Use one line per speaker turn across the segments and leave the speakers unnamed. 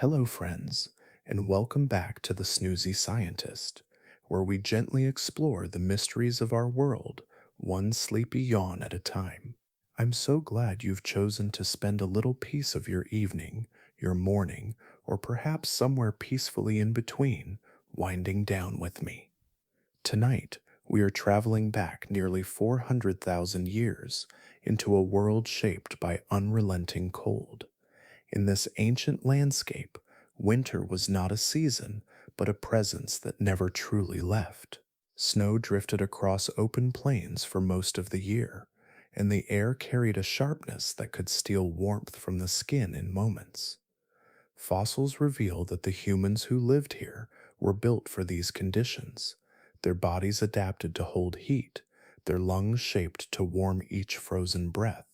Hello, friends, and welcome back to the Snoozy Scientist, where we gently explore the mysteries of our world, one sleepy yawn at a time. I'm so glad you've chosen to spend a little piece of your evening, your morning, or perhaps somewhere peacefully in between, winding down with me. Tonight, we are traveling back nearly 400,000 years into a world shaped by unrelenting cold. In this ancient landscape, winter was not a season, but a presence that never truly left. Snow drifted across open plains for most of the year, and the air carried a sharpness that could steal warmth from the skin in moments. Fossils reveal that the humans who lived here were built for these conditions. Their bodies adapted to hold heat, their lungs shaped to warm each frozen breath.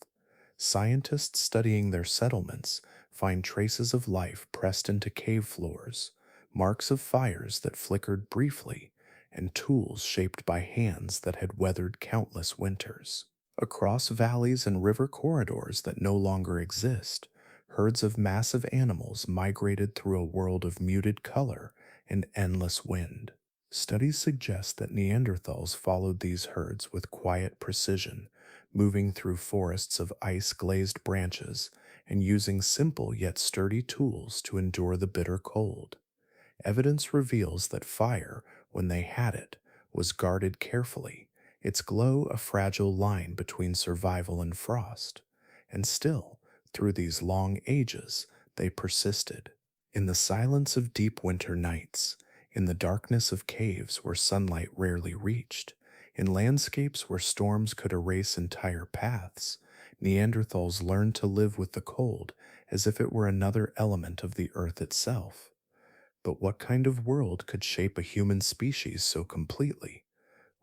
Scientists studying their settlements find traces of life pressed into cave floors, marks of fires that flickered briefly, and tools shaped by hands that had weathered countless winters. Across valleys and river corridors that no longer exist, herds of massive animals migrated through a world of muted color and endless wind. Studies suggest that Neanderthals followed these herds with quiet precision, moving through forests of ice-glazed branches and using simple yet sturdy tools to endure the bitter cold. Evidence reveals that fire, when they had it, was guarded carefully, its glow a fragile line between survival and frost. And still, through these long ages, they persisted. In the silence of deep winter nights, in the darkness of caves where sunlight rarely reached, in landscapes where storms could erase entire paths, Neanderthals learned to live with the cold as if it were another element of the earth itself. But what kind of world could shape a human species so completely?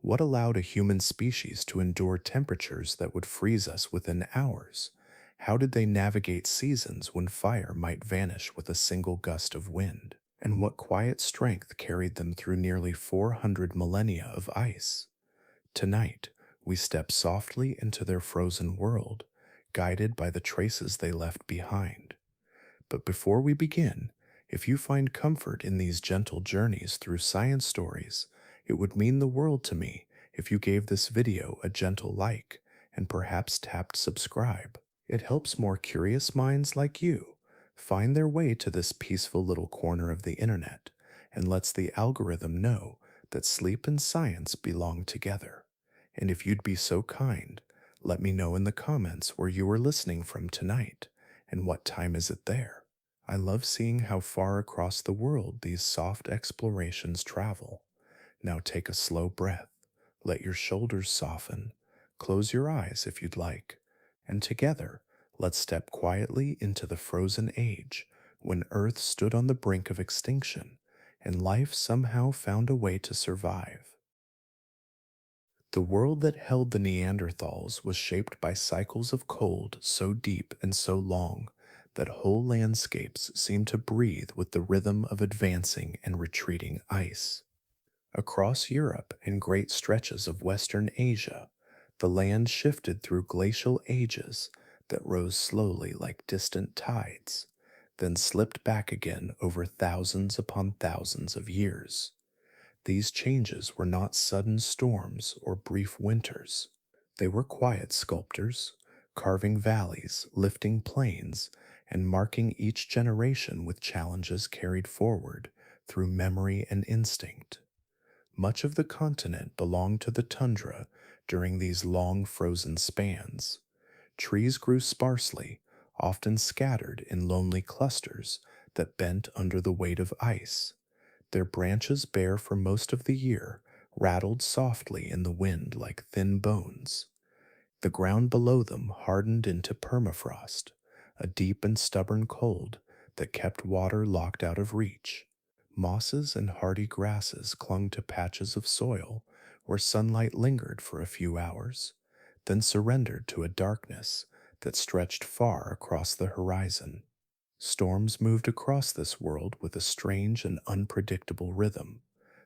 What allowed a human species to endure temperatures that would freeze us within hours? How did they navigate seasons when fire might vanish with a single gust of wind? And what quiet strength carried them through nearly 400 millennia of ice? Tonight, we step softly into their frozen world, guided by the traces they left behind. But before we begin, if you find comfort in these gentle journeys through science stories, it would mean the world to me if you gave this video a gentle like and perhaps tapped subscribe. It helps more curious minds like you find their way to this peaceful little corner of the internet and lets the algorithm know that sleep and science belong together. And if you'd be so kind, let me know in the comments where you are listening from tonight and what time is it there. I love seeing how far across the world these soft explorations travel. Now take a slow breath, let your shoulders soften, close your eyes if you'd like, and together, let's step quietly into the frozen age when Earth stood on the brink of extinction and life somehow found a way to survive. The world that held the Neanderthals was shaped by cycles of cold so deep and so long that whole landscapes seemed to breathe with the rhythm of advancing and retreating ice. Across Europe and great stretches of Western Asia, the land shifted through glacial ages that rose slowly like distant tides, then slipped back again over thousands upon thousands of years. These changes were not sudden storms or brief winters. They were quiet sculptors, carving valleys, lifting plains, and marking each generation with challenges carried forward through memory and instinct. Much of the continent belonged to the tundra during these long frozen spans. Trees grew sparsely, often scattered in lonely clusters that bent under the weight of ice. Their branches bare for most of the year, rattled softly in the wind like thin bones. The ground below them hardened into permafrost, a deep and stubborn cold that kept water locked out of reach. Mosses and hardy grasses clung to patches of soil where sunlight lingered for a few hours, then surrendered to a darkness that stretched far across the horizon. Storms moved across this world with a strange and unpredictable rhythm.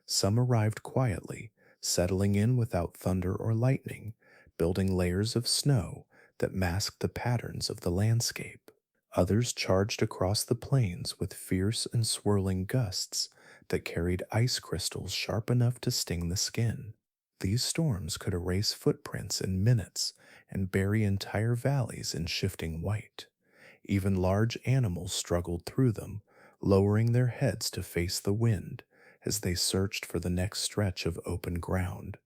Some arrived quietly, settling in without thunder or lightning, building layers of snow that masked the patterns of the landscape. Others charged across the plains with fierce and swirling gusts that carried ice crystals sharp enough to sting the skin. These storms could erase footprints in minutes and bury entire valleys in shifting white. Even large animals struggled through them, lowering their heads to face the wind as they searched for the next stretch of open ground.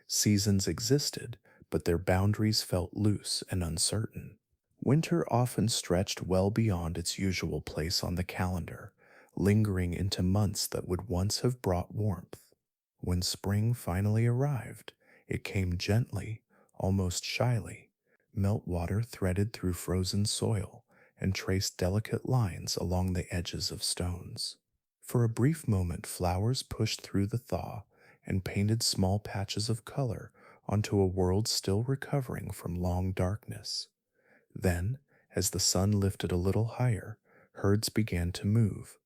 Seasons existed, but their boundaries felt loose and uncertain. Winter often stretched well beyond its usual place on the calendar, lingering into months that would once have brought warmth. When spring finally arrived, it came gently, almost shyly. Meltwater threaded through frozen soil and traced delicate lines along the edges of stones. For a brief moment, flowers pushed through the thaw and painted small patches of color onto a world still recovering from long darkness. Then, as the sun lifted a little higher, herds began to move.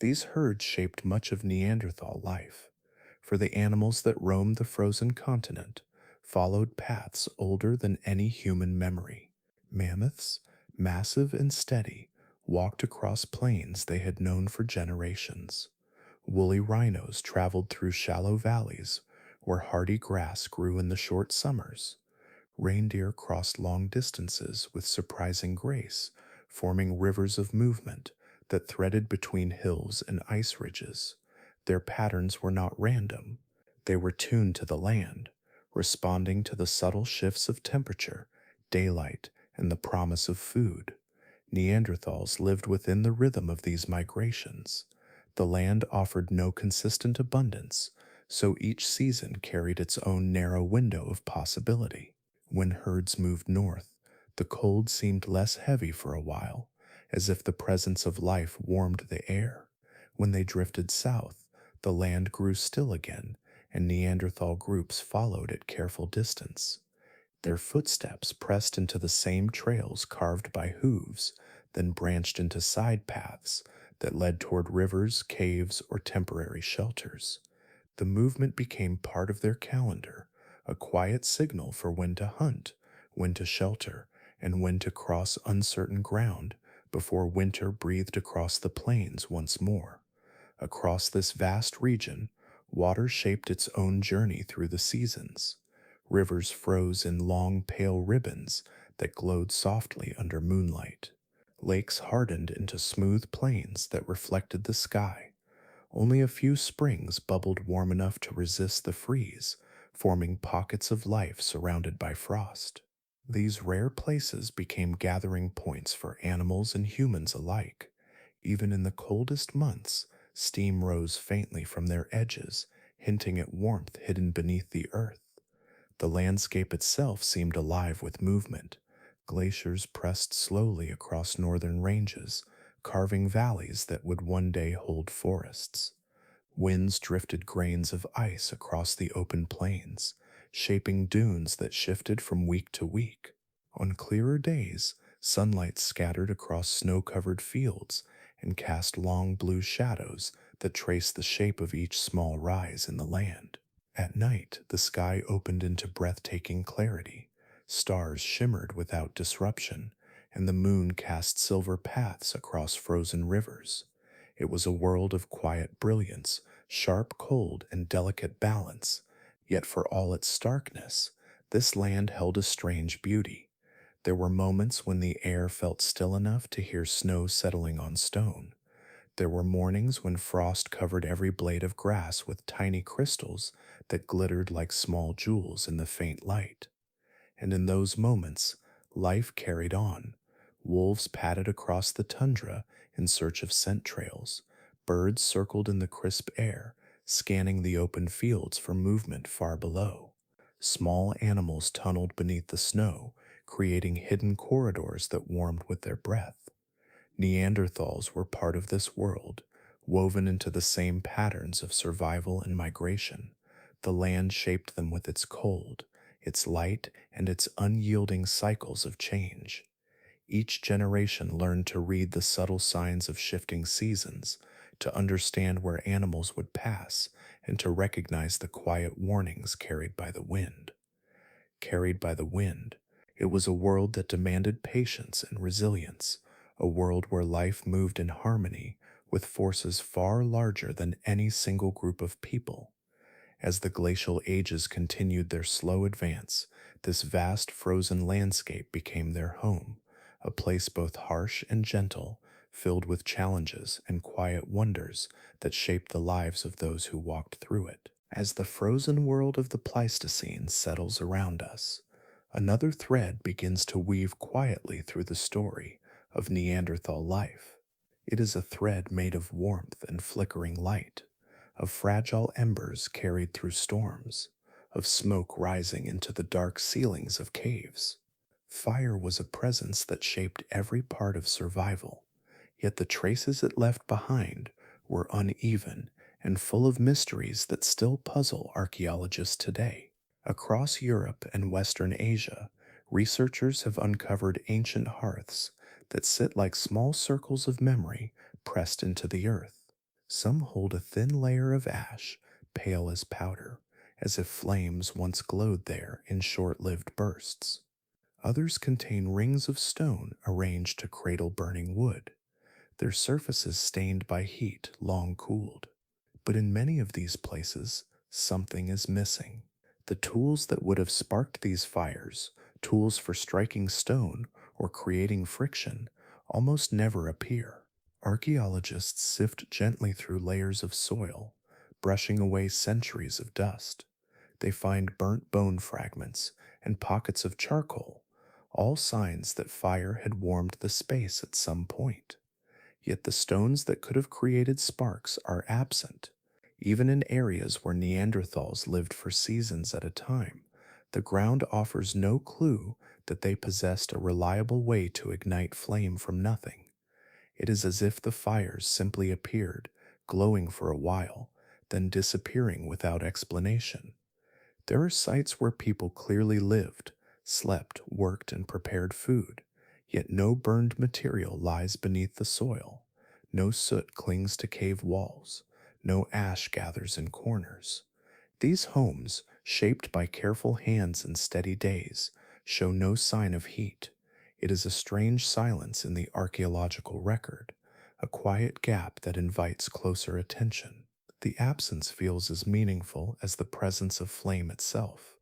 These herds shaped much of Neanderthal life, for the animals that roamed the frozen continent followed paths older than any human memory. Mammoths, massive and steady, walked across plains they had known for generations. Woolly rhinos traveled through shallow valleys where hardy grass grew in the short summers. Reindeer crossed long distances with surprising grace, forming rivers of movement that threaded between hills and ice ridges. Their patterns were not random, they were tuned to the land, responding to the subtle shifts of temperature, daylight, and the promise of food. Neanderthals lived within the rhythm of these migrations. The land offered no consistent abundance, so each season carried its own narrow window of possibility. When herds moved north, the cold seemed less heavy for a while, as if the presence of life warmed the air. When they drifted south, the land grew still again, and Neanderthal groups followed at careful distance. Their footsteps pressed into the same trails carved by hooves, then branched into side paths that led toward rivers, caves, or temporary shelters. The movement became part of their calendar, a quiet signal for when to hunt, when to shelter, and when to cross uncertain ground before winter breathed across the plains once more. Across this vast region, water shaped its own journey through the seasons. Rivers froze in long, pale ribbons that glowed softly under moonlight. Lakes hardened into smooth plains that reflected the sky. Only a few springs bubbled warm enough to resist the freeze, forming pockets of life surrounded by frost. These rare places became gathering points for animals and humans alike. Even in the coldest months, steam rose faintly from their edges, hinting at warmth hidden beneath the earth. The landscape itself seemed alive with movement. Glaciers pressed slowly across northern ranges, carving valleys that would one day hold forests. Winds drifted grains of ice across the open plains, shaping dunes that shifted from week to week. On clearer days, sunlight scattered across snow-covered fields and cast long blue shadows that traced the shape of each small rise in the land. At night, the sky opened into breathtaking clarity. Stars shimmered without disruption, and the moon cast silver paths across frozen rivers. It was a world of quiet brilliance, sharp cold, and delicate balance. Yet for all its starkness, this land held a strange beauty. There were moments when the air felt still enough to hear snow settling on stone. There were mornings when frost covered every blade of grass with tiny crystals that glittered like small jewels in the faint light. And in those moments, life carried on. Wolves padded across the tundra in search of scent trails. Birds circled in the crisp air, scanning the open fields for movement far below. Small animals tunneled beneath the snow, creating hidden corridors that warmed with their breath. Neanderthals were part of this world, woven into the same patterns of survival and migration. The land shaped them with its cold, its light, and its unyielding cycles of change. Each generation learned to read the subtle signs of shifting seasons, to understand where animals would pass, and to recognize the quiet warnings carried by the wind. Carried by the wind, it was a world that demanded patience and resilience, a world where life moved in harmony with forces far larger than any single group of people. As the glacial ages continued their slow advance, this vast frozen landscape became their home, a place both harsh and gentle, filled with challenges and quiet wonders that shaped the lives of those who walked through it. As the frozen world of the Pleistocene settles around us, another thread begins to weave quietly through the story of Neanderthal life. It is a thread made of warmth and flickering light, of fragile embers carried through storms, of smoke rising into the dark ceilings of caves. Fire was a presence that shaped every part of survival, yet the traces it left behind were uneven and full of mysteries that still puzzle archaeologists today. Across Europe and Western Asia, researchers have uncovered ancient hearths that sit like small circles of memory pressed into the earth. Some hold a thin layer of ash, pale as powder, as if flames once glowed there in short lived bursts. Others contain rings of stone arranged to cradle burning wood, their surfaces stained by heat long cooled. But in many of these places, something is missing. The tools that would have sparked these fires, tools for striking stone or creating friction, almost never appear. Archaeologists sift gently through layers of soil, brushing away centuries of dust. They find burnt bone fragments and pockets of charcoal, all signs that fire had warmed the space at some point. Yet the stones that could have created sparks are absent. Even in areas where Neanderthals lived for seasons at a time, the ground offers no clue that they possessed a reliable way to ignite flame from nothing. It is as if the fires simply appeared, glowing for a while, then disappearing without explanation. There are sites where people clearly lived, slept, worked, and prepared food, yet no burned material lies beneath the soil. No soot clings to cave walls. No ash gathers in corners. These homes, shaped by careful hands and steady days, show no sign of heat. It is a strange silence in the archaeological record, a quiet gap that invites closer attention. The absence feels as meaningful as the presence of flame itself.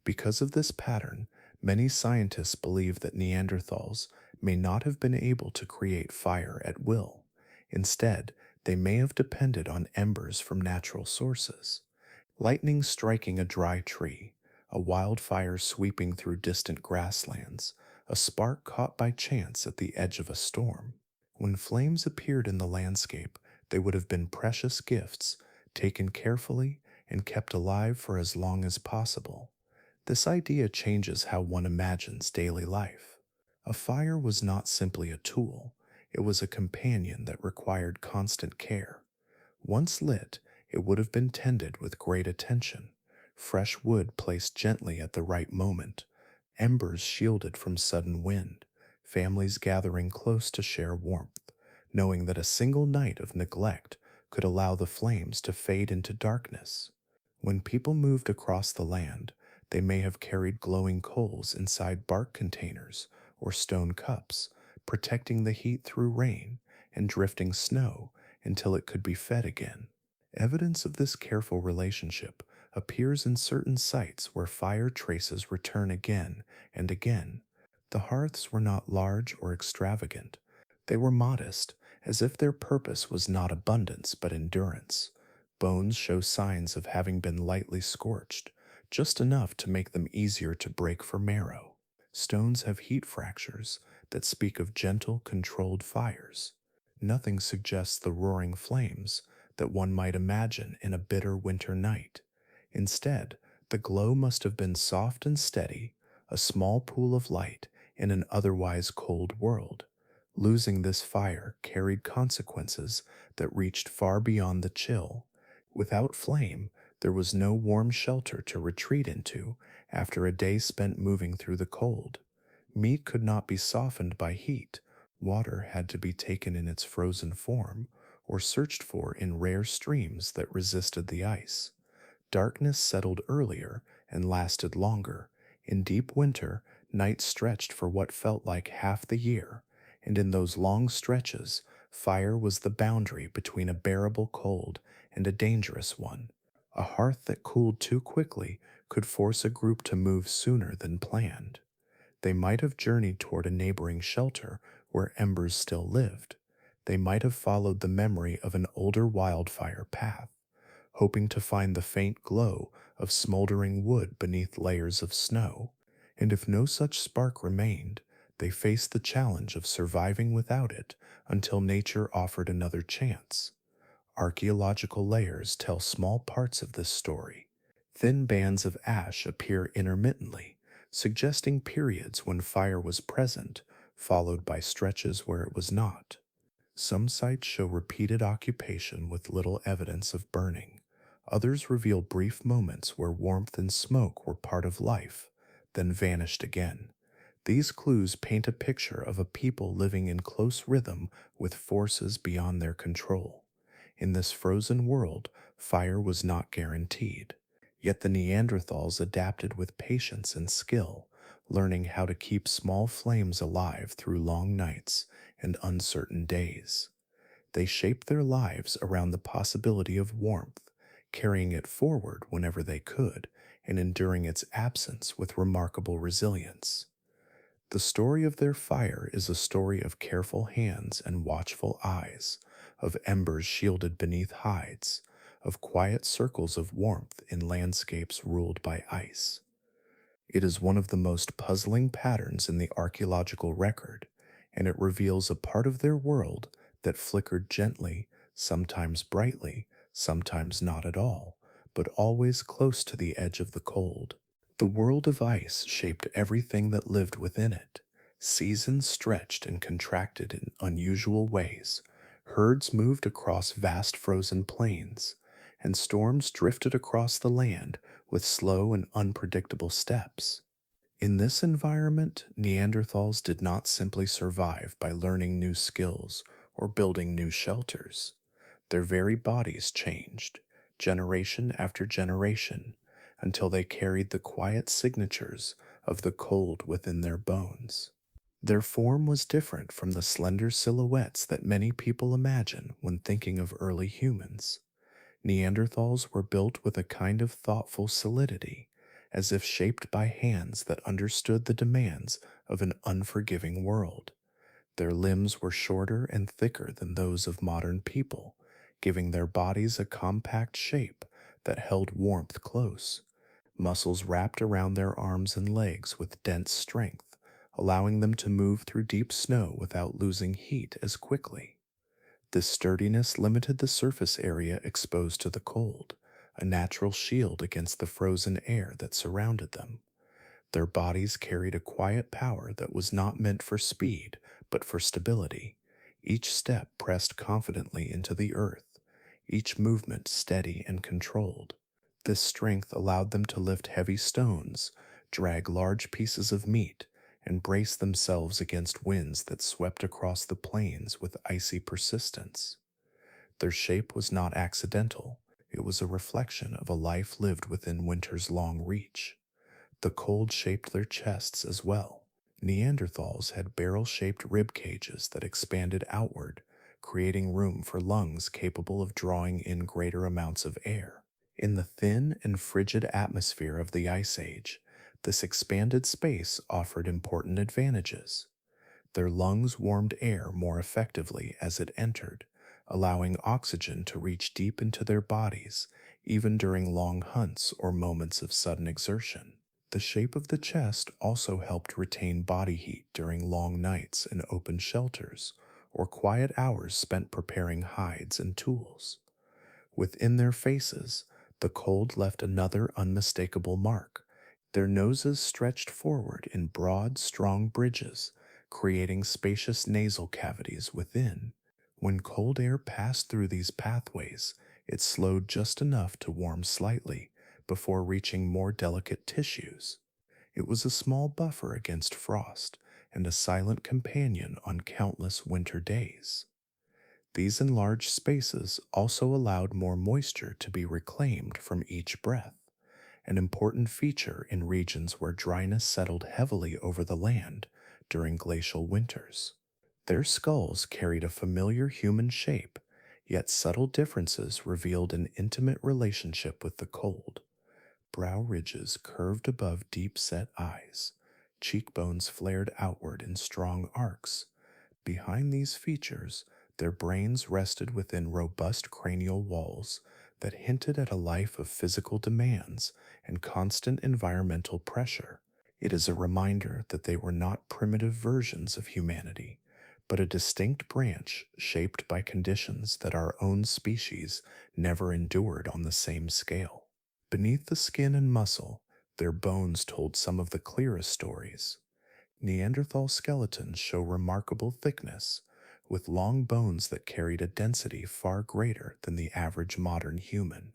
Because of this pattern, many scientists believe that Neanderthals may not have been able to create fire at will. Instead, they may have depended on embers from natural sources. Lightning striking a dry tree, a wildfire sweeping through distant grasslands, a spark caught by chance at the edge of a storm. When flames appeared in the landscape, they would have been precious gifts, taken carefully and kept alive for as long as possible. This idea changes how one imagines daily life. A fire was not simply a tool, it was a companion that required constant care. Once lit, it would have been tended with great attention, fresh wood placed gently at the right moment, embers shielded from sudden wind, families gathering close to share warmth, knowing that a single night of neglect could allow the flames to fade into darkness. When people moved across the land, they may have carried glowing coals inside bark containers or stone cups, protecting the heat through rain and drifting snow until it could be fed again. Evidence of this careful relationship appears in certain sites where fire traces return again and again. The hearths were not large or extravagant. They were modest, as if their purpose was not abundance but endurance. Bones show signs of having been lightly scorched, just enough to make them easier to break for marrow. Stones have heat fractures that speak of gentle, controlled fires. Nothing suggests the roaring flames that one might imagine in a bitter winter night. Instead, the glow must have been soft and steady, a small pool of light in an otherwise cold world. Losing this fire carried consequences that reached far beyond the chill. Without flame, there was no warm shelter to retreat into after a day spent moving through the cold. Meat could not be softened by heat. Water had to be taken in its frozen form or searched for in rare streams that resisted the ice. Darkness settled earlier and lasted longer. In deep winter, nights stretched for what felt like half the year, and in those long stretches, fire was the boundary between a bearable cold and a dangerous one. A hearth that cooled too quickly could force a group to move sooner than planned. They might have journeyed toward a neighboring shelter where embers still lived. They might have followed the memory of an older wildfire path, hoping to find the faint glow of smoldering wood beneath layers of snow. And if no such spark remained, they faced the challenge of surviving without it until nature offered another chance. Archaeological layers tell small parts of this story. Thin bands of ash appear intermittently, suggesting periods when fire was present, followed by stretches where it was not. Some sites show repeated occupation with little evidence of burning. Others reveal brief moments where warmth and smoke were part of life, then vanished again. These clues paint a picture of a people living in close rhythm with forces beyond their control. In this frozen world, fire was not guaranteed. Yet the Neanderthals adapted with patience and skill, learning how to keep small flames alive through long nights and uncertain days. They shaped their lives around the possibility of warmth, carrying it forward whenever they could, and enduring its absence with remarkable resilience. The story of their fire is a story of careful hands and watchful eyes, of embers shielded beneath hides, of quiet circles of warmth in landscapes ruled by ice. It is one of the most puzzling patterns in the archaeological record, and it reveals a part of their world that flickered gently, sometimes brightly, sometimes not at all, but always close to the edge of the cold. The world of ice shaped everything that lived within it. Seasons stretched and contracted in unusual ways. Herds moved across vast frozen plains, and storms drifted across the land with slow and unpredictable steps. In this environment, Neanderthals did not simply survive by learning new skills or building new shelters. Their very bodies changed, generation after generation, until they carried the quiet signatures of the cold within their bones. Their form was different from the slender silhouettes that many people imagine when thinking of early humans. Neanderthals were built with a kind of thoughtful solidity, as if shaped by hands that understood the demands of an unforgiving world. Their limbs were shorter and thicker than those of modern people, giving their bodies a compact shape that held warmth close. Muscles wrapped around their arms and legs with dense strength, allowing them to move through deep snow without losing heat as quickly. This sturdiness limited the surface area exposed to the cold, a natural shield against the frozen air that surrounded them. Their bodies carried a quiet power that was not meant for speed, but for stability. Each step pressed confidently into the earth, each movement steady and controlled. This strength allowed them to lift heavy stones, drag large pieces of meat, and brace themselves against winds that swept across the plains with icy persistence. Their shape was not accidental, it was a reflection of a life lived within winter's long reach. The cold shaped their chests as well. Neanderthals had barrel shaped rib cages that expanded outward, creating room for lungs capable of drawing in greater amounts of air. In the thin and frigid atmosphere of the Ice Age, this expanded space offered important advantages. Their lungs warmed air more effectively as it entered, allowing oxygen to reach deep into their bodies, even during long hunts or moments of sudden exertion. The shape of the chest also helped retain body heat during long nights in open shelters or quiet hours spent preparing hides and tools. Within their faces, the cold left another unmistakable mark. Their noses stretched forward in broad, strong bridges, creating spacious nasal cavities within. When cold air passed through these pathways, it slowed just enough to warm slightly before reaching more delicate tissues. It was a small buffer against frost and a silent companion on countless winter days. These enlarged spaces also allowed more moisture to be reclaimed from each breath, an important feature in regions where dryness settled heavily over the land during glacial winters. Their skulls carried a familiar human shape, yet subtle differences revealed an intimate relationship with the cold. Brow ridges curved above deep set eyes. Cheekbones flared outward in strong arcs. Behind these features, their brains rested within robust cranial walls that hinted at a life of physical demands and constant environmental pressure. It is a reminder that they were not primitive versions of humanity, but a distinct branch shaped by conditions that our own species never endured on the same scale. Beneath the skin and muscle, their bones told some of the clearest stories. Neanderthal skeletons show remarkable thickness, with long bones that carried a density far greater than the average modern human.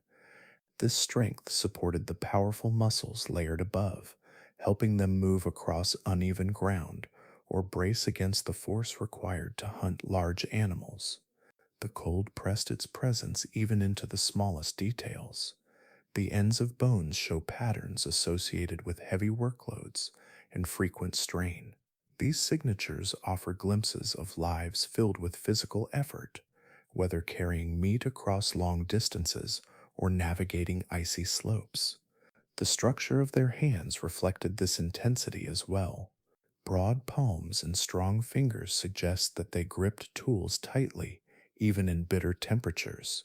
This strength supported the powerful muscles layered above, helping them move across uneven ground or brace against the force required to hunt large animals. The cold pressed its presence even into the smallest details. The ends of bones show patterns associated with heavy workloads and frequent strain. These signatures offer glimpses of lives filled with physical effort, whether carrying meat across long distances or navigating icy slopes. The structure of their hands reflected this intensity as well. Broad palms and strong fingers suggest that they gripped tools tightly, even in bitter temperatures.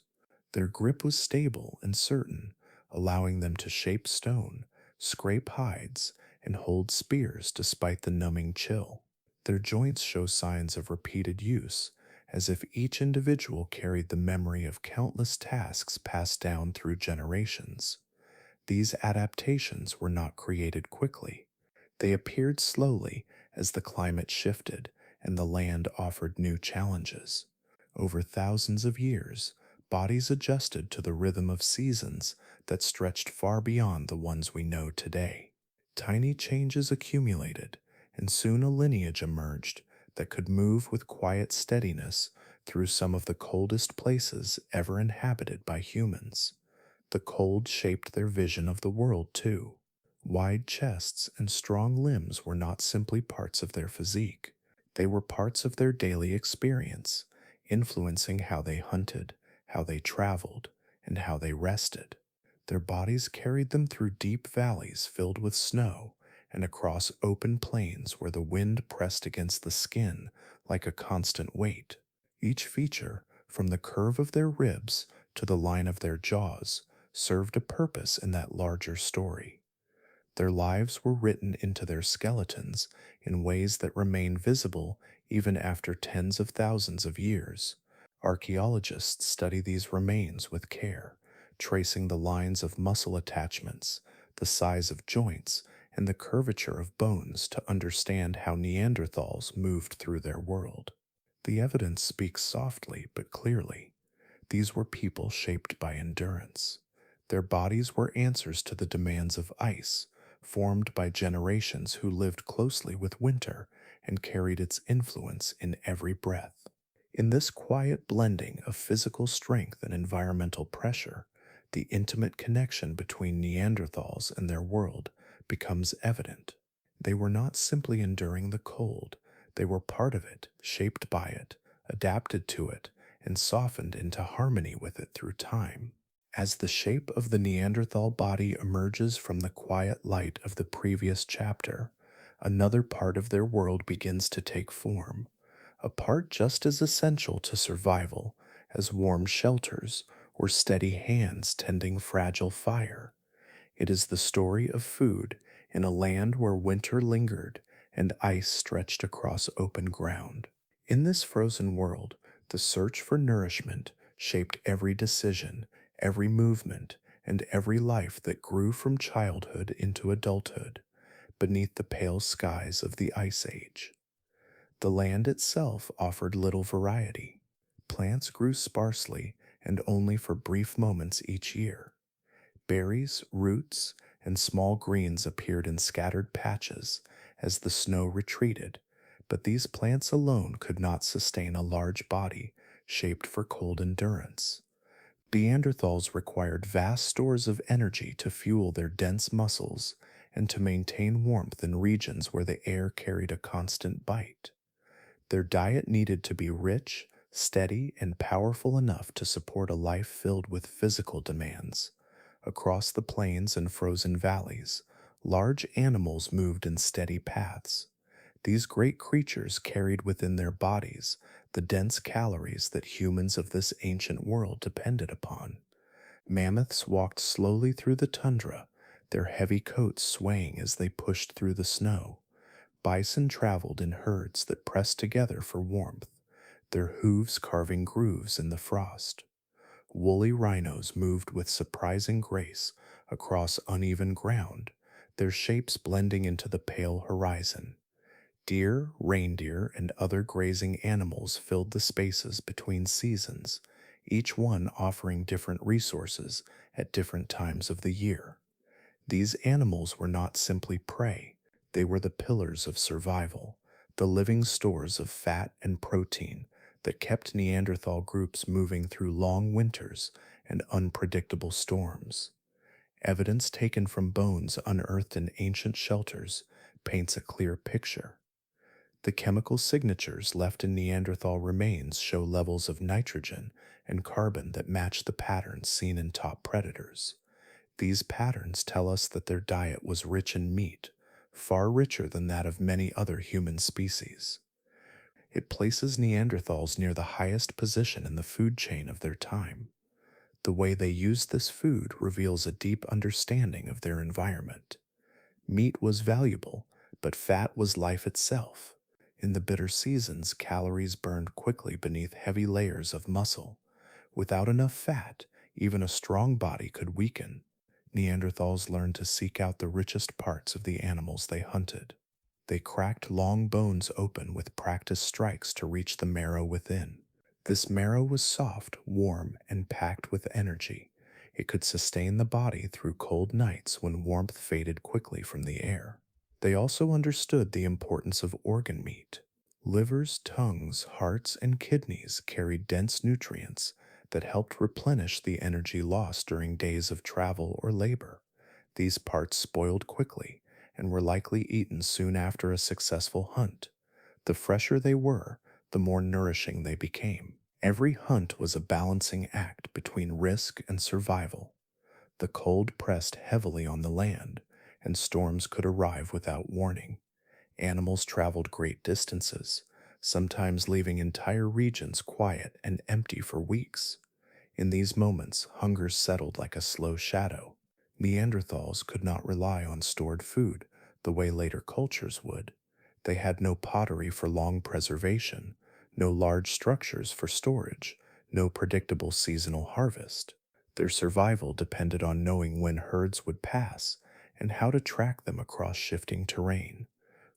Their grip was stable and certain, allowing them to shape stone, scrape hides, and hold spears despite the numbing chill. Their joints show signs of repeated use, as if each individual carried the memory of countless tasks passed down through generations. These adaptations were not created quickly. They appeared slowly as the climate shifted and the land offered new challenges. Over thousands of years, bodies adjusted to the rhythm of seasons that stretched far beyond the ones we know today. Tiny changes accumulated, and soon a lineage emerged that could move with quiet steadiness through some of the coldest places ever inhabited by humans. The cold shaped their vision of the world, too. Wide chests and strong limbs were not simply parts of their physique, they were parts of their daily experience, influencing how they hunted, how they traveled, and how they rested. Their bodies carried them through deep valleys filled with snow and across open plains where the wind pressed against the skin like a constant weight. Each feature, from the curve of their ribs to the line of their jaws, served a purpose in that larger story. Their lives were written into their skeletons in ways that remain visible even after tens of thousands of years. Archaeologists study these remains with care, tracing the lines of muscle attachments, the size of joints, and the curvature of bones to understand how Neanderthals moved through their world. The evidence speaks softly but clearly. These were people shaped by endurance. Their bodies were answers to the demands of ice, formed by generations who lived closely with winter and carried its influence in every breath. In this quiet blending of physical strength and environmental pressure, the intimate connection between Neanderthals and their world becomes evident. They were not simply enduring the cold, they were part of it, shaped by it, adapted to it, and softened into harmony with it through time. As the shape of the Neanderthal body emerges from the quiet light of the previous chapter, another part of their world begins to take form, a part just as essential to survival as warm shelters or steady hands tending fragile fire. It is the story of food in a land where winter lingered and ice stretched across open ground. In this frozen world, the search for nourishment shaped every decision, every movement, and every life that grew from childhood into adulthood beneath the pale skies of the Ice Age. The land itself offered little variety. Plants grew sparsely and only for brief moments each year. Berries, roots, and small greens appeared in scattered patches as the snow retreated, but these plants alone could not sustain a large body shaped for cold endurance. Neanderthals required vast stores of energy to fuel their dense muscles and to maintain warmth in regions where the air carried a constant bite. Their diet needed to be rich, steady, and powerful enough to support a life filled with physical demands. Across the plains and frozen valleys, large animals moved in steady paths. These great creatures carried within their bodies the dense calories that humans of this ancient world depended upon. Mammoths walked slowly through the tundra, their heavy coats swaying as they pushed through the snow. Bison traveled in herds that pressed together for warmth, their hooves carving grooves in the frost. Woolly rhinos moved with surprising grace across uneven ground, their shapes blending into the pale horizon. Deer, reindeer, and other grazing animals filled the spaces between seasons, each one offering different resources at different times of the year. These animals were not simply prey, they were the pillars of survival, the living stores of fat and protein that kept Neanderthal groups moving through long winters and unpredictable storms. Evidence taken from bones unearthed in ancient shelters paints a clear picture. The chemical signatures left in Neanderthal remains show levels of nitrogen and carbon that match the patterns seen in top predators. These patterns tell us that their diet was rich in meat, far richer than that of many other human species. It places Neanderthals near the highest position in the food chain of their time. The way they used this food reveals a deep understanding of their environment. Meat was valuable, but fat was life itself. In the bitter seasons, calories burned quickly beneath heavy layers of muscle. Without enough fat, even a strong body could weaken. Neanderthals learned to seek out the richest parts of the animals they hunted. They cracked long bones open with practiced strikes to reach the marrow within. This marrow was soft, warm, and packed with energy. It could sustain the body through cold nights when warmth faded quickly from the air. They also understood the importance of organ meat. Livers, tongues, hearts, and kidneys carried dense nutrients that helped replenish the energy lost during days of travel or labor. These parts spoiled quickly and were likely eaten soon after a successful hunt. The fresher they were, the more nourishing they became. Every hunt was a balancing act between risk and survival. The cold pressed heavily on the land, and storms could arrive without warning. Animals traveled great distances, sometimes leaving entire regions quiet and empty for weeks. In these moments, hunger settled like a slow shadow. Neanderthals could not rely on stored food the way later cultures would. They had no pottery for long preservation, no large structures for storage, no predictable seasonal harvest. Their survival depended on knowing when herds would pass and how to track them across shifting terrain.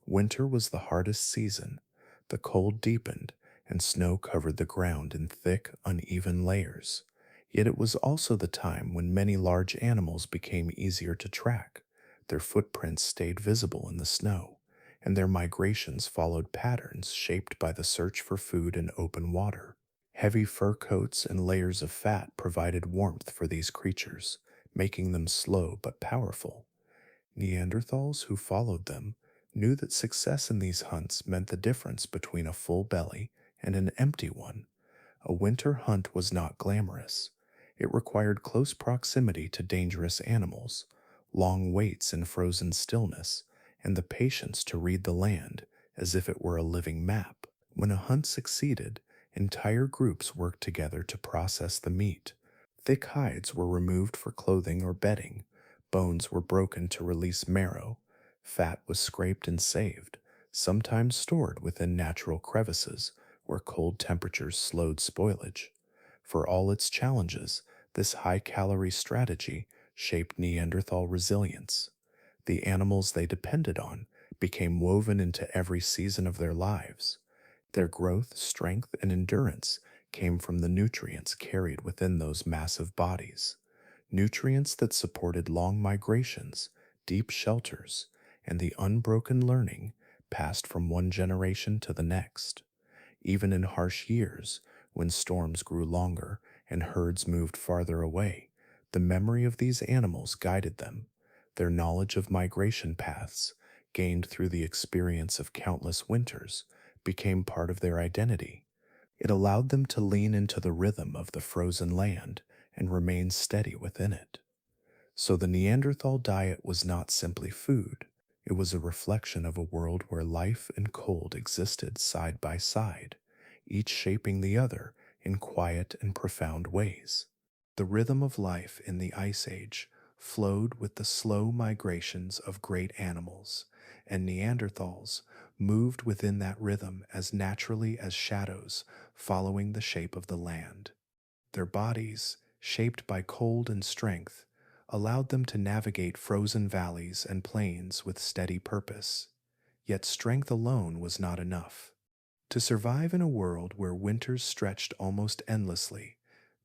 Winter was the hardest season. The cold deepened, and snow covered the ground in thick, uneven layers. Yet it was also the time when many large animals became easier to track. Their footprints stayed visible in the snow, and their migrations followed patterns shaped by the search for food and open water. Heavy fur coats and layers of fat provided warmth for these creatures, making them slow but powerful. Neanderthals who followed them knew that success in these hunts meant the difference between a full belly and an empty one. A winter hunt was not glamorous. It required close proximity to dangerous animals, long waits in frozen stillness, and the patience to read the land as if it were a living map. When a hunt succeeded, entire groups worked together to process the meat. Thick hides were removed for clothing or bedding, bones were broken to release marrow, fat was scraped and saved, sometimes stored within natural crevices where cold temperatures slowed spoilage. For all its challenges, this high-calorie strategy shaped Neanderthal resilience. The animals they depended on became woven into every season of their lives. Their growth, strength, and endurance came from the nutrients carried within those massive bodies, nutrients that supported long migrations, deep shelters, and the unbroken learning passed from one generation to the next. Even in harsh years, when storms grew longer and herds moved farther away, the memory of these animals guided them. Their knowledge of migration paths, gained through the experience of countless winters, became part of their identity. It allowed them to lean into the rhythm of the frozen land and remain steady within it. So the Neanderthal diet was not simply food, it was a reflection of a world where life and cold existed side by side, each shaping the other in quiet and profound ways. The rhythm of life in the Ice Age flowed with the slow migrations of great animals, and Neanderthals moved within that rhythm as naturally as shadows following the shape of the land. Their bodies, shaped by cold and strength, allowed them to navigate frozen valleys and plains with steady purpose. Yet strength alone was not enough. To survive in a world where winters stretched almost endlessly,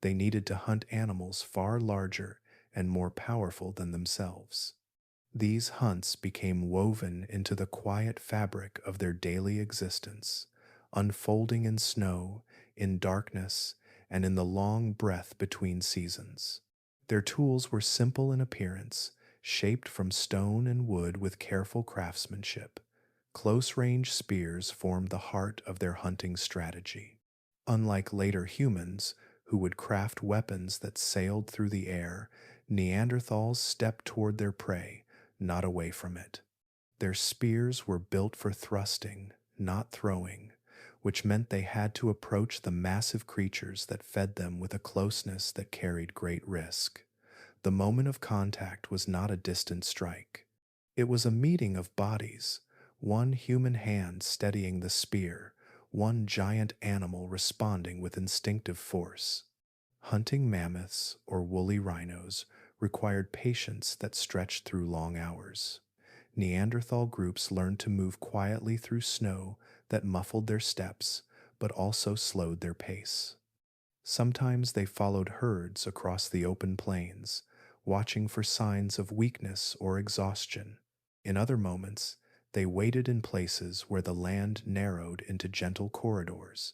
they needed to hunt animals far larger and more powerful than themselves. These hunts became woven into the quiet fabric of their daily existence, unfolding in snow, in darkness, and in the long breath between seasons. Their tools were simple in appearance, shaped from stone and wood with careful craftsmanship. Close range spears formed the heart of their hunting strategy. Unlike later humans, who would craft weapons that sailed through the air, Neanderthals stepped toward their prey, not away from it. Their spears were built for thrusting, not throwing, which meant they had to approach the massive creatures that fed them with a closeness that carried great risk. The moment of contact was not a distant strike. It was a meeting of bodies, one human hand steadying the spear, one giant animal responding with instinctive force. Hunting mammoths or woolly rhinos required patience that stretched through long hours. Neanderthal groups learned to move quietly through snow that muffled their steps but also slowed their pace. Sometimes they followed herds across the open plains, watching for signs of weakness or exhaustion. In other moments, they waited in places where the land narrowed into gentle corridors.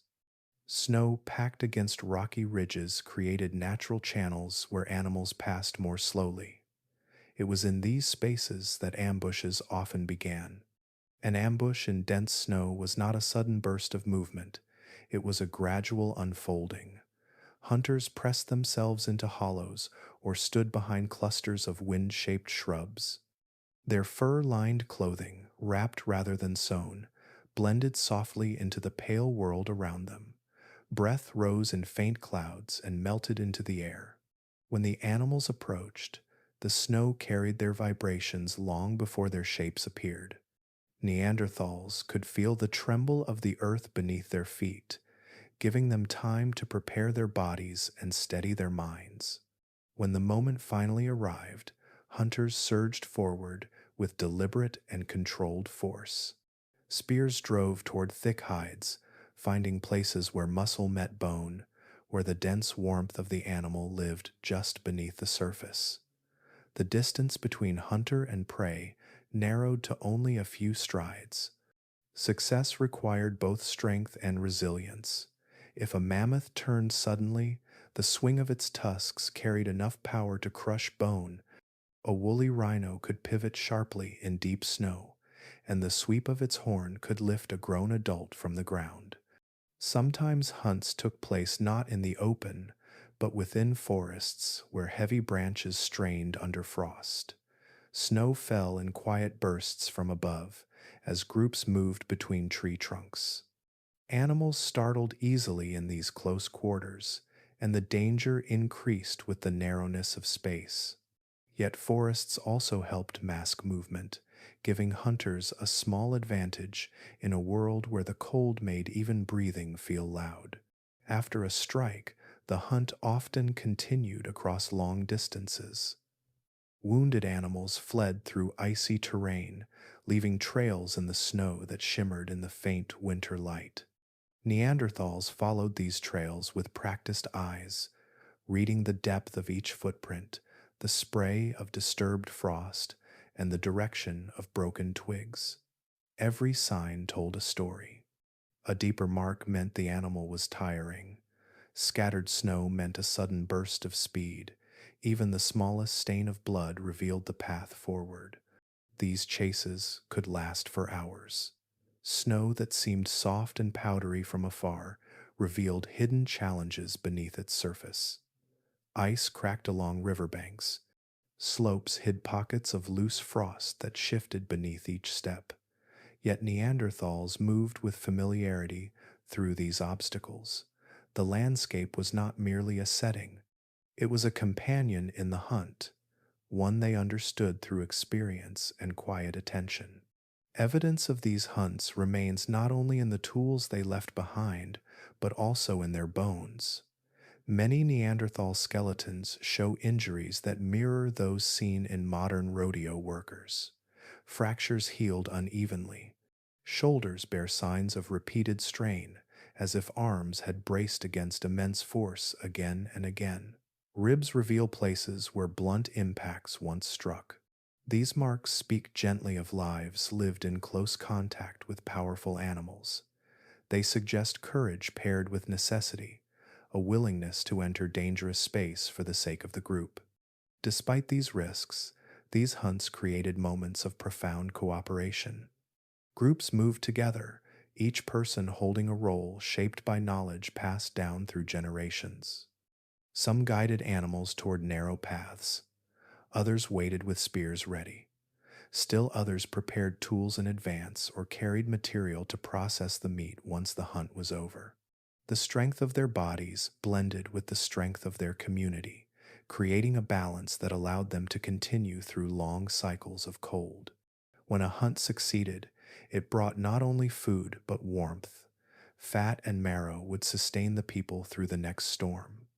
Snow packed against rocky ridges created natural channels where animals passed more slowly. It was in these spaces that ambushes often began. An ambush in dense snow was not a sudden burst of movement, it was a gradual unfolding. Hunters pressed themselves into hollows or stood behind clusters of wind shaped shrubs. Their fur lined clothing, wrapped rather than sewn, blended softly into the pale world around them. Breath rose in faint clouds and melted into the air. When the animals approached, the snow carried their vibrations long before their shapes appeared. Neanderthals could feel the tremble of the earth beneath their feet, giving them time to prepare their bodies and steady their minds. When the moment finally arrived, hunters surged forward with deliberate and controlled force. Spears drove toward thick hides, finding places where muscle met bone, where the dense warmth of the animal lived just beneath the surface. The distance between hunter and prey narrowed to only a few strides. Success required both strength and resilience. If a mammoth turned suddenly, the swing of its tusks carried enough power to crush bone. A woolly rhino could pivot sharply in deep snow, and the sweep of its horn could lift a grown adult from the ground. Sometimes hunts took place not in the open, but within forests where heavy branches strained under frost. Snow fell in quiet bursts from above as groups moved between tree trunks. Animals startled easily in these close quarters, and the danger increased with the narrowness of space. Yet forests also helped mask movement, giving hunters a small advantage in a world where the cold made even breathing feel loud. After a strike, the hunt often continued across long distances. Wounded animals fled through icy terrain, leaving trails in the snow that shimmered in the faint winter light. Neanderthals followed these trails with practiced eyes, reading the depth of each footprint, the spray of disturbed frost, and the direction of broken twigs. Every sign told a story. A deeper mark meant the animal was tiring. Scattered snow meant a sudden burst of speed. Even the smallest stain of blood revealed the path forward. These chases could last for hours. Snow that seemed soft and powdery from afar revealed hidden challenges beneath its surface. Ice cracked along riverbanks. Slopes hid pockets of loose frost that shifted beneath each step. Yet Neanderthals moved with familiarity through these obstacles. The landscape was not merely a setting, it was a companion in the hunt, one they understood through experience and quiet attention. Evidence of these hunts remains not only in the tools they left behind, but also in their bones. Many Neanderthal skeletons show injuries that mirror those seen in modern rodeo workers. Fractures healed unevenly. Shoulders bear signs of repeated strain, as if arms had braced against immense force again and again. Ribs reveal places where blunt impacts once struck. These marks speak gently of lives lived in close contact with powerful animals. They suggest courage paired with necessity, a willingness to enter dangerous space for the sake of the group. Despite these risks, these hunts created moments of profound cooperation. Groups moved together, each person holding a role shaped by knowledge passed down through generations. Some guided animals toward narrow paths, others waited with spears ready. Still others prepared tools in advance or carried material to process the meat once the hunt was over. The strength of their bodies blended with the strength of their community, creating a balance that allowed them to continue through long cycles of cold. When a hunt succeeded, it brought not only food but warmth. Fat and marrow would sustain the people through the next storm.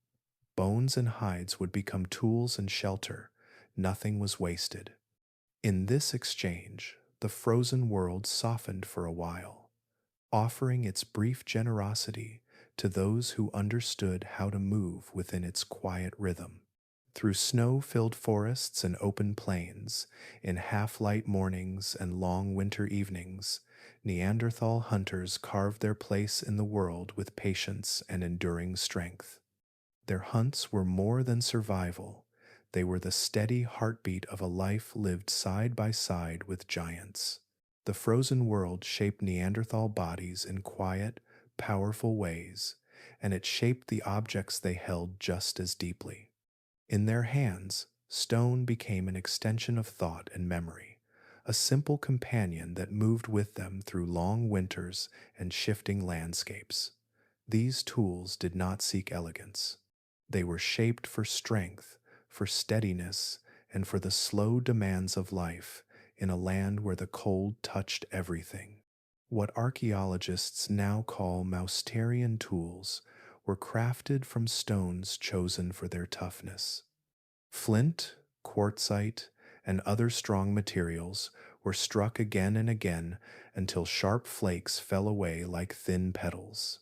Bones and hides would become tools and shelter. Nothing was wasted. In this exchange, the frozen world softened for a while, offering its brief generosity to those who understood how to move within its quiet rhythm. Through snow-filled forests and open plains, in half-light mornings and long winter evenings, Neanderthal hunters carved their place in the world with patience and enduring strength. Their hunts were more than survival. They were the steady heartbeat of a life lived side by side with giants. The frozen world shaped Neanderthal bodies in quiet, powerful ways, and it shaped the objects they held just as deeply. In their hands, stone became an extension of thought and memory, a simple companion that moved with them through long winters and shifting landscapes. These tools did not seek elegance. They were shaped for strength, for steadiness, and for the slow demands of life in a land where the cold touched everything. What archaeologists now call Mousterian tools were crafted from stones chosen for their toughness. Flint, quartzite, and other strong materials were struck again and again until sharp flakes fell away like thin petals.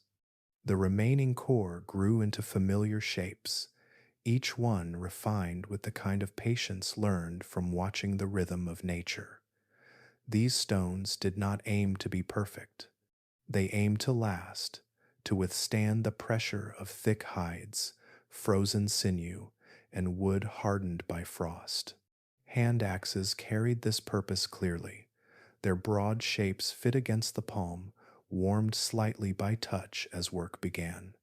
The remaining core grew into familiar shapes, each one refined with the kind of patience learned from watching the rhythm of nature. These stones did not aim to be perfect. They aimed to last, to withstand the pressure of thick hides, frozen sinew, and wood hardened by frost. Hand axes carried this purpose clearly. Their broad shapes fit against the palm, warmed slightly by touch as work began.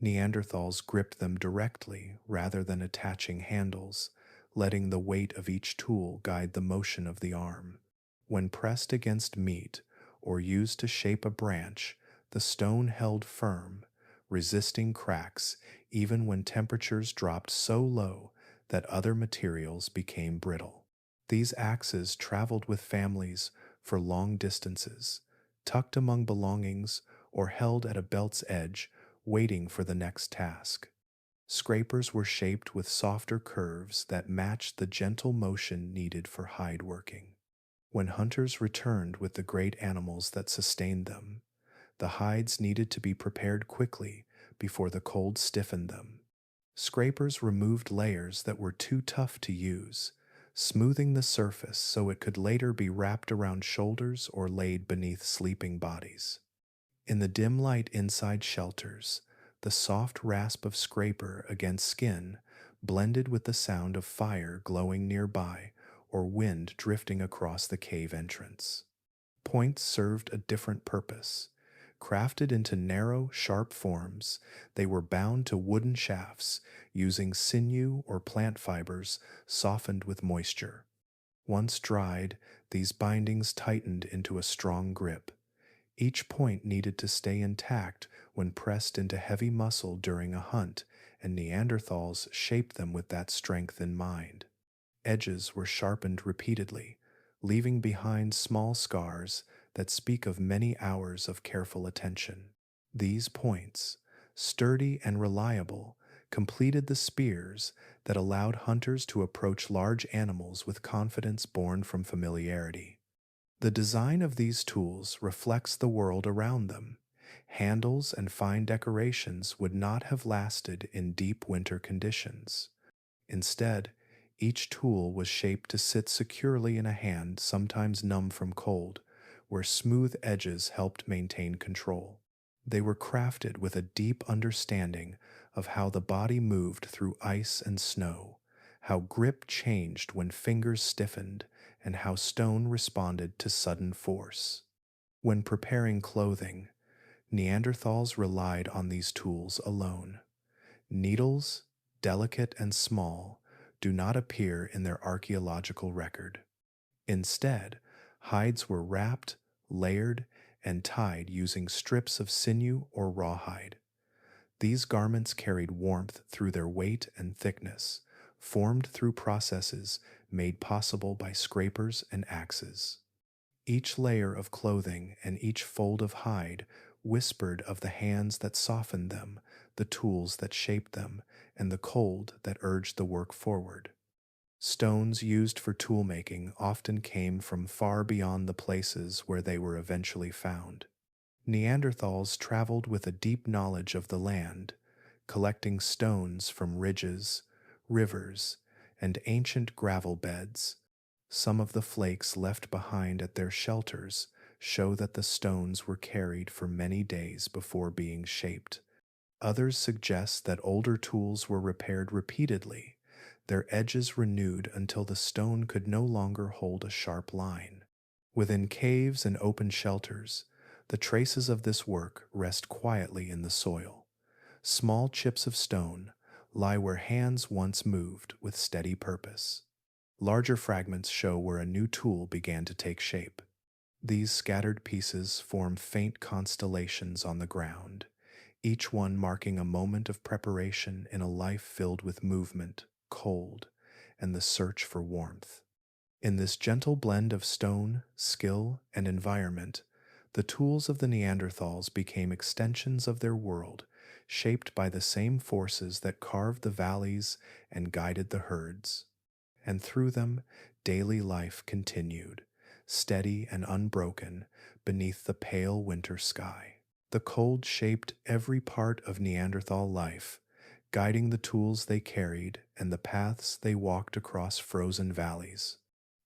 Neanderthals gripped them directly rather than attaching handles, letting the weight of each tool guide the motion of the arm. When pressed against meat or used to shape a branch, the stone held firm, resisting cracks even when temperatures dropped so low that other materials became brittle. These axes traveled with families for long distances, tucked among belongings or held at a belt's edge, waiting for the next task. Scrapers were shaped with softer curves that matched the gentle motion needed for hide working. When hunters returned with the great animals that sustained them, the hides needed to be prepared quickly before the cold stiffened them. Scrapers removed layers that were too tough to use, smoothing the surface so it could later be wrapped around shoulders or laid beneath sleeping bodies. In the dim light inside shelters, the soft rasp of scraper against skin blended with the sound of fire glowing nearby or wind drifting across the cave entrance. Points served a different purpose. Crafted into narrow, sharp forms, they were bound to wooden shafts using sinew or plant fibers softened with moisture. Once dried, these bindings tightened into a strong grip. Each point needed to stay intact when pressed into heavy muscle during a hunt, and Neanderthals shaped them with that strength in mind. Edges were sharpened repeatedly, leaving behind small scars that speak of many hours of careful attention. These points, sturdy and reliable, completed the spears that allowed hunters to approach large animals with confidence born from familiarity. The design of these tools reflects the world around them. Handles and fine decorations would not have lasted in deep winter conditions. Instead, each tool was shaped to sit securely in a hand, sometimes numb from cold, where smooth edges helped maintain control. They were crafted with a deep understanding of how the body moved through ice and snow, how grip changed when fingers stiffened, and how stone responded to sudden force. When preparing clothing, Neanderthals relied on these tools alone. Needles, delicate and small, do not appear in their archaeological record. Instead, hides were wrapped, layered, and tied using strips of sinew or rawhide. These garments carried warmth through their weight and thickness, formed through processes made possible by scrapers and axes. Each layer of clothing and each fold of hide whispered of the hands that softened them, the tools that shaped them, and the cold that urged the work forward. Stones used for toolmaking often came from far beyond the places where they were eventually found. Neanderthals traveled with a deep knowledge of the land, collecting stones from ridges, rivers, and ancient gravel beds. Some of the flakes left behind at their shelters show that the stones were carried for many days before being shaped. Others suggest that older tools were repaired repeatedly, their edges renewed until the stone could no longer hold a sharp line. Within caves and open shelters, the traces of this work rest quietly in the soil. Small chips of stone lie where hands once moved with steady purpose. Larger fragments show where a new tool began to take shape. These scattered pieces form faint constellations on the ground, each one marking a moment of preparation in a life filled with movement, cold, and the search for warmth. In this gentle blend of stone, skill, and environment, the tools of the Neanderthals became extensions of their world, shaped by the same forces that carved the valleys and guided the herds. And through them, daily life continued, steady and unbroken, beneath the pale winter sky. The cold shaped every part of Neanderthal life, guiding the tools they carried and the paths they walked across frozen valleys.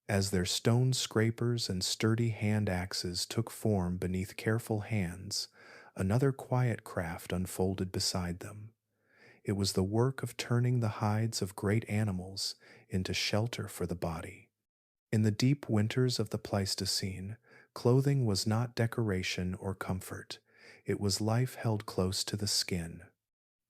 As their stone scrapers and sturdy hand axes took form beneath careful hands, another quiet craft unfolded beside them. It was the work of turning the hides of great animals into shelter for the body. In the deep winters of the Pleistocene, clothing was not decoration or comfort, it was life held close to the skin.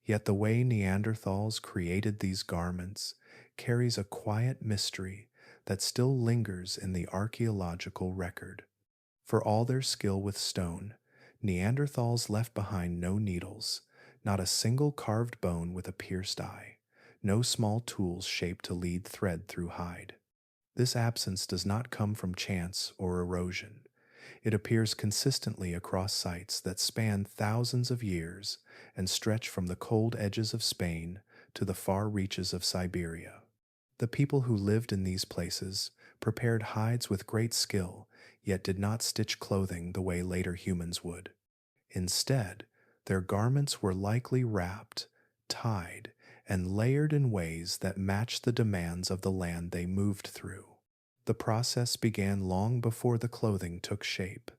Yet the way Neanderthals created these garments carries a quiet mystery that still lingers in the archaeological record. For all their skill with stone, Neanderthals left behind no needles, not a single carved bone with a pierced eye, no small tools shaped to lead thread through hide. This absence does not come from chance or erosion. It appears consistently across sites that span thousands of years and stretch from the cold edges of Spain to the far reaches of Siberia. The people who lived in these places prepared hides with great skill, yet did not stitch clothing the way later humans would. Instead, their garments were likely wrapped, tied, and layered in ways that matched the demands of the land they moved through. The process began long before the clothing took shape.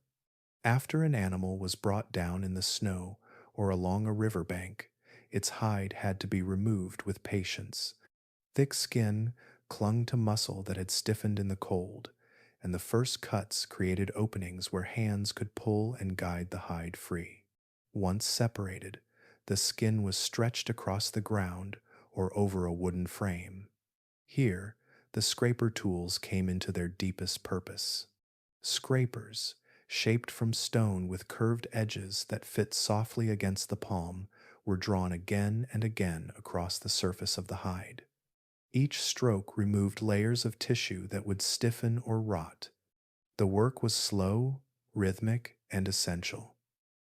After an animal was brought down in the snow or along a riverbank, its hide had to be removed with patience. Thick skin clung to muscle that had stiffened in the cold, and the first cuts created openings where hands could pull and guide the hide free. Once separated, the skin was stretched across the ground or over a wooden frame. Here, the scraper tools came into their deepest purpose. Scrapers, shaped from stone with curved edges that fit softly against the palm, were drawn again and again across the surface of the hide. Each stroke removed layers of tissue that would stiffen or rot. The work was slow, rhythmic, and essential.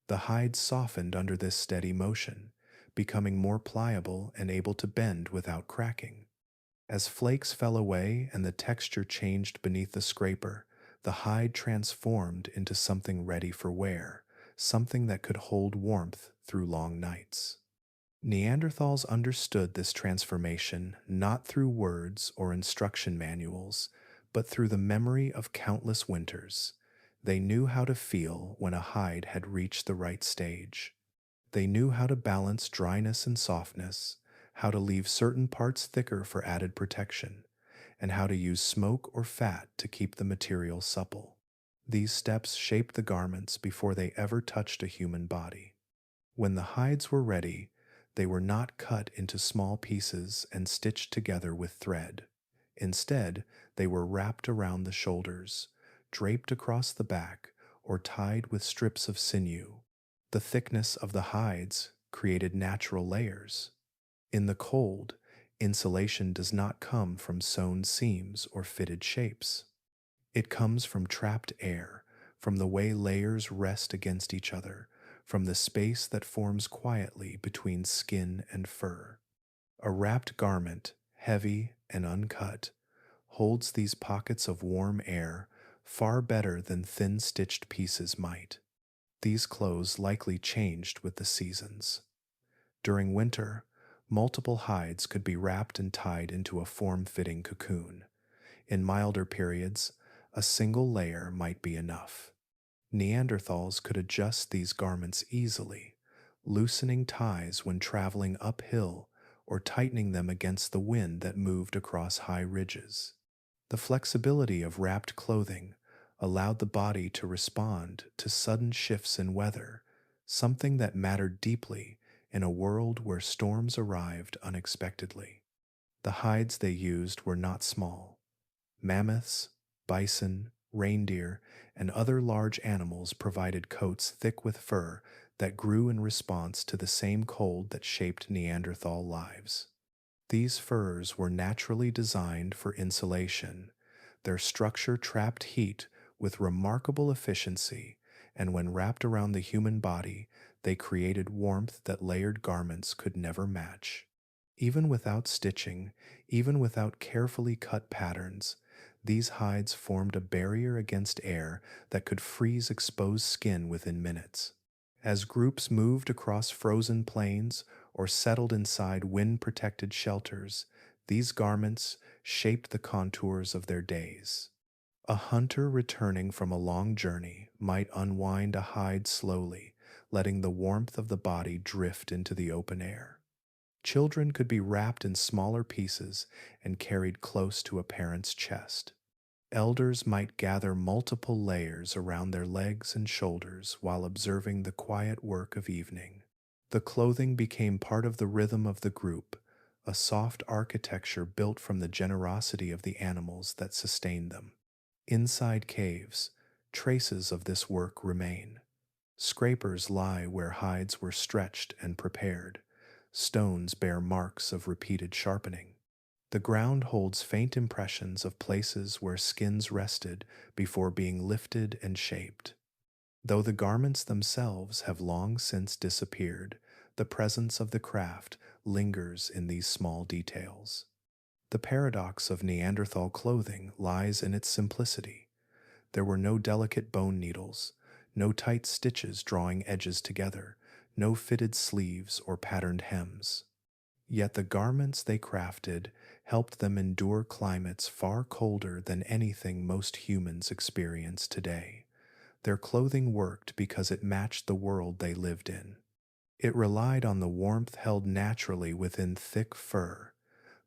The hide softened under this steady motion, becoming more pliable and able to bend without cracking. As flakes fell away and the texture changed beneath the scraper, the hide transformed into something ready for wear, something that could hold warmth through long nights. Neanderthals understood this transformation not through words or instruction manuals, but through the memory of countless winters. They knew how to feel when a hide had reached the right stage. They knew how to balance dryness and softness, how to leave certain parts thicker for added protection, and how to use smoke or fat to keep the material supple. These steps shaped the garments before they ever touched a human body. When the hides were ready, they were not cut into small pieces and stitched together with thread. Instead, they were wrapped around the shoulders, draped across the back, or tied with strips of sinew. The thickness of the hides created natural layers. In the cold, insulation does not come from sewn seams or fitted shapes. It comes from trapped air, from the way layers rest against each other, from the space that forms quietly between skin and fur. A wrapped garment, heavy and uncut, holds these pockets of warm air far better than thin stitched pieces might. These clothes likely changed with the seasons. During winter, multiple hides could be wrapped and tied into a form-fitting cocoon. In milder periods, a single layer might be enough. Neanderthals could adjust these garments easily, loosening ties when traveling uphill or tightening them against the wind that moved across high ridges. The flexibility of wrapped clothing allowed the body to respond to sudden shifts in weather, something that mattered deeply in a world where storms arrived unexpectedly. The hides they used were not small. Mammoths, bison, reindeer, and other large animals provided coats thick with fur that grew in response to the same cold that shaped Neanderthal lives. These furs were naturally designed for insulation. Their structure trapped heat with remarkable efficiency, and when wrapped around the human body, they created warmth that layered garments could never match. Even without stitching, even without carefully cut patterns, these hides formed a barrier against air that could freeze exposed skin within minutes. As groups moved across frozen plains or settled inside wind-protected shelters, these garments shaped the contours of their days. A hunter returning from a long journey might unwind a hide slowly, letting the warmth of the body drift into the open air. Children could be wrapped in smaller pieces and carried close to a parent's chest. Elders might gather multiple layers around their legs and shoulders while observing the quiet work of evening. The clothing became part of the rhythm of the group, a soft architecture built from the generosity of the animals that sustained them. Inside caves, traces of this work remain. Scrapers lie where hides were stretched and prepared. Stones bear marks of repeated sharpening. The ground holds faint impressions of places where skins rested before being lifted and shaped. Though the garments themselves have long since disappeared, the presence of the craft lingers in these small details. The paradox of Neanderthal clothing lies in its simplicity. There were no delicate bone needles, no tight stitches drawing edges together, no fitted sleeves or patterned hems. Yet the garments they crafted helped them endure climates far colder than anything most humans experience today. Their clothing worked because it matched the world they lived in. It relied on the warmth held naturally within thick fur,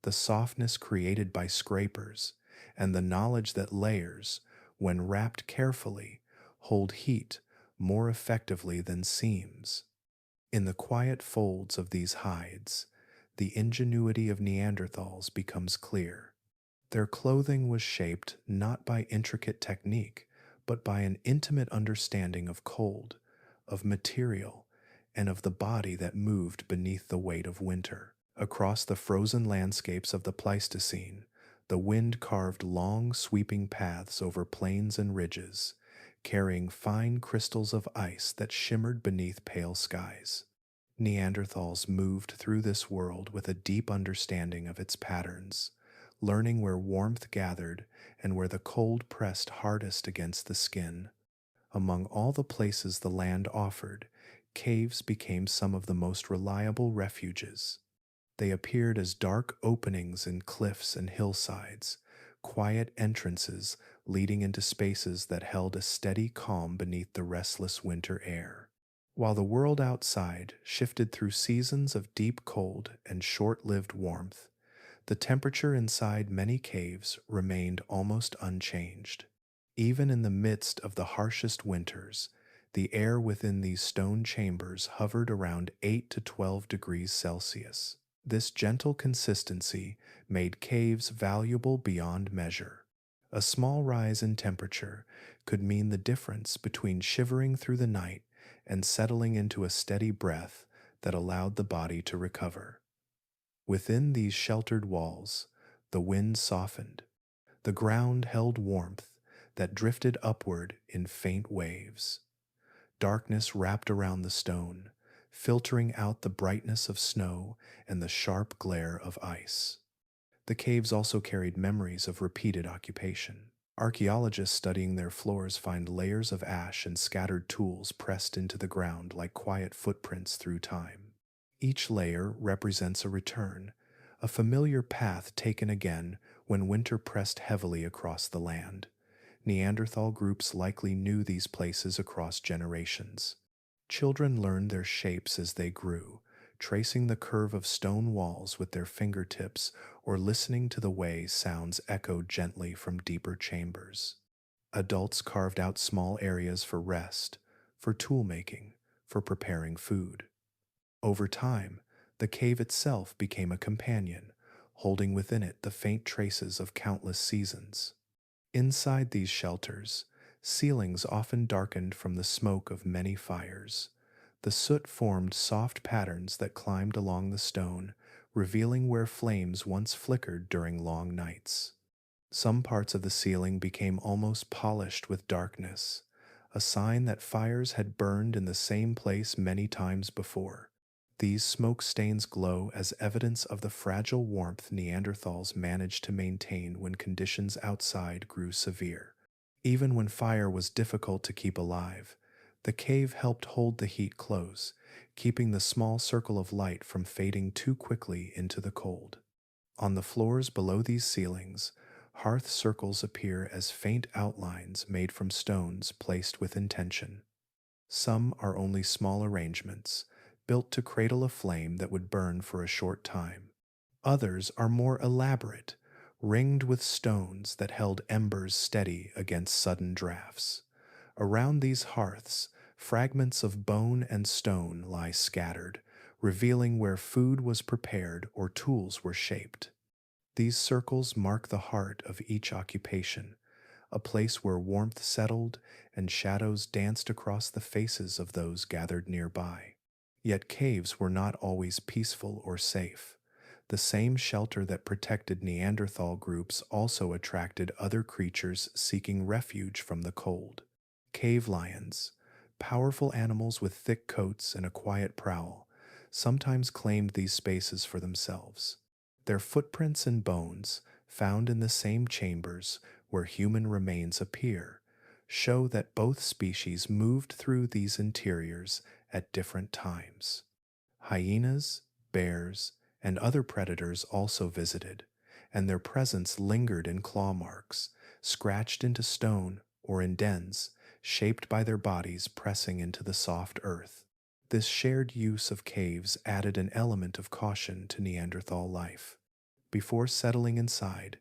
the softness created by scrapers, and the knowledge that layers, when wrapped carefully, hold heat more effectively than seams. In the quiet folds of these hides, the ingenuity of Neanderthals becomes clear. Their clothing was shaped not by intricate technique, but by an intimate understanding of cold, of material, and of the body that moved beneath the weight of winter. Across the frozen landscapes of the Pleistocene, the wind carved long, sweeping paths over plains and ridges, carrying fine crystals of ice that shimmered beneath pale skies. Neanderthals moved through this world with a deep understanding of its patterns, learning where warmth gathered and where the cold pressed hardest against the skin. Among all the places the land offered, caves became some of the most reliable refuges. They appeared as dark openings in cliffs and hillsides, quiet entrances leading into spaces that held a steady calm beneath the restless winter air. While the world outside shifted through seasons of deep cold and short lived warmth, the temperature inside many caves remained almost unchanged. Even in the midst of the harshest winters, the air within these stone chambers hovered around 8 to 12 degrees Celsius. This gentle consistency made caves valuable beyond measure. A small rise in temperature could mean the difference between shivering through the night and settling into a steady breath that allowed the body to recover. Within these sheltered walls, the wind softened. The ground held warmth that drifted upward in faint waves. Darkness wrapped around the stone, filtering out the brightness of snow and the sharp glare of ice. The caves also carried memories of repeated occupation. Archaeologists studying their floors find layers of ash and scattered tools pressed into the ground like quiet footprints through time. Each layer represents a return, a familiar path taken again when winter pressed heavily across the land. Neanderthal groups likely knew these places across generations. Children learned their shapes as they grew, tracing the curve of stone walls with their fingertips or listening to the way sounds echoed gently from deeper chambers. Adults carved out small areas for rest, for tool making, for preparing food. Over time, the cave itself became a companion, holding within it the faint traces of countless seasons. Inside these shelters, ceilings often darkened from the smoke of many fires. The soot formed soft patterns that climbed along the stone, revealing where flames once flickered during long nights. Some parts of the ceiling became almost polished with darkness, a sign that fires had burned in the same place many times before. These smoke stains glow as evidence of the fragile warmth Neanderthals managed to maintain when conditions outside grew severe. Even when fire was difficult to keep alive, the cave helped hold the heat close, keeping the small circle of light from fading too quickly into the cold. On the floors below these ceilings, hearth circles appear as faint outlines made from stones placed with intention. Some are only small arrangements, built to cradle a flame that would burn for a short time. Others are more elaborate, ringed with stones that held embers steady against sudden drafts. Around these hearths, fragments of bone and stone lie scattered, revealing where food was prepared or tools were shaped. These circles mark the heart of each occupation, a place where warmth settled and shadows danced across the faces of those gathered nearby. Yet caves were not always peaceful or safe. The same shelter that protected Neanderthal groups also attracted other creatures seeking refuge from the cold. Cave lions, powerful animals with thick coats and a quiet prowl, sometimes claimed these spaces for themselves. Their footprints and bones, found in the same chambers where human remains appear, show that both species moved through these interiors at different times. Hyenas, bears, and other predators also visited, and their presence lingered in claw marks, scratched into stone or in dens, shaped by their bodies pressing into the soft earth. This shared use of caves added an element of caution to Neanderthal life. Before settling inside,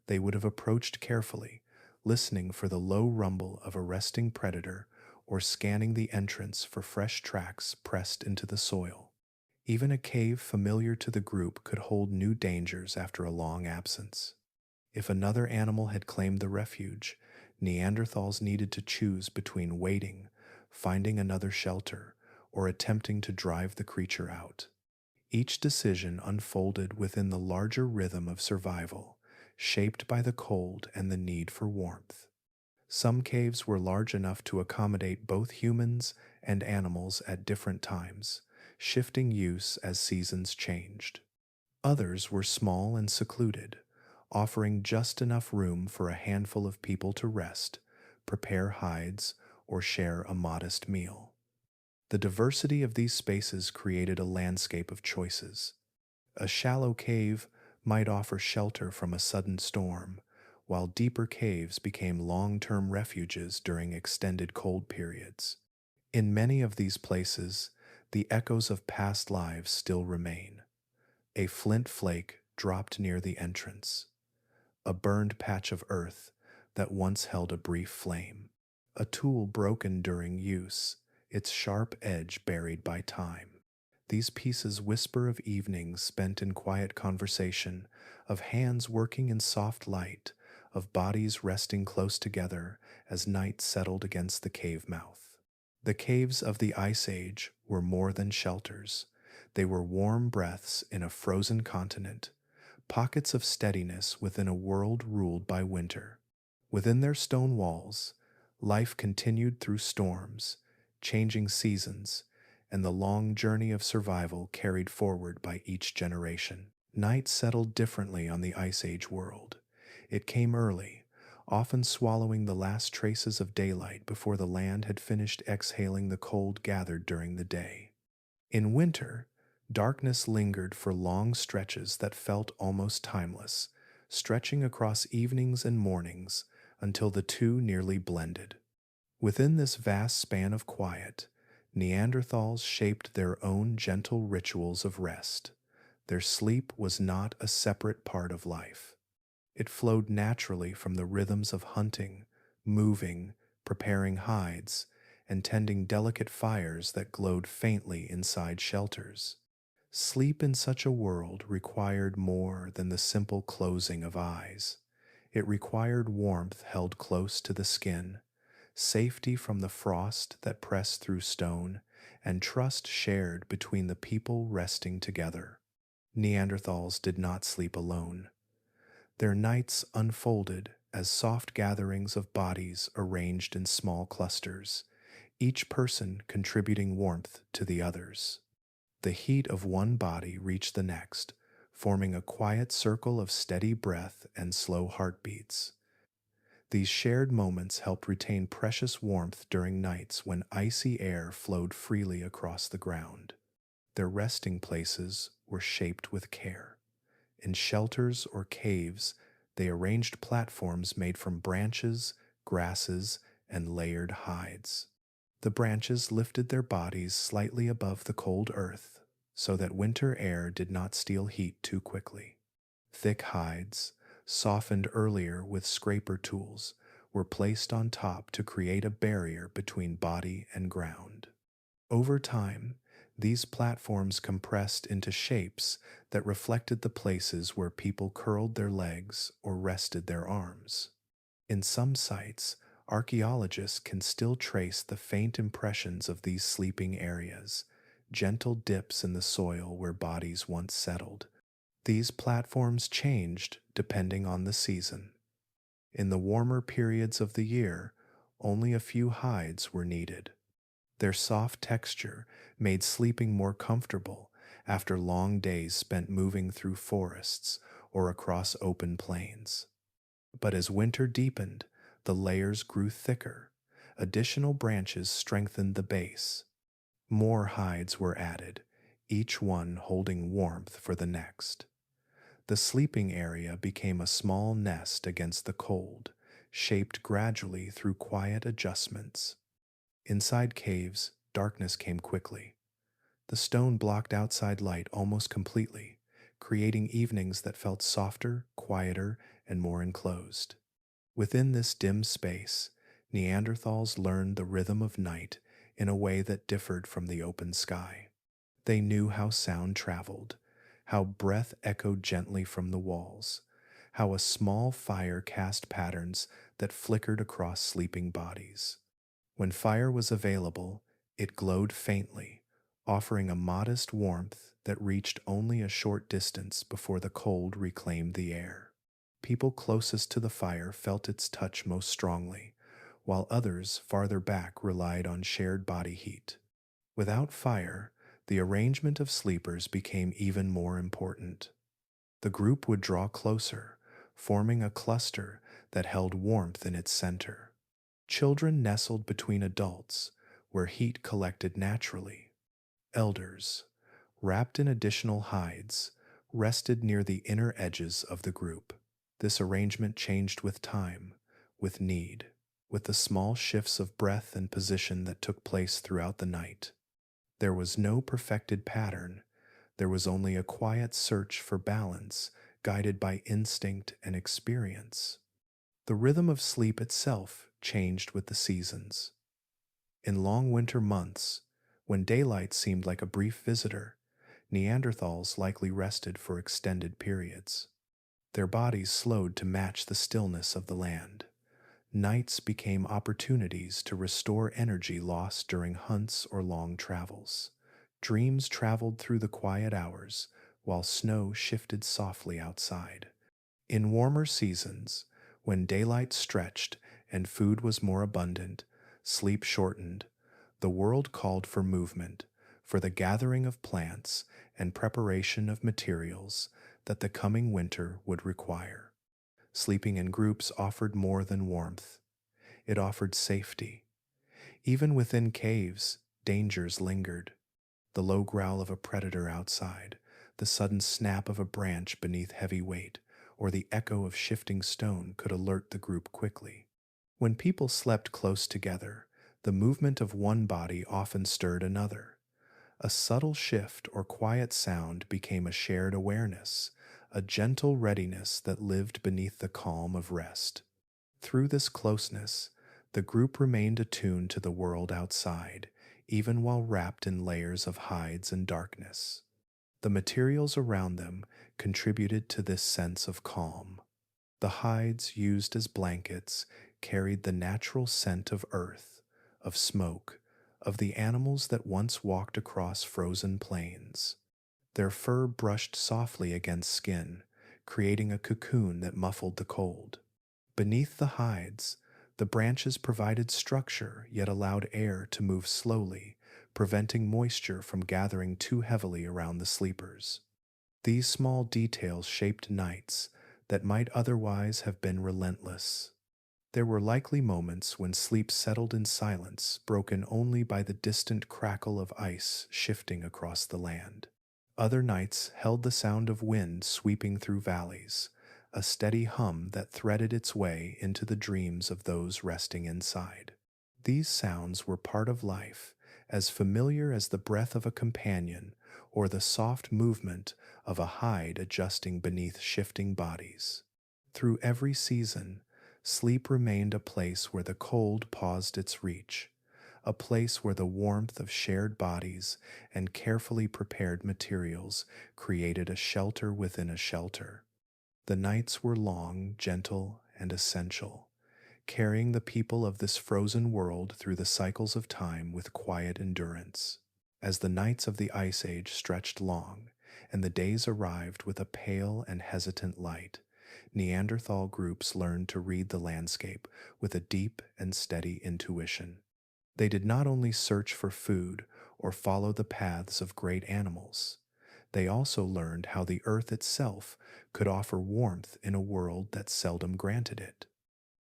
they would have approached carefully, listening for the low rumble of a resting predator or scanning the entrance for fresh tracks pressed into the soil. Even a cave familiar to the group could hold new dangers after a long absence. If another animal had claimed the refuge, Neanderthals needed to choose between waiting, finding another shelter, or attempting to drive the creature out. Each decision unfolded within the larger rhythm of survival, shaped by the cold and the need for warmth. Some caves were large enough to accommodate both humans and animals at different times, shifting use as seasons changed. Others were small and secluded, offering just enough room for a handful of people to rest, prepare hides, or share a modest meal. The diversity of these spaces created a landscape of choices. A shallow cave might offer shelter from a sudden storm, while deeper caves became long-term refuges during extended cold periods. In many of these places, the echoes of past lives still remain. A flint flake dropped near the entrance, a burned patch of earth that once held a brief flame, a tool broken during use, its sharp edge buried by time. These pieces whisper of evenings spent in quiet conversation, of hands working in soft light, of bodies resting close together as night settled against the cave mouth. The caves of the Ice Age were more than shelters. They were warm breaths in a frozen continent, pockets of steadiness within a world ruled by winter. Within their stone walls, life continued through storms, changing seasons, and the long journey of survival carried forward by each generation. Night settled differently on the Ice Age world. It came early, often swallowing the last traces of daylight before the land had finished exhaling the cold gathered during the day. In winter, darkness lingered for long stretches that felt almost timeless, stretching across evenings and mornings until the two nearly blended. Within this vast span of quiet, Neanderthals shaped their own gentle rituals of rest. Their sleep was not a separate part of life. It flowed naturally from the rhythms of hunting, moving, preparing hides, and tending delicate fires that glowed faintly inside shelters. Sleep in such a world required more than the simple closing of eyes. It required warmth held close to the skin, safety from the frost that pressed through stone, and trust shared between the people resting together. Neanderthals did not sleep alone. Their nights unfolded as soft gatherings of bodies arranged in small clusters, each person contributing warmth to the others. The heat of one body reached the next, forming a quiet circle of steady breath and slow heartbeats. These shared moments helped retain precious warmth during nights when icy air flowed freely across the ground. Their resting places were shaped with care. In shelters or caves, they arranged platforms made from branches, grasses, and layered hides. The branches lifted their bodies slightly above the cold earth so that winter air did not steal heat too quickly. Thick hides, softened earlier with scraper tools, were placed on top to create a barrier between body and ground. Over time, these platforms compressed into shapes that reflected the places where people curled their legs or rested their arms. In some sites, archaeologists can still trace the faint impressions of these sleeping areas, gentle dips in the soil where bodies once settled. These platforms changed depending on the season. In the warmer periods of the year, only a few hides were needed. Their soft texture made sleeping more comfortable after long days spent moving through forests or across open plains. But as winter deepened, the layers grew thicker. Additional branches strengthened the base. More hides were added, each one holding warmth for the next. The sleeping area became a small nest against the cold, shaped gradually through quiet adjustments. Inside caves, darkness came quickly. The stone blocked outside light almost completely, creating evenings that felt softer, quieter, and more enclosed. Within this dim space, Neanderthals learned the rhythm of night in a way that differed from the open sky. They knew how sound traveled, how breath echoed gently from the walls, how a small fire cast patterns that flickered across sleeping bodies. When fire was available, it glowed faintly, offering a modest warmth that reached only a short distance before the cold reclaimed the air. People closest to the fire felt its touch most strongly, while others farther back relied on shared body heat. Without fire, the arrangement of sleepers became even more important. The group would draw closer, forming a cluster that held warmth in its center. Children nestled between adults, where heat collected naturally. Elders, wrapped in additional hides, rested near the inner edges of the group. This arrangement changed with time, with need, with the small shifts of breath and position that took place throughout the night. There was no perfected pattern, there was only a quiet search for balance, guided by instinct and experience. The rhythm of sleep itself changed with the seasons. In long winter months, when daylight seemed like a brief visitor, Neanderthals likely rested for extended periods. Their bodies slowed to match the stillness of the land. Nights became opportunities to restore energy lost during hunts or long travels. Dreams traveled through the quiet hours, while snow shifted softly outside. In warmer seasons, when daylight stretched and food was more abundant, sleep shortened, the world called for movement, for the gathering of plants and preparation of materials that the coming winter would require. Sleeping in groups offered more than warmth. It offered safety. Even within caves, dangers lingered. The low growl of a predator outside, the sudden snap of a branch beneath heavy weight, or the echo of shifting stone could alert the group quickly. When people slept close together, the movement of one body often stirred another. A subtle shift or quiet sound became a shared awareness, a gentle readiness that lived beneath the calm of rest. Through this closeness, the group remained attuned to the world outside, even while wrapped in layers of hides and darkness. The materials around them contributed to this sense of calm. The hides used as blankets carried the natural scent of earth, of smoke, of the animals that once walked across frozen plains. Their fur brushed softly against skin, creating a cocoon that muffled the cold. Beneath the hides, the branches provided structure yet allowed air to move slowly, preventing moisture from gathering too heavily around the sleepers. These small details shaped nights that might otherwise have been relentless. There were likely moments when sleep settled in silence, broken only by the distant crackle of ice shifting across the land. Other nights held the sound of wind sweeping through valleys, a steady hum that threaded its way into the dreams of those resting inside. These sounds were part of life, as familiar as the breath of a companion or the soft movement of a hide adjusting beneath shifting bodies. Through every season, sleep remained a place where the cold paused its reach, a place where the warmth of shared bodies and carefully prepared materials created a shelter within a shelter. The nights were long, gentle, and essential, carrying the people of this frozen world through the cycles of time with quiet endurance. As the nights of the Ice Age stretched long, and the days arrived with a pale and hesitant light, Neanderthal groups learned to read the landscape with a deep and steady intuition. They did not only search for food or follow the paths of great animals, they also learned how the earth itself could offer warmth in a world that seldom granted it.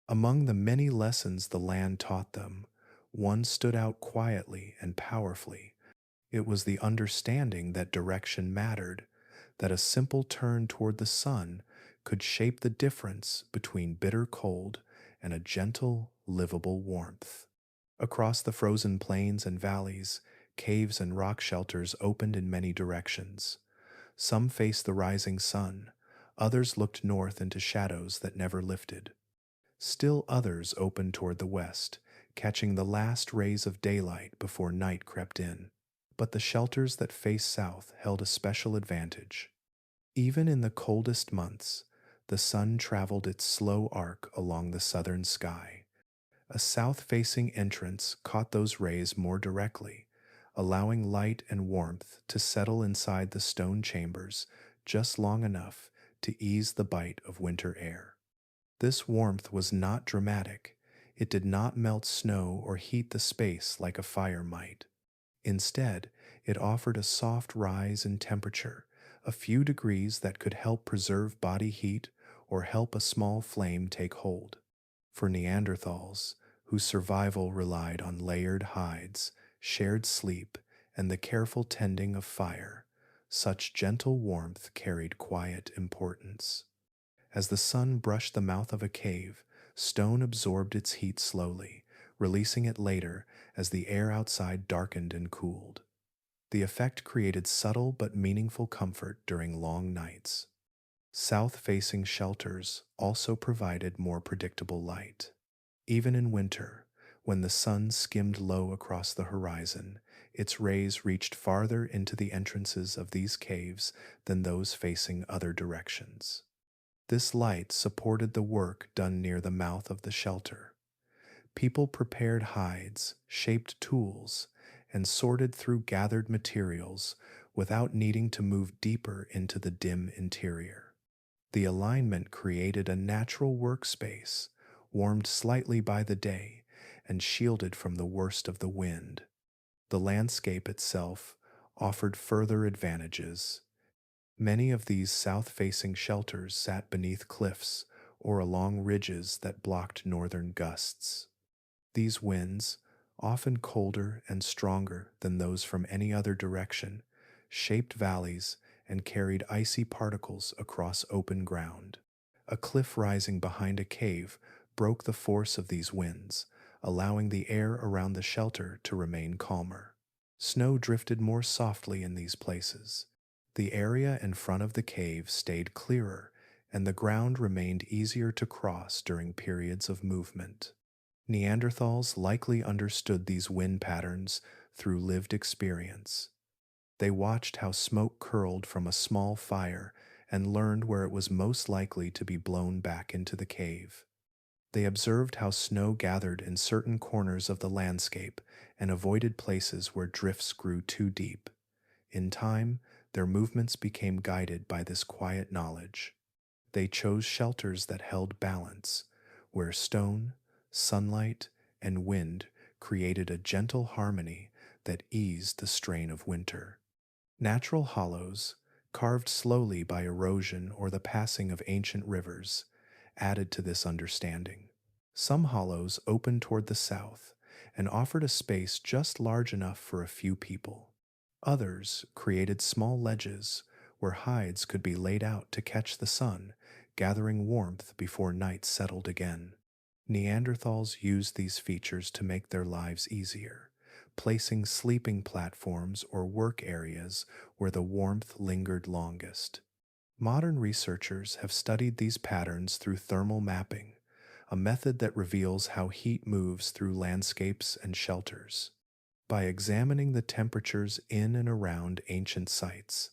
Among the many lessons the land taught them, one stood out quietly and powerfully. It was the understanding that direction mattered, that a simple turn toward the sun could shape the difference between bitter cold and a gentle, livable warmth. Across the frozen plains and valleys, caves and rock shelters opened in many directions. Some faced the rising sun, others looked north into shadows that never lifted. Still others opened toward the west, catching the last rays of daylight before night crept in. But the shelters that faced south held a special advantage. Even in the coldest months, the sun traveled its slow arc along the southern sky. A south facing entrance caught those rays more directly, allowing light and warmth to settle inside the stone chambers just long enough to ease the bite of winter air. This warmth was not dramatic. It did not melt snow or heat the space like a fire might. Instead, it offered a soft rise in temperature, a few degrees that could help preserve body heat or help a small flame take hold. For Neanderthals, whose survival relied on layered hides, shared sleep, and the careful tending of fire, such gentle warmth carried quiet importance. As the sun brushed the mouth of a cave, stone absorbed its heat slowly, releasing it later as the air outside darkened and cooled. The effect created subtle but meaningful comfort during long nights. South-facing shelters also provided more predictable light. Even in winter, when the sun skimmed low across the horizon, its rays reached farther into the entrances of these caves than those facing other directions. This light supported the work done near the mouth of the shelter. People prepared hides, shaped tools, and sorted through gathered materials without needing to move deeper into the dim interior. The alignment created a natural workspace, warmed slightly by the day and shielded from the worst of the wind. The landscape itself offered further advantages. Many of these south-facing shelters sat beneath cliffs or along ridges that blocked northern gusts. These winds, often colder and stronger than those from any other direction, shaped valleys and carried icy particles across open ground. A cliff rising behind a cave broke the force of these winds, allowing the air around the shelter to remain calmer. Snow drifted more softly in these places. The area in front of the cave stayed clearer, and the ground remained easier to cross during periods of movement. Neanderthals likely understood these wind patterns through lived experience. They watched how smoke curled from a small fire and learned where it was most likely to be blown back into the cave. They observed how snow gathered in certain corners of the landscape and avoided places where drifts grew too deep. In time, their movements became guided by this quiet knowledge. They chose shelters that held balance, where stone, sunlight, and wind created a gentle harmony that eased the strain of winter. Natural hollows, carved slowly by erosion or the passing of ancient rivers, added to this understanding. Some hollows opened toward the south and offered a space just large enough for a few people. Others created small ledges where hides could be laid out to catch the sun, gathering warmth before night settled again. Neanderthals used these features to make their lives easier, placing sleeping platforms or work areas where the warmth lingered longest. Modern researchers have studied these patterns through thermal mapping, a method that reveals how heat moves through landscapes and shelters. By examining the temperatures in and around ancient sites,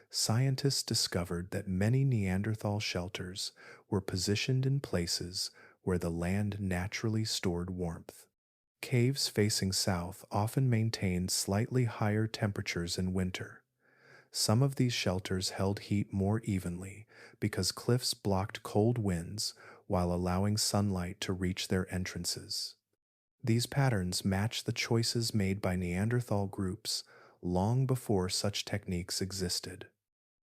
scientists discovered that many Neanderthal shelters were positioned in places where the land naturally stored warmth. Caves facing south often maintained slightly higher temperatures in winter. Some of these shelters held heat more evenly because cliffs blocked cold winds while allowing sunlight to reach their entrances. These patterns match the choices made by Neanderthal groups long before such techniques existed.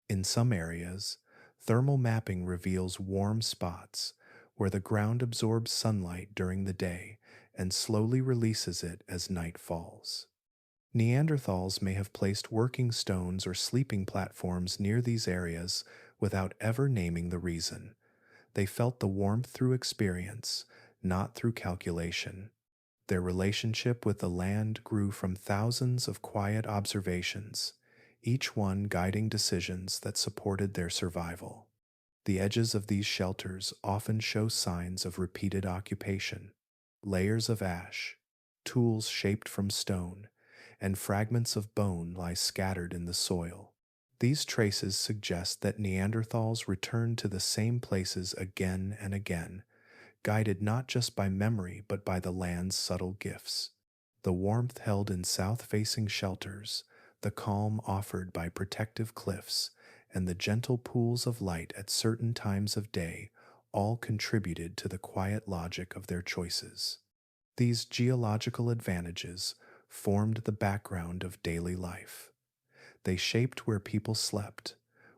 In some areas, thermal mapping reveals warm spots where the ground absorbs sunlight during the day and slowly releases it as night falls. Neanderthals may have placed working stones or sleeping platforms near these areas without ever naming the reason. They felt the warmth through experience, not through calculation. Their relationship with the land grew from thousands of quiet observations, each one guiding decisions that supported their survival. The edges of these shelters often show signs of repeated occupation. Layers of ash, tools shaped from stone, and fragments of bone lie scattered in the soil. These traces suggest that Neanderthals returned to the same places again and again, guided not just by memory but by the land's subtle gifts. The warmth held in south facing shelters, the calm offered by protective cliffs, and the gentle pools of light at certain times of day all contributed to the quiet logic of their choices. These geological advantages formed the background of daily life. They shaped where people slept,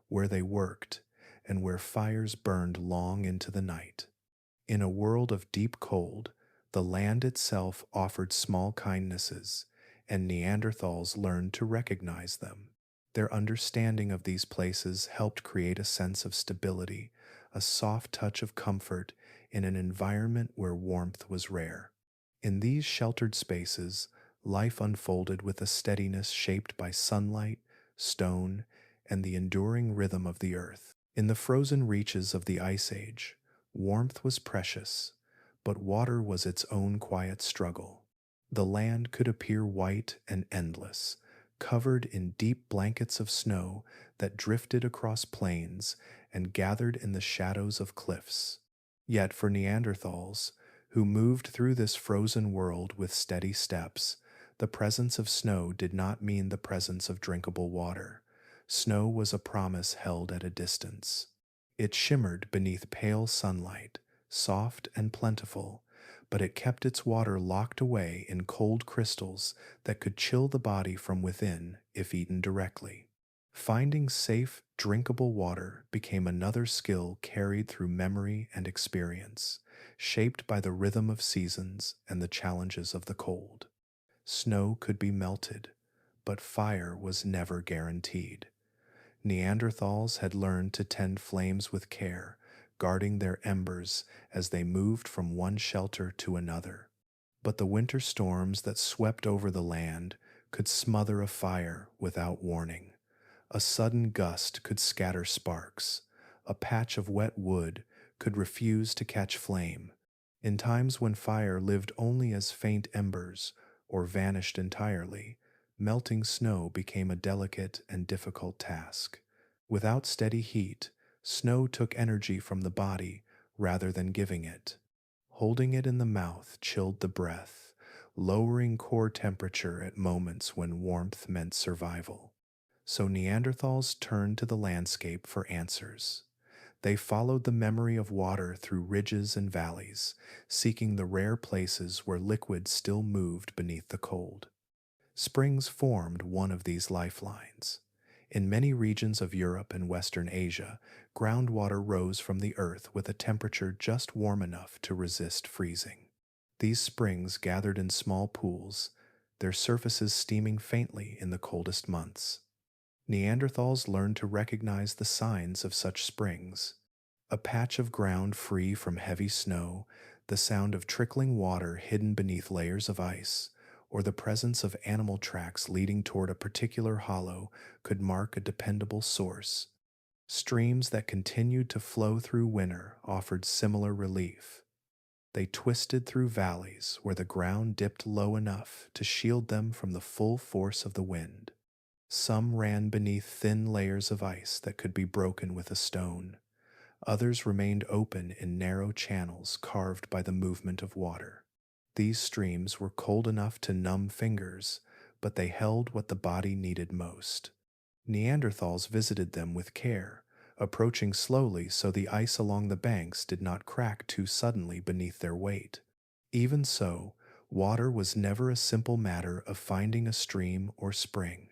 where they worked, and where fires burned long into the night. In a world of deep cold, the land itself offered small kindnesses, and Neanderthals learned to recognize them. Their understanding of these places helped create a sense of stability, a soft touch of comfort in an environment where warmth was rare. In these sheltered spaces, life unfolded with a steadiness shaped by sunlight, stone, and the enduring rhythm of the earth. In the frozen reaches of the Ice Age, warmth was precious, but water was its own quiet struggle. The land could appear white and endless, covered in deep blankets of snow that drifted across plains and gathered in the shadows of cliffs. Yet for Neanderthals, who moved through this frozen world with steady steps, the presence of snow did not mean the presence of drinkable water. Snow was a promise held at a distance. It shimmered beneath pale sunlight, soft and plentiful, but it kept its water locked away in cold crystals that could chill the body from within if eaten directly. Finding safe, drinkable water became another skill carried through memory and experience, shaped by the rhythm of seasons and the challenges of the cold. Snow could be melted, but fire was never guaranteed. Neanderthals had learned to tend flames with care, guarding their embers as they moved from one shelter to another. But the winter storms that swept over the land could smother a fire without warning. A sudden gust could scatter sparks. A patch of wet wood could refuse to catch flame. In times when fire lived only as faint embers or vanished entirely, melting snow became a delicate and difficult task. Without steady heat, snow took energy from the body rather than giving it. Holding it in the mouth chilled the breath, lowering core temperature at moments when warmth meant survival. So Neanderthals turned to the landscape for answers. They followed the memory of water through ridges and valleys, seeking the rare places where liquid still moved beneath the cold. Springs formed one of these lifelines. In many regions of Europe and Western Asia, groundwater rose from the earth with a temperature just warm enough to resist freezing. These springs gathered in small pools, their surfaces steaming faintly in the coldest months. Neanderthals learned to recognize the signs of such springs. A patch of ground free from heavy snow, the sound of trickling water hidden beneath layers of ice, or the presence of animal tracks leading toward a particular hollow could mark a dependable source. Streams that continued to flow through winter offered similar relief. They twisted through valleys where the ground dipped low enough to shield them from the full force of the wind. Some ran beneath thin layers of ice that could be broken with a stone. Others remained open in narrow channels carved by the movement of water. These streams were cold enough to numb fingers, but they held what the body needed most. Neanderthals visited them with care, approaching slowly so the ice along the banks did not crack too suddenly beneath their weight. Even so, water was never a simple matter of finding a stream or spring.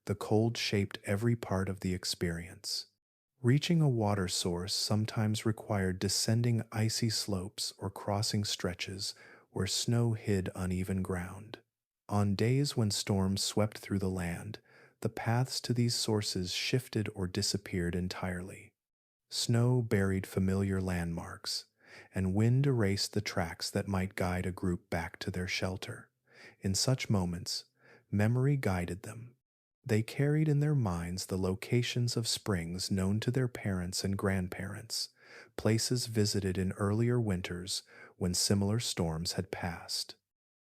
The cold shaped every part of the experience. Reaching a water source sometimes required descending icy slopes or crossing stretches where snow hid uneven ground. On days when storms swept through the land, the paths to these sources shifted or disappeared entirely. Snow buried familiar landmarks, and wind erased the tracks that might guide a group back to their shelter. In such moments, memory guided them. They carried in their minds the locations of springs known to their parents and grandparents, places visited in earlier winters when similar storms had passed.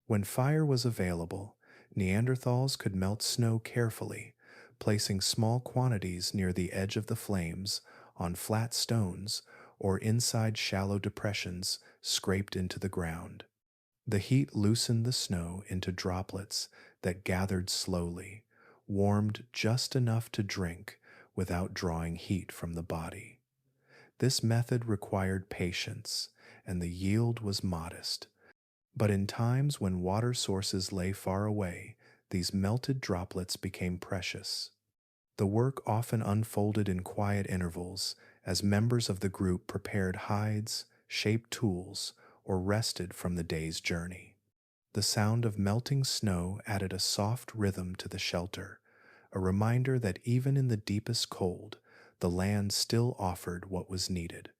When fire was available, Neanderthals could melt snow carefully, placing small quantities near the edge of the flames on flat stones or inside shallow depressions scraped into the ground. The heat loosened the snow into droplets that gathered slowly, warmed just enough to drink without drawing heat from the body. This method required patience, and the yield was modest. But in times when water sources lay far away, these melted droplets became precious. The work often unfolded in quiet intervals as members of the group prepared hides, shaped tools, or rested from the day's journey. The sound of melting snow added a soft rhythm to the shelter, a reminder that even in the deepest cold, the land still offered what was needed.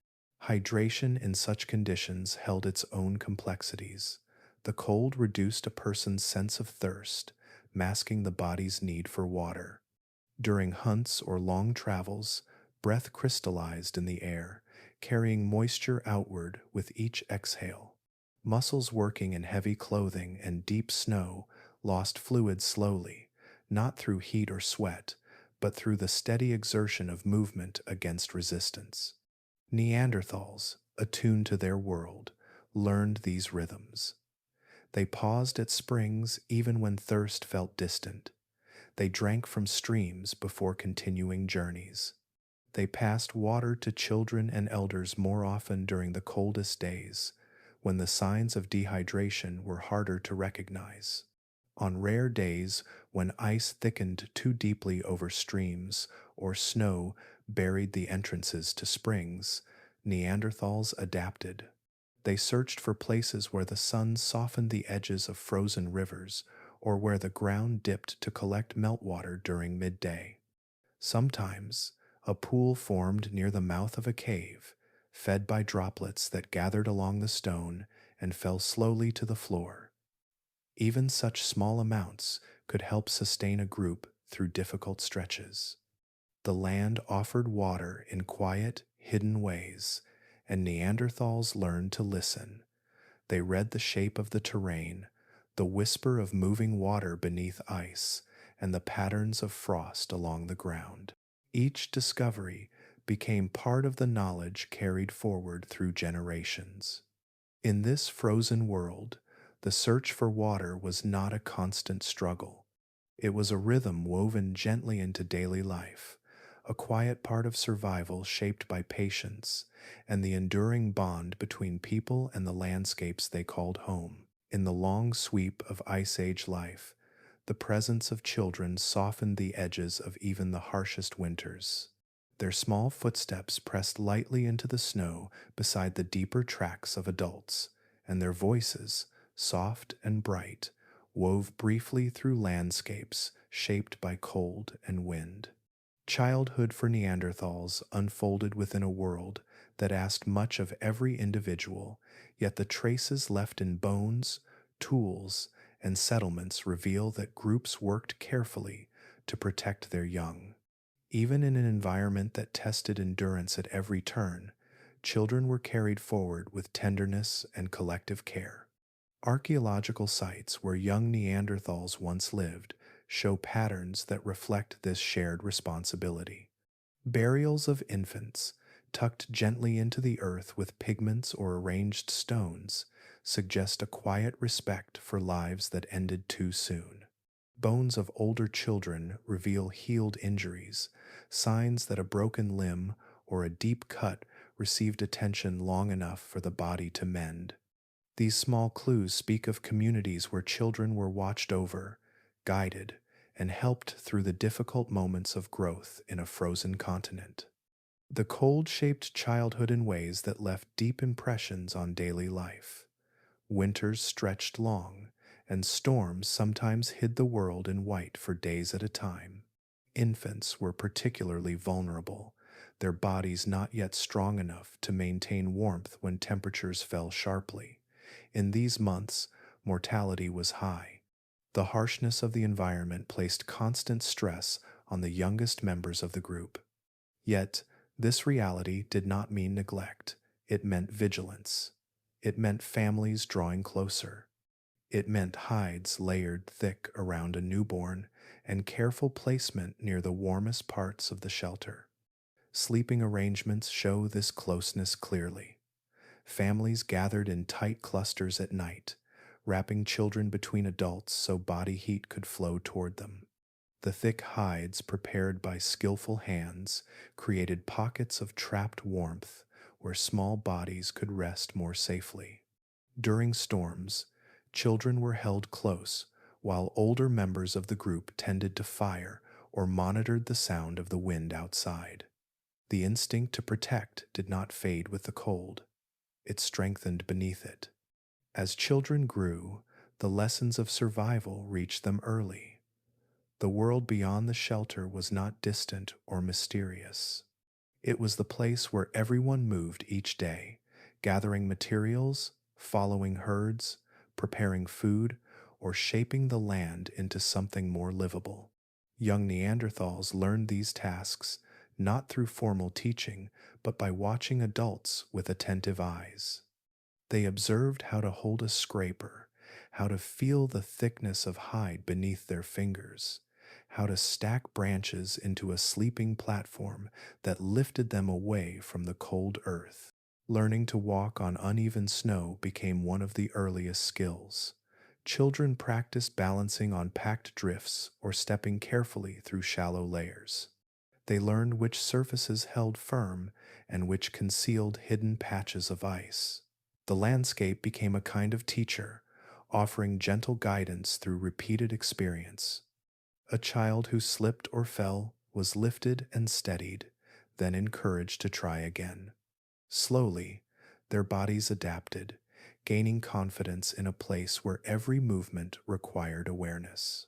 Hydration in such conditions held its own complexities. The cold reduced a person's sense of thirst, masking the body's need for water. During hunts or long travels, breath crystallized in the air, carrying moisture outward with each exhale. Muscles working in heavy clothing and deep snow lost fluid slowly, not through heat or sweat, but through the steady exertion of movement against resistance. Neanderthals, attuned to their world, learned these rhythms. They paused at springs even when thirst felt distant. They drank from streams before continuing journeys. They passed water to children and elders more often during the coldest days, when the signs of dehydration were harder to recognize. On rare days when ice thickened too deeply over streams or snow buried the entrances to springs, Neanderthals adapted. They searched for places where the sun softened the edges of frozen rivers or where the ground dipped to collect meltwater during midday. Sometimes, a pool formed near the mouth of a cave, fed by droplets that gathered along the stone and fell slowly to the floor. Even such small amounts could help sustain a group through difficult stretches. The land offered water in quiet, hidden ways, and Neanderthals learned to listen. They read the shape of the terrain, the whisper of moving water beneath ice, and the patterns of frost along the ground. Each discovery became part of the knowledge carried forward through generations. In this frozen world, the search for water was not a constant struggle. It was a rhythm woven gently into daily life, a quiet part of survival shaped by patience and the enduring bond between people and the landscapes they called home. In the long sweep of Ice Age life, the presence of children softened the edges of even the harshest winters. Their small footsteps pressed lightly into the snow beside the deeper tracks of adults, and their voices, soft and bright, wove briefly through landscapes shaped by cold and wind. Childhood for Neanderthals unfolded within a world that asked much of every individual, yet the traces left in bones, tools, and settlements reveal that groups worked carefully to protect their young. Even in an environment that tested endurance at every turn, children were carried forward with tenderness and collective care. Archaeological sites where young Neanderthals once lived show patterns that reflect this shared responsibility. Burials of infants, tucked gently into the earth with pigments or arranged stones, suggest a quiet respect for lives that ended too soon. Bones of older children reveal healed injuries, signs that a broken limb or a deep cut received attention long enough for the body to mend. These small clues speak of communities where children were watched over, guided, and helped through the difficult moments of growth in a frozen continent. The cold shaped childhood in ways that left deep impressions on daily life. Winters stretched long, and storms sometimes hid the world in white for days at a time. Infants were particularly vulnerable, their bodies not yet strong enough to maintain warmth when temperatures fell sharply. In these months, mortality was high. The harshness of the environment placed constant stress on the youngest members of the group. Yet, this reality did not mean neglect, it meant vigilance. It meant families drawing closer. It meant hides layered thick around a newborn and careful placement near the warmest parts of the shelter. Sleeping arrangements show this closeness clearly. Families gathered in tight clusters at night, wrapping children between adults so body heat could flow toward them. The thick hides prepared by skillful hands created pockets of trapped warmth where small bodies could rest more safely. During storms, children were held close while older members of the group tended to fire or monitored the sound of the wind outside. The instinct to protect did not fade with the cold, it strengthened beneath it. As children grew, the lessons of survival reached them early. The world beyond the shelter was not distant or mysterious. It was the place where everyone moved each day, gathering materials, following herds, preparing food, or shaping the land into something more livable. Young Neanderthals learned these tasks not through formal teaching, but by watching adults with attentive eyes. They observed how to hold a scraper, how to feel the thickness of hide beneath their fingers, how to stack branches into a sleeping platform that lifted them away from the cold earth. Learning to walk on uneven snow became one of the earliest skills. Children practiced balancing on packed drifts or stepping carefully through shallow layers. They learned which surfaces held firm and which concealed hidden patches of ice. The landscape became a kind of teacher, offering gentle guidance through repeated experience. A child who slipped or fell was lifted and steadied, then encouraged to try again. Slowly, their bodies adapted, gaining confidence in a place where every movement required awareness.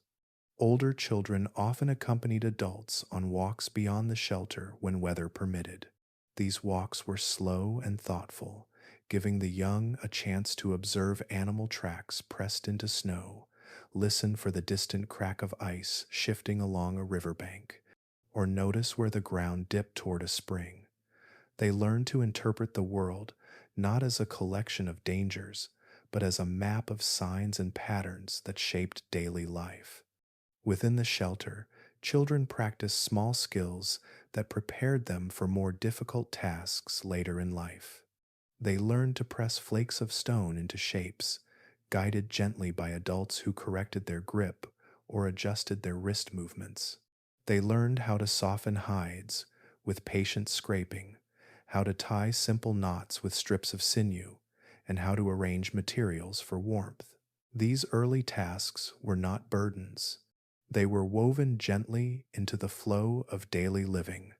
Older children often accompanied adults on walks beyond the shelter when weather permitted. These walks were slow and thoughtful, giving the young a chance to observe animal tracks pressed into snow, listen for the distant crack of ice shifting along a riverbank, or notice where the ground dipped toward a spring. They learned to interpret the world not as a collection of dangers, but as a map of signs and patterns that shaped daily life. Within the shelter, children practiced small skills that prepared them for more difficult tasks later in life. They learned to press flakes of stone into shapes, guided gently by adults who corrected their grip or adjusted their wrist movements. They learned how to soften hides with patient scraping, how to tie simple knots with strips of sinew, and how to arrange materials for warmth. These early tasks were not burdens. They were woven gently into the flow of daily living,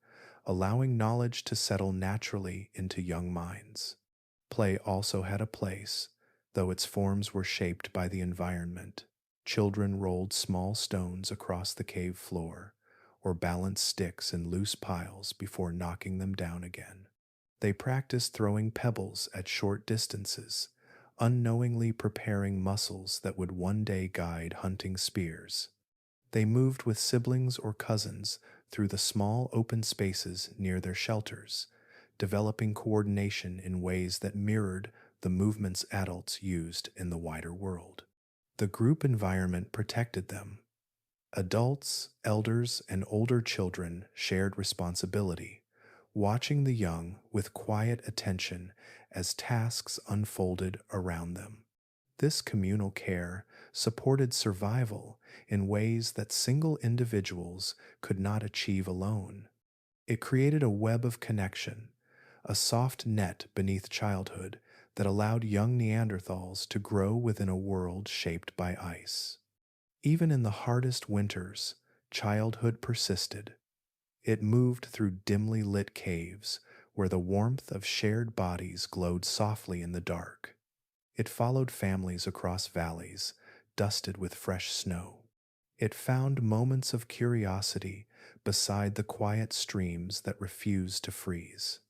allowing knowledge to settle naturally into young minds. Play also had a place, though its forms were shaped by the environment. Children rolled small stones across the cave floor, or balanced sticks in loose piles before knocking them down again. They practiced throwing pebbles at short distances, unknowingly preparing muscles that would one day guide hunting spears. They moved with siblings or cousins through the small open spaces near their shelters, developing coordination in ways that mirrored the movements adults used in the wider world. The group environment protected them. Adults, elders, and older children shared responsibility, watching the young with quiet attention as tasks unfolded around them. This communal care supported survival in ways that single individuals could not achieve alone. It created a web of connection, a soft net beneath childhood that allowed young Neanderthals to grow within a world shaped by ice. Even in the hardest winters, childhood persisted. It moved through dimly lit caves where the warmth of shared bodies glowed softly in the dark. It followed families across valleys, dusted with fresh snow. It found moments of curiosity beside the quiet streams that refused to freeze.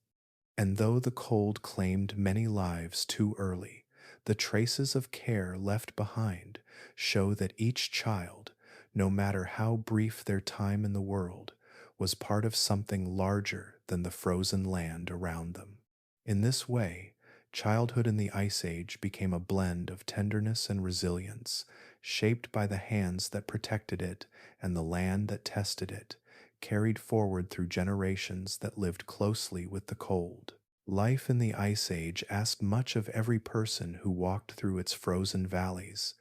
And though the cold claimed many lives too early, the traces of care left behind show that each child, no matter how brief their time in the world, was part of something larger than the frozen land around them. In this way, childhood in the Ice Age became a blend of tenderness and resilience, shaped by the hands that protected it and the land that tested it, carried forward through generations that lived closely with the cold. Life in the Ice Age asked much of every person who walked through its frozen valleys,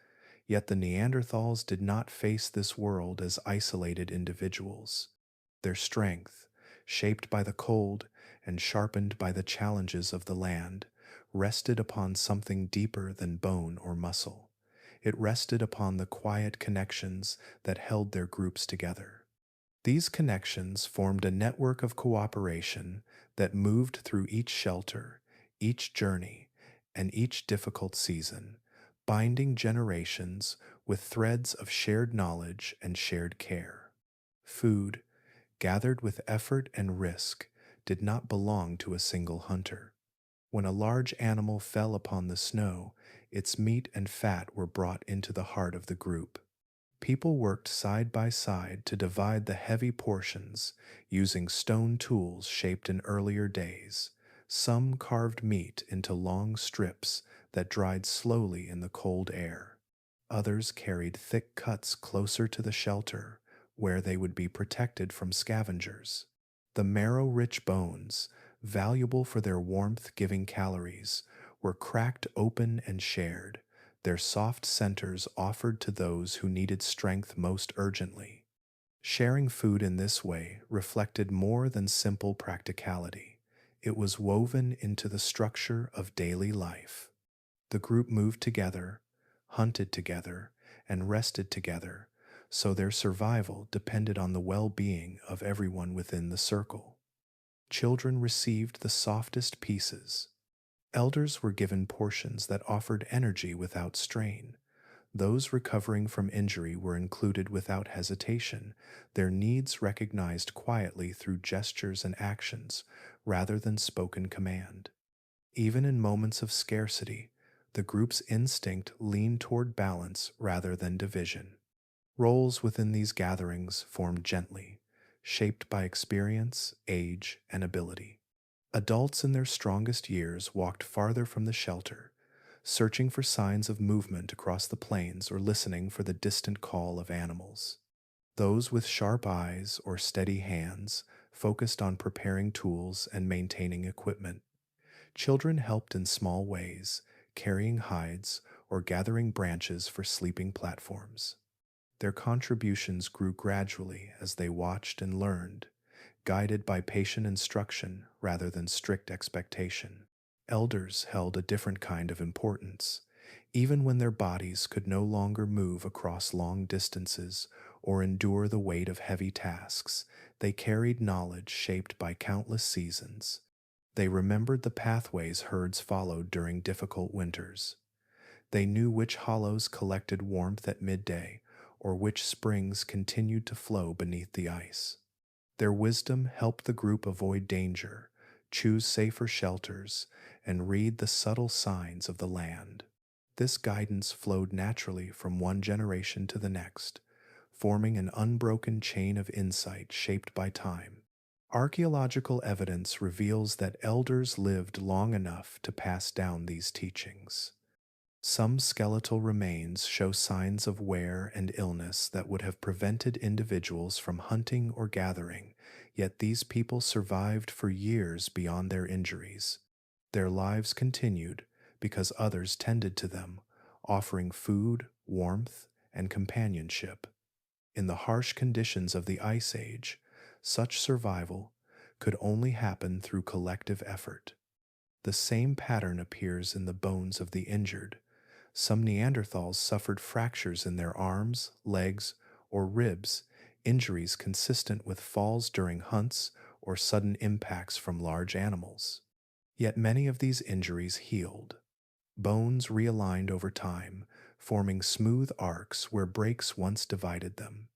yet the Neanderthals did not face this world as isolated individuals. Their strength, shaped by the cold and sharpened by the challenges of the land, rested upon something deeper than bone or muscle. It rested upon the quiet connections that held their groups together. These connections formed a network of cooperation that moved through each shelter, each journey, and each difficult season, binding generations with threads of shared knowledge and shared care. Food, gathered with effort and risk, did not belong to a single hunter. When a large animal fell upon the snow, its meat and fat were brought into the heart of the group. People worked side by side to divide the heavy portions using stone tools shaped in earlier days. Some carved meat into long strips that dried slowly in the cold air. Others carried thick cuts closer to the shelter, where they would be protected from scavengers. The marrow-rich bones, valuable for their warmth-giving calories, were cracked open and shared, their soft centers offered to those who needed strength most urgently. Sharing food in this way reflected more than simple practicality. It was woven into the structure of daily life. The group moved together, hunted together, and rested together, so their survival depended on the well-being of everyone within the circle. Children received the softest pieces. Elders were given portions that offered energy without strain. Those recovering from injury were included without hesitation, their needs recognized quietly through gestures and actions rather than spoken command. Even in moments of scarcity, the group's instinct leaned toward balance rather than division. Roles within these gatherings formed gently, shaped by experience, age, and ability. Adults in their strongest years walked farther from the shelter, searching for signs of movement across the plains or listening for the distant call of animals. Those with sharp eyes or steady hands focused on preparing tools and maintaining equipment. Children helped in small ways, carrying hides or gathering branches for sleeping platforms. Their contributions grew gradually as they watched and learned, guided by patient instruction rather than strict expectation. Elders held a different kind of importance. Even when their bodies could no longer move across long distances or endure the weight of heavy tasks, they carried knowledge shaped by countless seasons. They remembered the pathways herds followed during difficult winters. They knew which hollows collected warmth at midday or which springs continued to flow beneath the ice. Their wisdom helped the group avoid danger, choose safer shelters, and read the subtle signs of the land. This guidance flowed naturally from one generation to the next, forming an unbroken chain of insight shaped by time. Archaeological evidence reveals that elders lived long enough to pass down these teachings. Some skeletal remains show signs of wear and illness that would have prevented individuals from hunting or gathering, yet these people survived for years beyond their injuries. Their lives continued because others tended to them, offering food, warmth, and companionship. In the harsh conditions of the Ice Age, such survival could only happen through collective effort. The same pattern appears in the bones of the injured. Some Neanderthals suffered fractures in their arms, legs, or ribs, injuries consistent with falls during hunts or sudden impacts from large animals. Yet many of these injuries healed. Bones realigned over time, forming smooth arcs where breaks once divided them.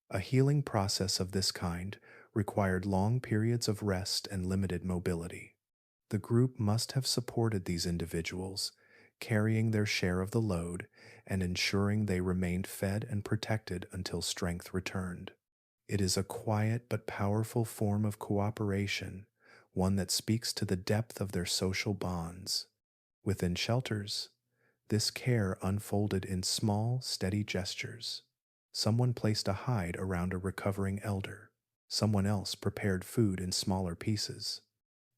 A healing process of this kind required long periods of rest and limited mobility. The group must have supported these individuals, carrying their share of the load and ensuring they remained fed and protected until strength returned. It is a quiet but powerful form of cooperation, one that speaks to the depth of their social bonds. Within shelters, this care unfolded in small, steady gestures. Someone placed a hide around a recovering elder. Someone else prepared food in smaller pieces.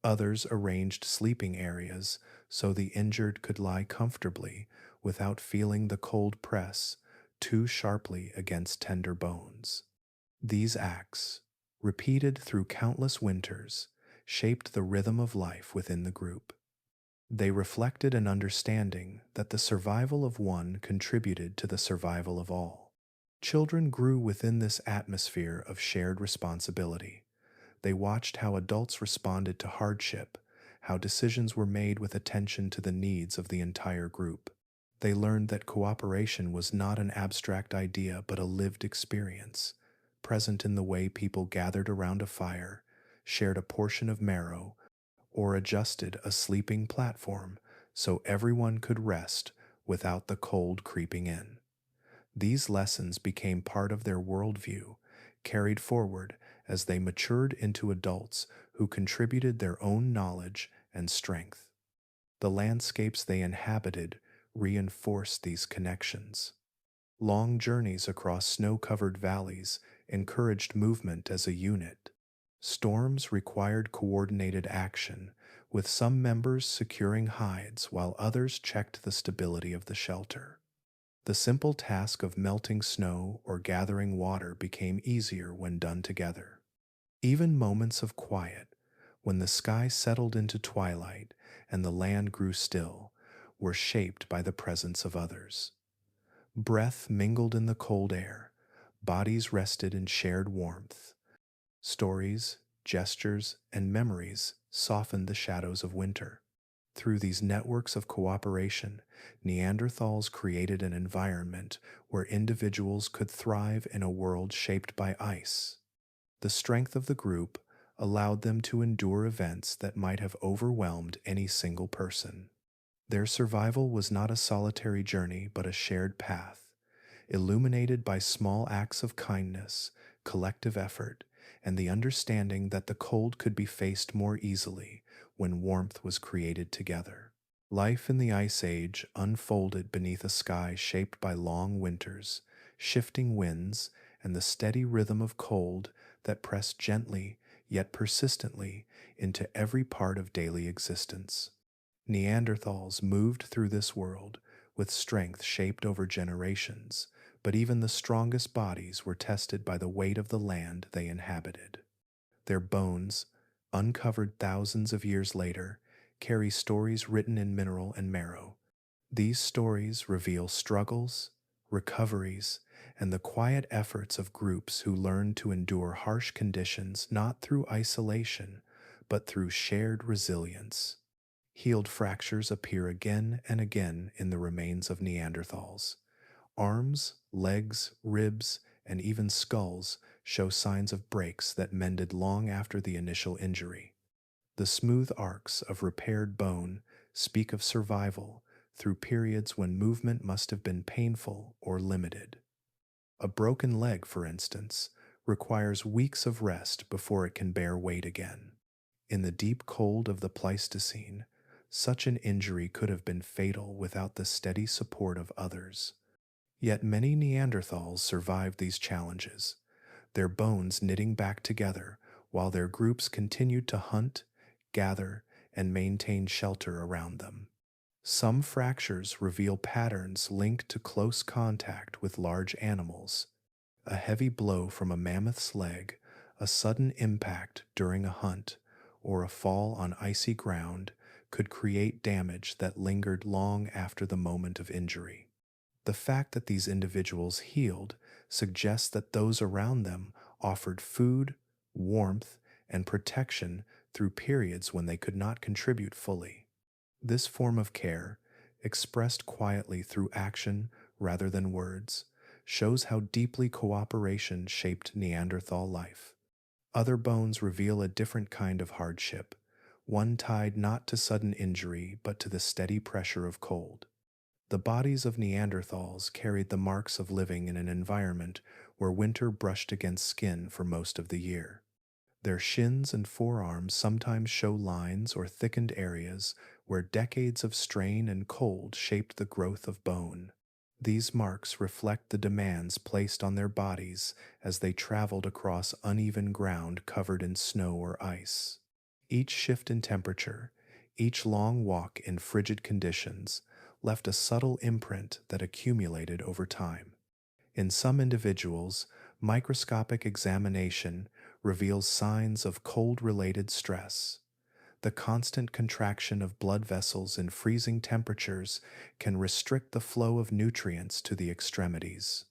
Others arranged sleeping areas so the injured could lie comfortably without feeling the cold press too sharply against tender bones. These acts, repeated through countless winters, shaped the rhythm of life within the group. They reflected an understanding that the survival of one contributed to the survival of all. Children grew within this atmosphere of shared responsibility. They watched how adults responded to hardship, how decisions were made with attention to the needs of the entire group. They learned that cooperation was not an abstract idea but a lived experience, present in the way people gathered around a fire, shared a portion of marrow, or adjusted a sleeping platform so everyone could rest without the cold creeping in. These lessons became part of their worldview, carried forward as they matured into adults who contributed their own knowledge and strength. The landscapes they inhabited reinforced these connections. Long journeys across snow-covered valleys encouraged movement as a unit. Storms required coordinated action, with some members securing hides while others checked the stability of the shelter. The simple task of melting snow or gathering water became easier when done together. Even moments of quiet, when the sky settled into twilight and the land grew still, were shaped by the presence of others. Breath mingled in the cold air, bodies rested in shared warmth. Stories, gestures, and memories softened the shadows of winter. Through these networks of cooperation, Neanderthals created an environment where individuals could thrive in a world shaped by ice. The strength of the group allowed them to endure events that might have overwhelmed any single person. Their survival was not a solitary journey but a shared path, illuminated by small acts of kindness, collective effort, and the understanding that the cold could be faced more easily when warmth was created together. Life in the Ice Age unfolded beneath a sky shaped by long winters, shifting winds, and the steady rhythm of cold that pressed gently yet persistently into every part of daily existence. Neanderthals moved through this world with strength shaped over generations, but even the strongest bodies were tested by the weight of the land they inhabited. Their bones, uncovered thousands of years later, carry stories written in mineral and marrow. These stories reveal struggles, recoveries, and the quiet efforts of groups who learn to endure harsh conditions not through isolation, but through shared resilience. Healed fractures appear again and again in the remains of Neanderthals. Arms, legs, ribs, and even skulls show signs of breaks that mended long after the initial injury. The smooth arcs of repaired bone speak of survival through periods when movement must have been painful or limited. A broken leg, for instance, requires weeks of rest before it can bear weight again. In the deep cold of the Pleistocene, such an injury could have been fatal without the steady support of others. Yet many Neanderthals survived these challenges, their bones knitting back together while their groups continued to hunt, gather, and maintain shelter around them. Some fractures reveal patterns linked to close contact with large animals. A heavy blow from a mammoth's leg, a sudden impact during a hunt, or a fall on icy ground could create damage that lingered long after the moment of injury. The fact that these individuals healed suggests that those around them offered food, warmth, and protection through periods when they could not contribute fully. This form of care, expressed quietly through action rather than words, shows how deeply cooperation shaped Neanderthal life. Other bones reveal a different kind of hardship, one tied not to sudden injury but to the steady pressure of cold. The bodies of Neanderthals carried the marks of living in an environment where winter brushed against skin for most of the year. Their shins and forearms sometimes show lines or thickened areas where decades of strain and cold shaped the growth of bone. These marks reflect the demands placed on their bodies as they traveled across uneven ground covered in snow or ice. Each shift in temperature, each long walk in frigid conditions, left a subtle imprint that accumulated over time. In some individuals, microscopic examination reveals signs of cold related stress. The constant contraction of blood vessels in freezing temperatures can restrict the flow of nutrients to the extremities.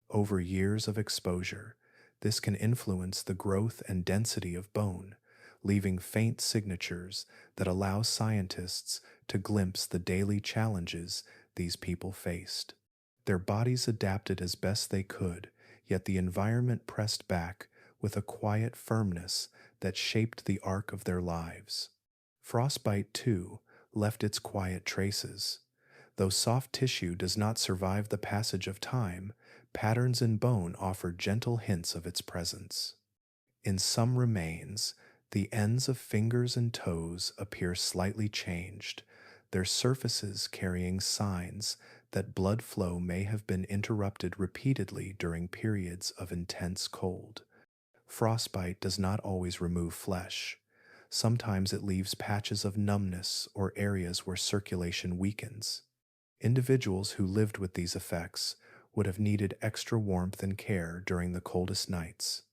Over years of exposure, this can influence the growth and density of bone, leaving faint signatures that allow scientists to glimpse the daily challenges these people faced. Their bodies adapted as best they could, yet the environment pressed back with a quiet firmness that shaped the arc of their lives. Frostbite, too, left its quiet traces. Though soft tissue does not survive the passage of time, patterns in bone offer gentle hints of its presence. In some remains, the ends of fingers and toes appear slightly changed, their surfaces carrying signs that blood flow may have been interrupted repeatedly during periods of intense cold. Frostbite does not always remove flesh. Sometimes it leaves patches of numbness or areas where circulation weakens. Individuals who lived with these effects would have needed extra warmth and care during the coldest nights.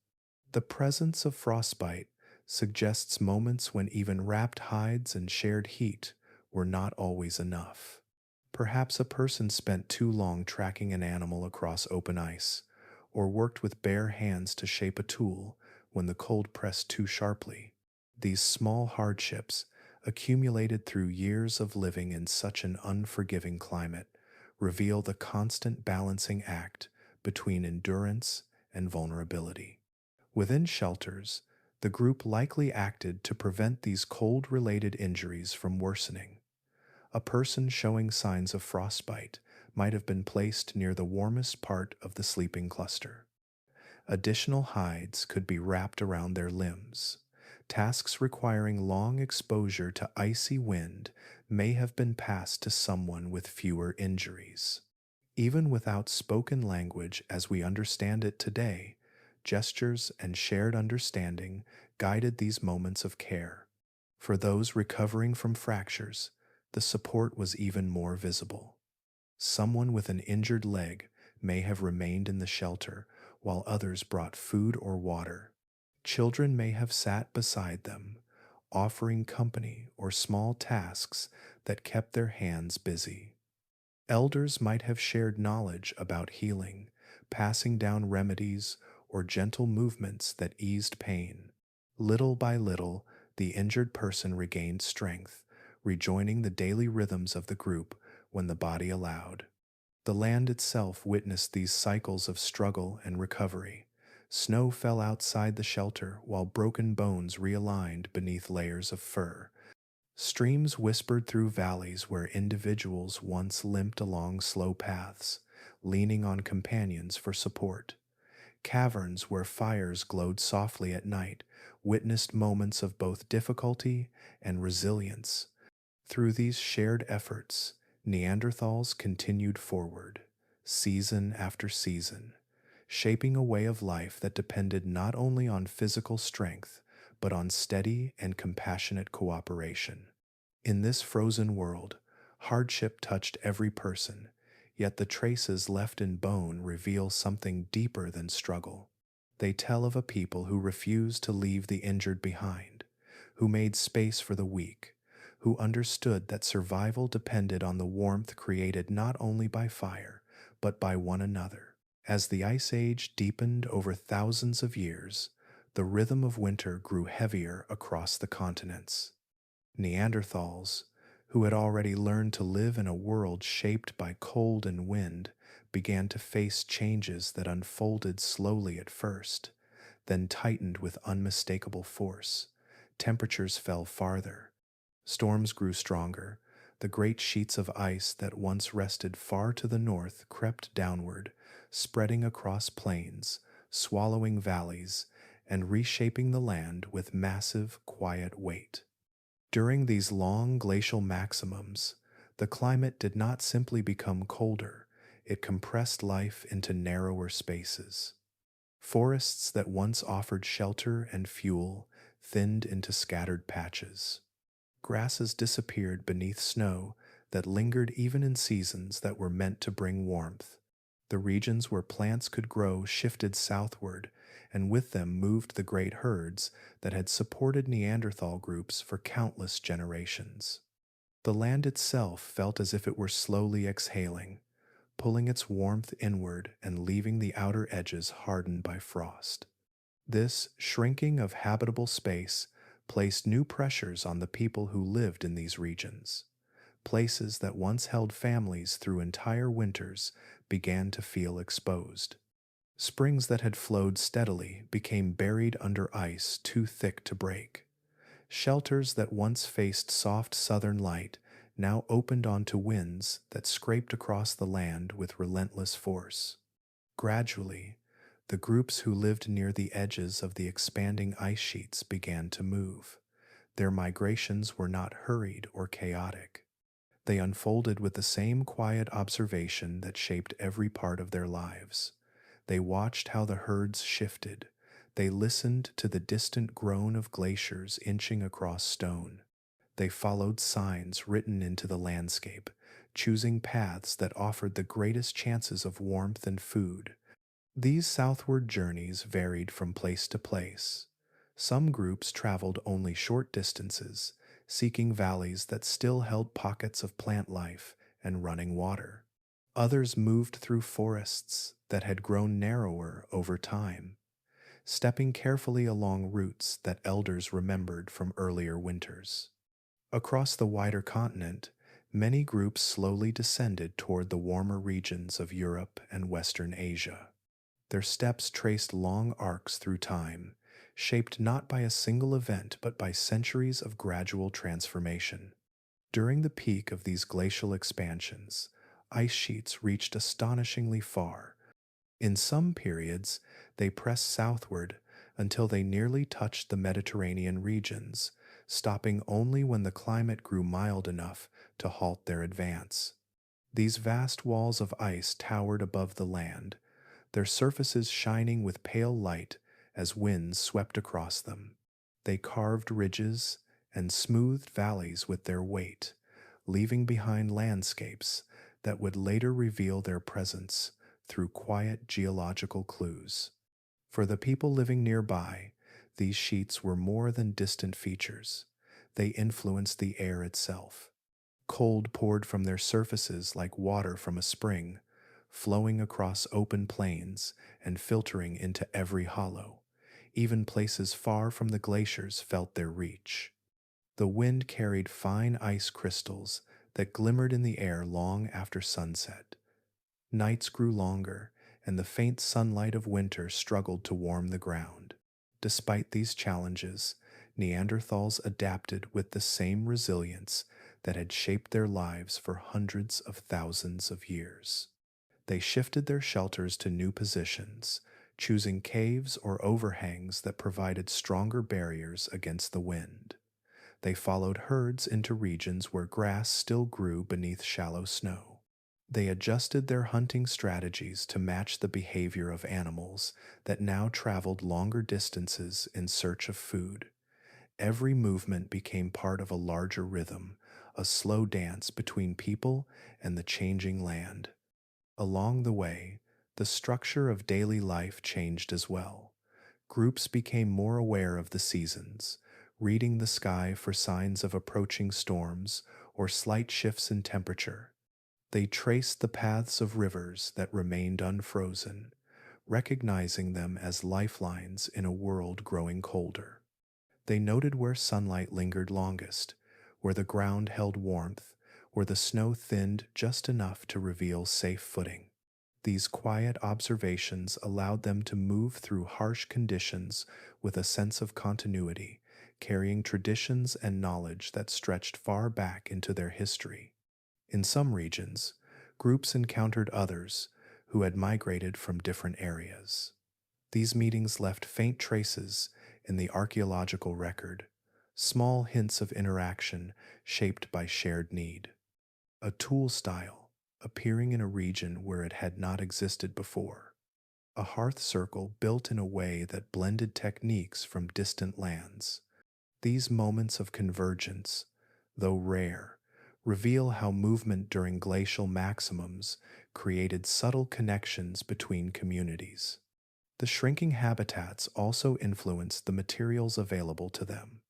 The presence of frostbite suggests moments when even wrapped hides and shared heat were not always enough. Perhaps a person spent too long tracking an animal across open ice, or worked with bare hands to shape a tool when the cold pressed too sharply. These small hardships, accumulated through years of living in such an unforgiving climate, reveal the constant balancing act between endurance and vulnerability. Within shelters, the group likely acted to prevent these cold related injuries from worsening. A person showing signs of frostbite might have been placed near the warmest part of the sleeping cluster. Additional hides could be wrapped around their limbs. Tasks requiring long exposure to icy wind may have been passed to someone with fewer injuries. Even without spoken language as we understand it today, gestures and shared understanding guided these moments of care. For those recovering from fractures, the support was even more visible. Someone with an injured leg may have remained in the shelter while others brought food or water. Children may have sat beside them, offering company or small tasks that kept their hands busy. Elders might have shared knowledge about healing, passing down remedies or gentle movements that eased pain. Little by little, the injured person regained strength, rejoining the daily rhythms of the group when the body allowed. The land itself witnessed these cycles of struggle and recovery. Snow fell outside the shelter while broken bones realigned beneath layers of fur. Streams whispered through valleys where individuals once limped along slow paths, leaning on companions for support. Caverns where fires glowed softly at night witnessed moments of both difficulty and resilience. Through these shared efforts, Neanderthals continued forward, season after season, shaping a way of life that depended not only on physical strength, but on steady and compassionate cooperation. In this frozen world, hardship touched every person, yet the traces left in bone reveal something deeper than struggle. They tell of a people who refused to leave the injured behind, who made space for the weak, who understood that survival depended on the warmth created not only by fire, but by one another. As the Ice Age deepened over thousands of years, the rhythm of winter grew heavier across the continents. Neanderthals, who had already learned to live in a world shaped by cold and wind, began to face changes that unfolded slowly at first, then tightened with unmistakable force. Temperatures fell farther. Storms grew stronger. The great sheets of ice that once rested far to the north crept downward, spreading across plains, swallowing valleys, and reshaping the land with massive, quiet weight. During these long glacial maximums, the climate did not simply become colder, it compressed life into narrower spaces. Forests that once offered shelter and fuel thinned into scattered patches. Grasses disappeared beneath snow that lingered even in seasons that were meant to bring warmth. The regions where plants could grow shifted southward, and with them moved the great herds that had supported Neanderthal groups for countless generations. The land itself felt as if it were slowly exhaling, pulling its warmth inward and leaving the outer edges hardened by frost. This shrinking of habitable space placed new pressures on the people who lived in these regions. Places that once held families through entire winters began to feel exposed. Springs that had flowed steadily became buried under ice too thick to break. Shelters that once faced soft southern light now opened onto winds that scraped across the land with relentless force. Gradually, the groups who lived near the edges of the expanding ice sheets began to move. Their migrations were not hurried or chaotic. They unfolded with the same quiet observation that shaped every part of their lives. They watched how the herds shifted. They listened to the distant groan of glaciers inching across stone. They followed signs written into the landscape, choosing paths that offered the greatest chances of warmth and food. These southward journeys varied from place to place. Some groups traveled only short distances, seeking valleys that still held pockets of plant life and running water. Others moved through forests that had grown narrower over time, stepping carefully along routes that elders remembered from earlier winters. Across the wider continent, many groups slowly descended toward the warmer regions of Europe and Western Asia. Their steps traced long arcs through time, shaped not by a single event but by centuries of gradual transformation. During the peak of these glacial expansions, ice sheets reached astonishingly far. In some periods, they pressed southward until they nearly touched the Mediterranean regions, stopping only when the climate grew mild enough to halt their advance. These vast walls of ice towered above the land, their surfaces shining with pale light as winds swept across them. They carved ridges and smoothed valleys with their weight, leaving behind landscapes that would later reveal their presence through quiet geological clues. For the people living nearby, these sheets were more than distant features. They influenced the air itself. Cold poured from their surfaces like water from a spring, flowing across open plains and filtering into every hollow. Even places far from the glaciers felt their reach. The wind carried fine ice crystals that glimmered in the air long after sunset. Nights grew longer, and the faint sunlight of winter struggled to warm the ground. Despite these challenges, Neanderthals adapted with the same resilience that had shaped their lives for hundreds of thousands of years. They shifted their shelters to new positions, choosing caves or overhangs that provided stronger barriers against the wind. They followed herds into regions where grass still grew beneath shallow snow. They adjusted their hunting strategies to match the behavior of animals that now traveled longer distances in search of food. Every movement became part of a larger rhythm, a slow dance between people and the changing land. Along the way, the structure of daily life changed as well. Groups became more aware of the seasons, reading the sky for signs of approaching storms or slight shifts in temperature. They traced the paths of rivers that remained unfrozen, recognizing them as lifelines in a world growing colder. They noted where sunlight lingered longest, where the ground held warmth, where the snow thinned just enough to reveal safe footing. These quiet observations allowed them to move through harsh conditions with a sense of continuity, carrying traditions and knowledge that stretched far back into their history. In some regions, groups encountered others who had migrated from different areas. These meetings left faint traces in the archaeological record, small hints of interaction shaped by shared need. A tool style appearing in a region where it had not existed before. A hearth circle built in a way that blended techniques from distant lands. These moments of convergence, though rare, reveal how movement during glacial maximums created subtle connections between communities. The shrinking habitats also influenced the materials available to them.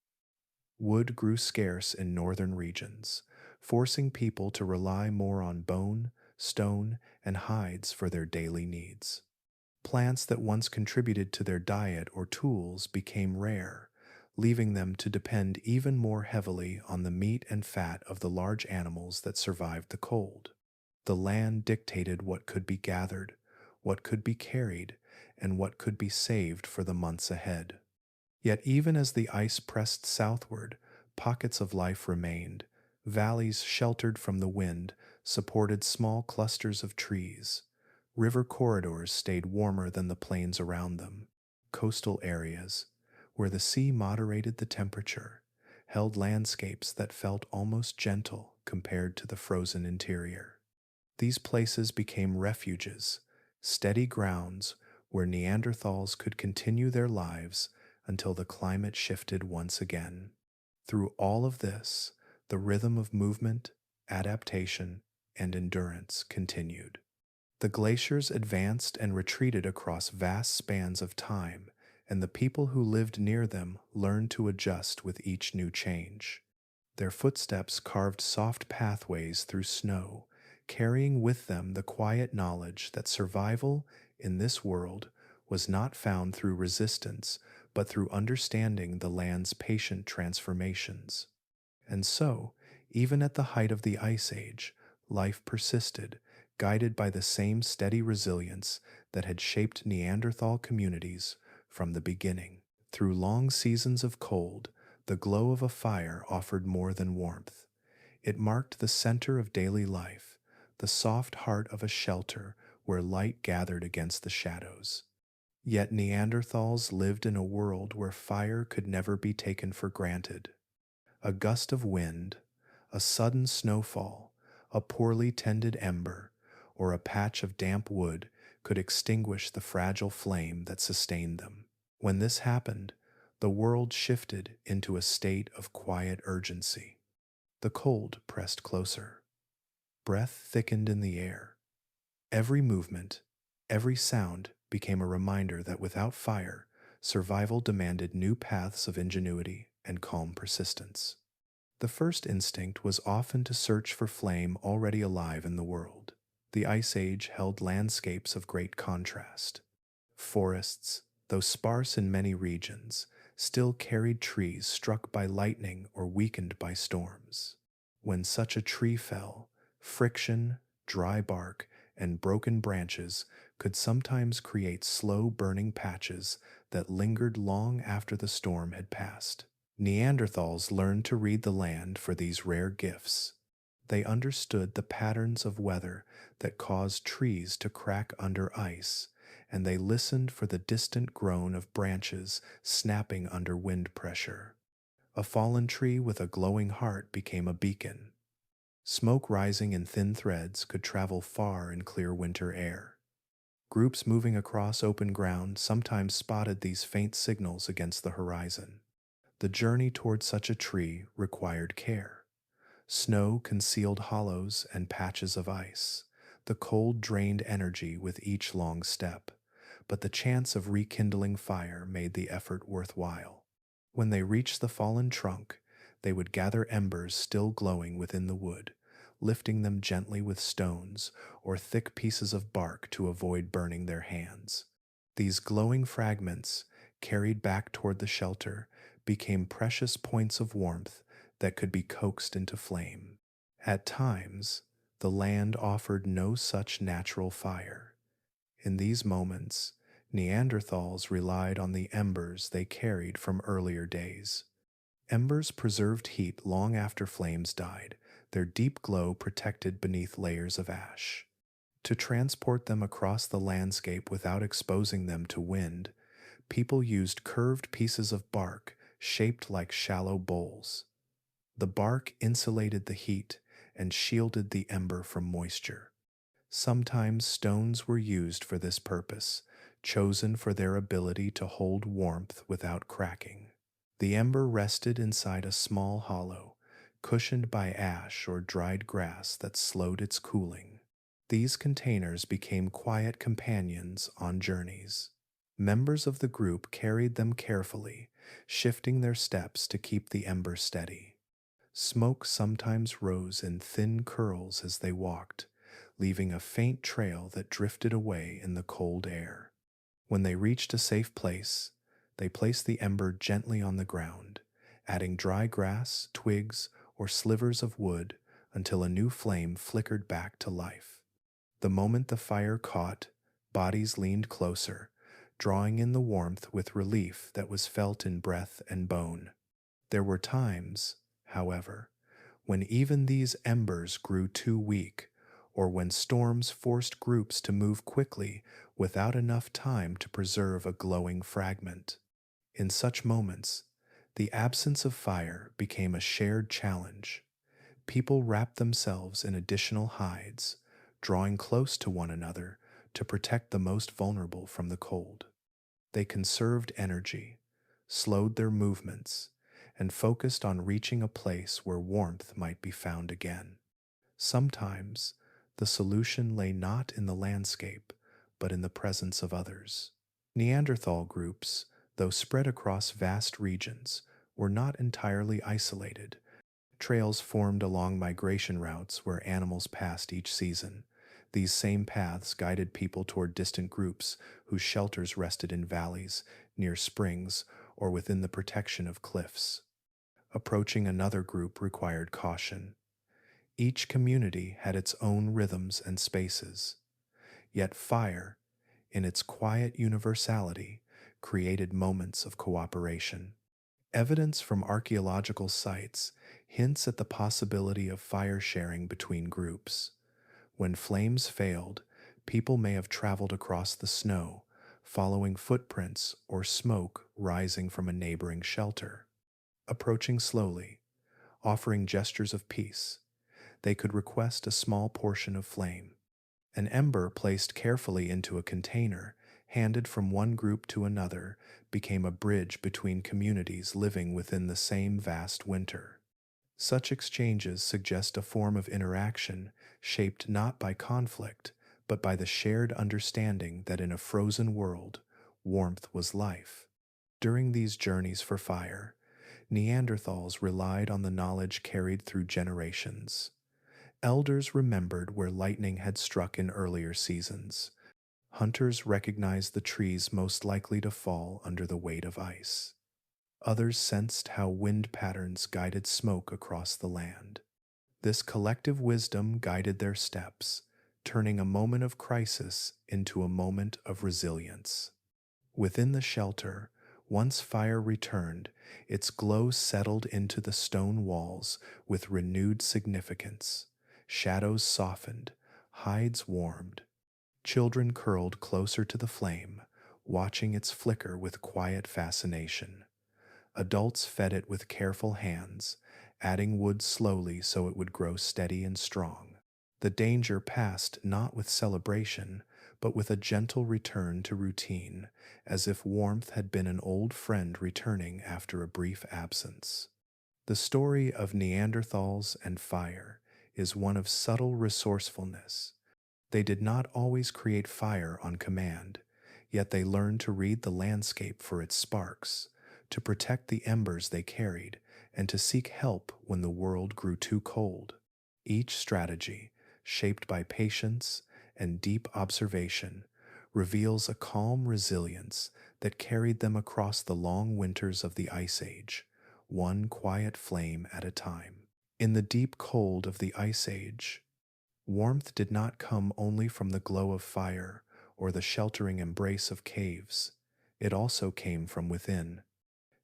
Wood grew scarce in northern regions, forcing people to rely more on bone, stone, and hides for their daily needs. Plants that once contributed to their diet or tools became rare, leaving them to depend even more heavily on the meat and fat of the large animals that survived the cold. The land dictated what could be gathered, what could be carried, and what could be saved for the months ahead. Yet even as the ice pressed southward, pockets of life remained. Valleys sheltered from the wind supported small clusters of trees. River corridors stayed warmer than the plains around them. Coastal areas, where the sea moderated the temperature, held landscapes that felt almost gentle compared to the frozen interior. These places became refuges, steady grounds where Neanderthals could continue their lives until the climate shifted once again. Through all of this, the rhythm of movement, adaptation, and endurance continued. The glaciers advanced and retreated across vast spans of time, and the people who lived near them learned to adjust with each new change. Their footsteps carved soft pathways through snow, carrying with them the quiet knowledge that survival in this world was not found through resistance, but through understanding the land's patient transformations. And so, even at the height of the Ice Age, life persisted, guided by the same steady resilience that had shaped Neanderthal communities from the beginning. Through long seasons of cold, the glow of a fire offered more than warmth. It marked the center of daily life, the soft heart of a shelter where light gathered against the shadows. Yet Neanderthals lived in a world where fire could never be taken for granted. A gust of wind, a sudden snowfall, a poorly tended ember, or a patch of damp wood could extinguish the fragile flame that sustained them. When this happened, the world shifted into a state of quiet urgency. The cold pressed closer. Breath thickened in the air. Every movement, every sound became a reminder that without fire, survival demanded new paths of ingenuity and calm persistence. The first instinct was often to search for flame already alive in the world. The Ice Age held landscapes of great contrast. Forests, though sparse in many regions, still carried trees struck by lightning or weakened by storms. When such a tree fell, friction, dry bark, and broken branches could sometimes create slow burning patches that lingered long after the storm had passed. Neanderthals learned to read the land for these rare gifts. They understood the patterns of weather that caused trees to crack under ice, and they listened for the distant groan of branches snapping under wind pressure. A fallen tree with a glowing heart became a beacon. Smoke rising in thin threads could travel far in clear winter air. Groups moving across open ground sometimes spotted these faint signals against the horizon. The journey toward such a tree required care. Snow concealed hollows and patches of ice. The cold drained energy with each long step, but the chance of rekindling fire made the effort worthwhile. When they reached the fallen trunk, they would gather embers still glowing within the wood, lifting them gently with stones or thick pieces of bark to avoid burning their hands. These glowing fragments, carried back toward the shelter, became precious points of warmth that could be coaxed into flame. At times, the land offered no such natural fire. In these moments, Neanderthals relied on the embers they carried from earlier days. Embers preserved heat long after flames died, their deep glow protected beneath layers of ash. To transport them across the landscape without exposing them to wind, people used curved pieces of bark shaped like shallow bowls. The bark insulated the heat and shielded the ember from moisture. Sometimes stones were used for this purpose, chosen for their ability to hold warmth without cracking. The ember rested inside a small hollow, cushioned by ash or dried grass that slowed its cooling. These containers became quiet companions on journeys. Members of the group carried them carefully, shifting their steps to keep the ember steady. Smoke sometimes rose in thin curls as they walked, leaving a faint trail that drifted away in the cold air. When they reached a safe place, they placed the ember gently on the ground, adding dry grass, twigs, or slivers of wood until a new flame flickered back to life. The moment the fire caught, bodies leaned closer, drawing in the warmth with relief that was felt in breath and bone. There were times, however, when even these embers grew too weak, or when storms forced groups to move quickly without enough time to preserve a glowing fragment. In such moments, the absence of fire became a shared challenge. People wrapped themselves in additional hides, drawing close to one another to protect the most vulnerable from the cold. They conserved energy, slowed their movements, and focused on reaching a place where warmth might be found again. Sometimes, the solution lay not in the landscape, but in the presence of others. Neanderthal groups, though spread across vast regions, were not entirely isolated. Trails formed along migration routes where animals passed each season. These same paths guided people toward distant groups whose shelters rested in valleys, near springs, or within the protection of cliffs. Approaching another group required caution. Each community had its own rhythms and spaces, yet fire, in its quiet universality, created moments of cooperation. Evidence from archaeological sites hints at the possibility of fire sharing between groups. When flames failed, people may have traveled across the snow, following footprints or smoke rising from a neighboring shelter. Approaching slowly, offering gestures of peace, they could request a small portion of flame. An ember placed carefully into a container, handed from one group to another, became a bridge between communities living within the same vast winter. Such exchanges suggest a form of interaction shaped not by conflict, but by the shared understanding that in a frozen world, warmth was life. During these journeys for fire, Neanderthals relied on the knowledge carried through generations. Elders remembered where lightning had struck in earlier seasons. Hunters recognized the trees most likely to fall under the weight of ice. Others sensed how wind patterns guided smoke across the land. This collective wisdom guided their steps, turning a moment of crisis into a moment of resilience. Within the shelter, once fire returned, its glow settled into the stone walls with renewed significance. Shadows softened, hides warmed. Children curled closer to the flame, watching its flicker with quiet fascination. Adults fed it with careful hands, adding wood slowly so it would grow steady and strong. The danger passed not with celebration, but with a gentle return to routine, as if warmth had been an old friend returning after a brief absence. The story of Neanderthals and fire is one of subtle resourcefulness. They did not always create fire on command, yet they learned to read the landscape for its sparks, to protect the embers they carried, and to seek help when the world grew too cold. Each strategy, shaped by patience and deep observation, reveals a calm resilience that carried them across the long winters of the Ice Age, one quiet flame at a time. In the deep cold of the Ice Age, warmth did not come only from the glow of fire or the sheltering embrace of caves. It also came from within.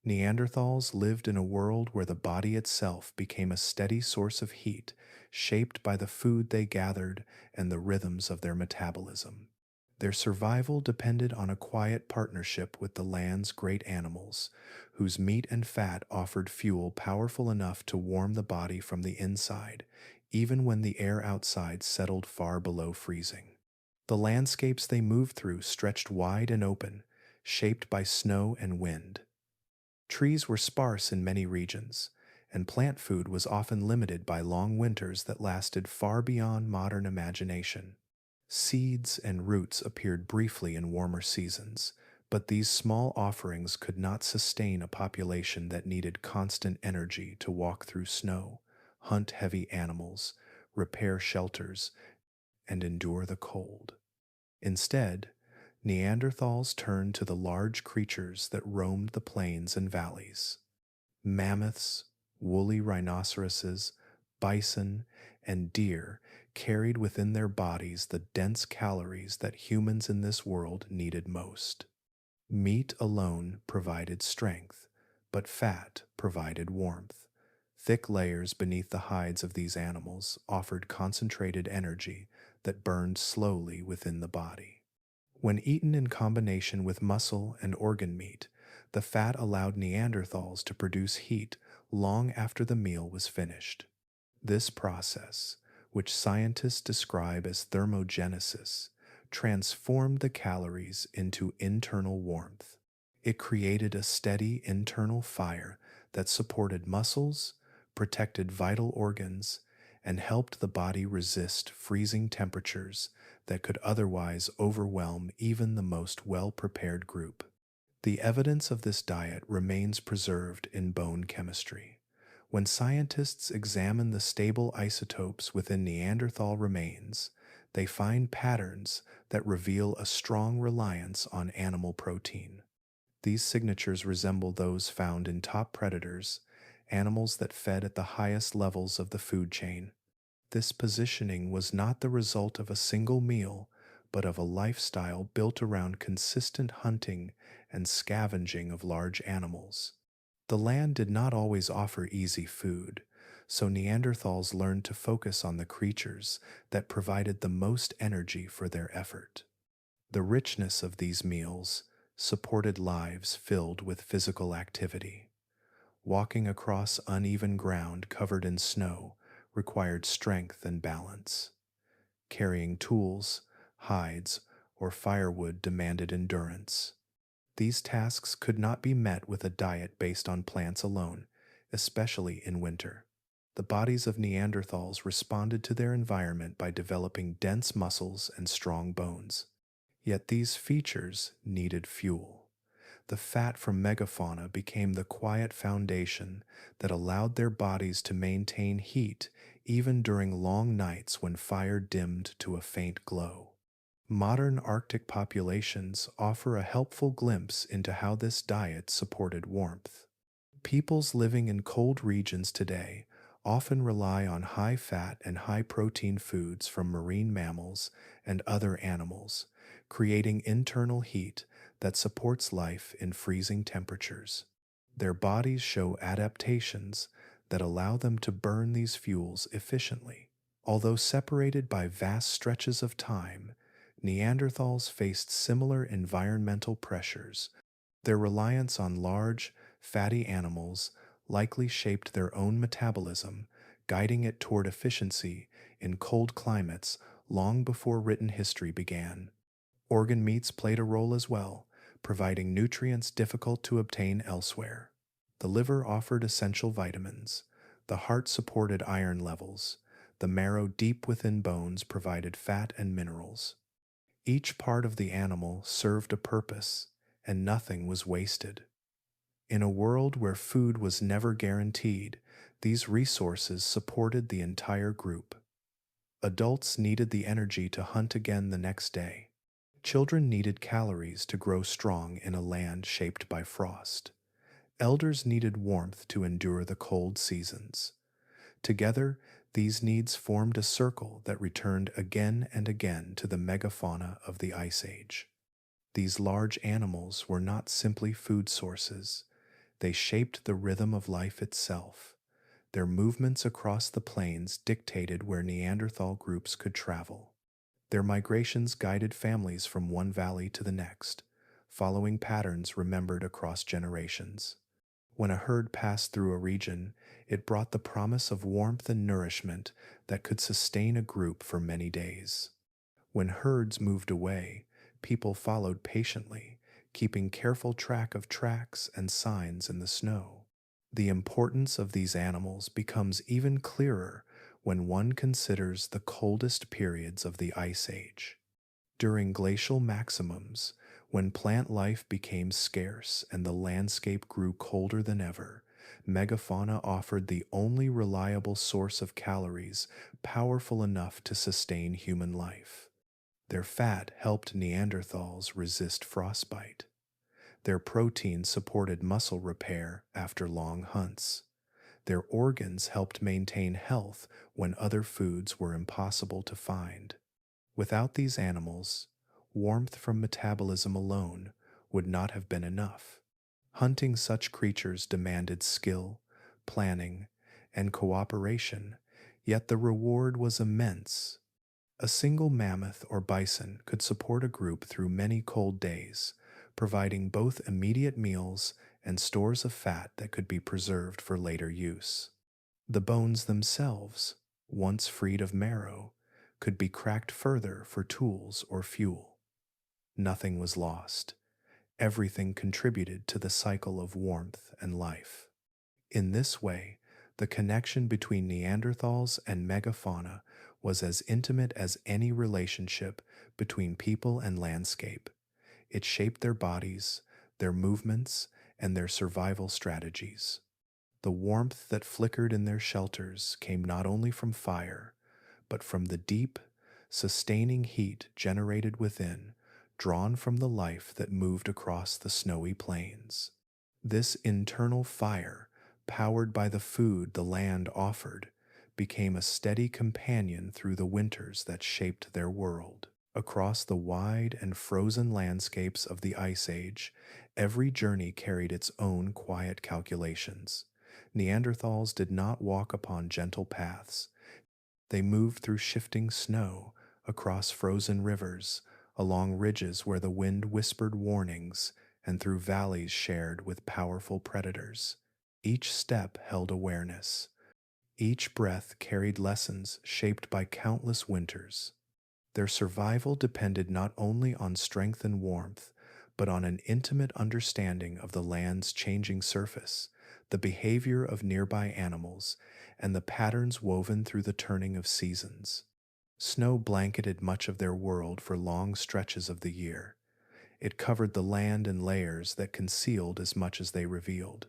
Neanderthals lived in a world where the body itself became a steady source of heat, shaped by the food they gathered and the rhythms of their metabolism. Their survival depended on a quiet partnership with the land's great animals, whose meat and fat offered fuel powerful enough to warm the body from the inside, even when the air outside settled far below freezing. The landscapes they moved through stretched wide and open, shaped by snow and wind. Trees were sparse in many regions, and plant food was often limited by long winters that lasted far beyond modern imagination. Seeds and roots appeared briefly in warmer seasons, but these small offerings could not sustain a population that needed constant energy to walk through snow, hunt heavy animals, repair shelters, and endure the cold. Instead, Neanderthals turned to the large creatures that roamed the plains and valleys. Mammoths, woolly rhinoceroses, bison, and deer carried within their bodies the dense calories that humans in this world needed most. Meat alone provided strength, but fat provided warmth. Thick layers beneath the hides of these animals offered concentrated energy that burned slowly within the body. When eaten in combination with muscle and organ meat, the fat allowed Neanderthals to produce heat long after the meal was finished. This process, which scientists describe as thermogenesis, transformed the calories into internal warmth. It created a steady internal fire that supported muscles, protected vital organs, and helped the body resist freezing temperatures that could otherwise overwhelm even the most well-prepared group. The evidence of this diet remains preserved in bone chemistry. When scientists examine the stable isotopes within Neanderthal remains, they find patterns that reveal a strong reliance on animal protein. These signatures resemble those found in top predators, animals that fed at the highest levels of the food chain. This positioning was not the result of a single meal, but of a lifestyle built around consistent hunting and scavenging of large animals. The land did not always offer easy food, so Neanderthals learned to focus on the creatures that provided the most energy for their effort. The richness of these meals supported lives filled with physical activity. Walking across uneven ground covered in snow required strength and balance. Carrying tools, hides, or firewood demanded endurance. These tasks could not be met with a diet based on plants alone, especially in winter. The bodies of Neanderthals responded to their environment by developing dense muscles and strong bones. Yet these features needed fuel. The fat from megafauna became the quiet foundation that allowed their bodies to maintain heat even during long nights when fire dimmed to a faint glow. Modern Arctic populations offer a helpful glimpse into how this diet supported warmth. Peoples living in cold regions today often rely on high-fat and high-protein foods from marine mammals and other animals, creating internal heat that supports life in freezing temperatures. Their bodies show adaptations that allow them to burn these fuels efficiently. Although separated by vast stretches of time, Neanderthals faced similar environmental pressures. Their reliance on large, fatty animals likely shaped their own metabolism, guiding it toward efficiency in cold climates long before written history began. Organ meats played a role as well, providing nutrients difficult to obtain elsewhere. The liver offered essential vitamins, the heart supported iron levels, the marrow deep within bones provided fat and minerals. Each part of the animal served a purpose, and nothing was wasted. In a world where food was never guaranteed, these resources supported the entire group. Adults needed the energy to hunt again the next day. Children needed calories to grow strong in a land shaped by frost. Elders needed warmth to endure the cold seasons. Together, these needs formed a circle that returned again and again to the megafauna of the Ice Age. These large animals were not simply food sources. They shaped the rhythm of life itself. Their movements across the plains dictated where Neanderthal groups could travel. Their migrations guided families from one valley to the next, following patterns remembered across generations. When a herd passed through a region, it brought the promise of warmth and nourishment that could sustain a group for many days. When herds moved away, people followed patiently, keeping careful track of tracks and signs in the snow. The importance of these animals becomes even clearer when one considers the coldest periods of the Ice Age. During glacial maximums, when plant life became scarce and the landscape grew colder than ever, megafauna offered the only reliable source of calories powerful enough to sustain human life. Their fat helped Neanderthals resist frostbite. Their protein supported muscle repair after long hunts. Their organs helped maintain health when other foods were impossible to find. Without these animals, warmth from metabolism alone would not have been enough. Hunting such creatures demanded skill, planning, and cooperation, yet the reward was immense. A single mammoth or bison could support a group through many cold days, providing both immediate meals and stores of fat that could be preserved for later use. The bones themselves, once freed of marrow, could be cracked further for tools or fuel. Nothing was lost. Everything contributed to the cycle of warmth and life. In this way, the connection between Neanderthals and megafauna was as intimate as any relationship between people and landscape. It shaped their bodies, their movements, and their survival strategies. The warmth that flickered in their shelters came not only from fire, but from the deep, sustaining heat generated within, drawn from the life that moved across the snowy plains. This internal fire, powered by the food the land offered, became a steady companion through the winters that shaped their world. Across the wide and frozen landscapes of the Ice Age, every journey carried its own quiet calculations. Neanderthals did not walk upon gentle paths. They moved through shifting snow, across frozen rivers, along ridges where the wind whispered warnings, and through valleys shared with powerful predators. Each step held awareness. Each breath carried lessons shaped by countless winters. Their survival depended not only on strength and warmth, but on an intimate understanding of the land's changing surface, the behavior of nearby animals, and the patterns woven through the turning of seasons. Snow blanketed much of their world for long stretches of the year. It covered the land in layers that concealed as much as they revealed.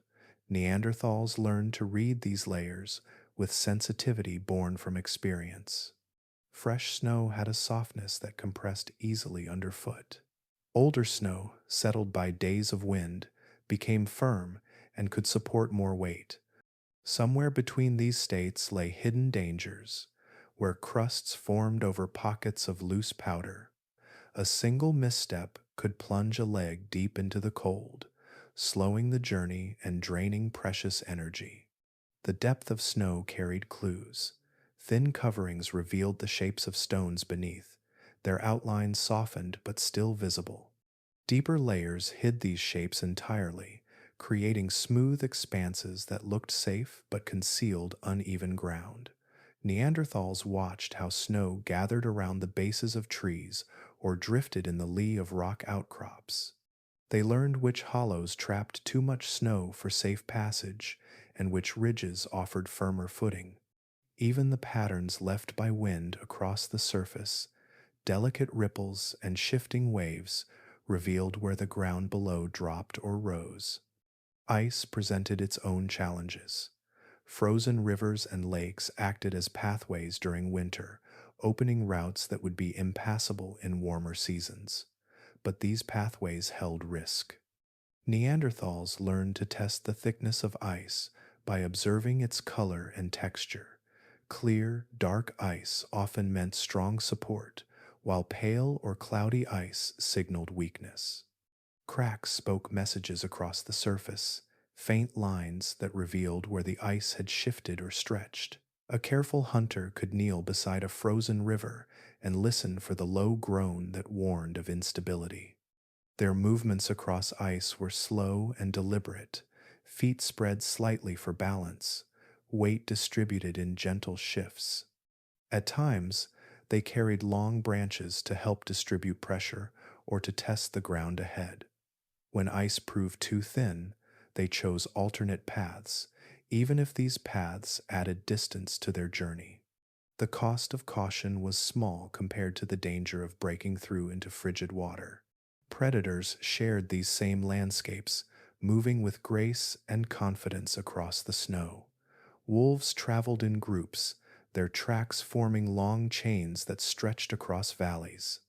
Neanderthals learned to read these layers with sensitivity born from experience. Fresh snow had a softness that compressed easily underfoot. Older snow, settled by days of wind, became firm and could support more weight. Somewhere between these states lay hidden dangers, where crusts formed over pockets of loose powder. A single misstep could plunge a leg deep into the cold, slowing the journey and draining precious energy. The depth of snow carried clues. Thin coverings revealed the shapes of stones beneath, their outlines softened but still visible. Deeper layers hid these shapes entirely, creating smooth expanses that looked safe but concealed uneven ground. Neanderthals watched how snow gathered around the bases of trees or drifted in the lee of rock outcrops. They learned which hollows trapped too much snow for safe passage and which ridges offered firmer footing. Even the patterns left by wind across the surface, delicate ripples and shifting waves, revealed where the ground below dropped or rose. Ice presented its own challenges. Frozen rivers and lakes acted as pathways during winter, opening routes that would be impassable in warmer seasons. But these pathways held risk. Neanderthals learned to test the thickness of ice by observing its color and texture. Clear, dark ice often meant strong support, while pale or cloudy ice signaled weakness. Cracks spoke messages across the surface, faint lines that revealed where the ice had shifted or stretched. A careful hunter could kneel beside a frozen river and listen for the low groan that warned of instability. Their movements across ice were slow and deliberate, feet spread slightly for balance, weight distributed in gentle shifts. At times, they carried long branches to help distribute pressure or to test the ground ahead. When ice proved too thin, they chose alternate paths, even if these paths added distance to their journey. The cost of caution was small compared to the danger of breaking through into frigid water. Predators shared these same landscapes, moving with grace and confidence across the snow. Wolves traveled in groups, their tracks forming long chains that stretched across valleys.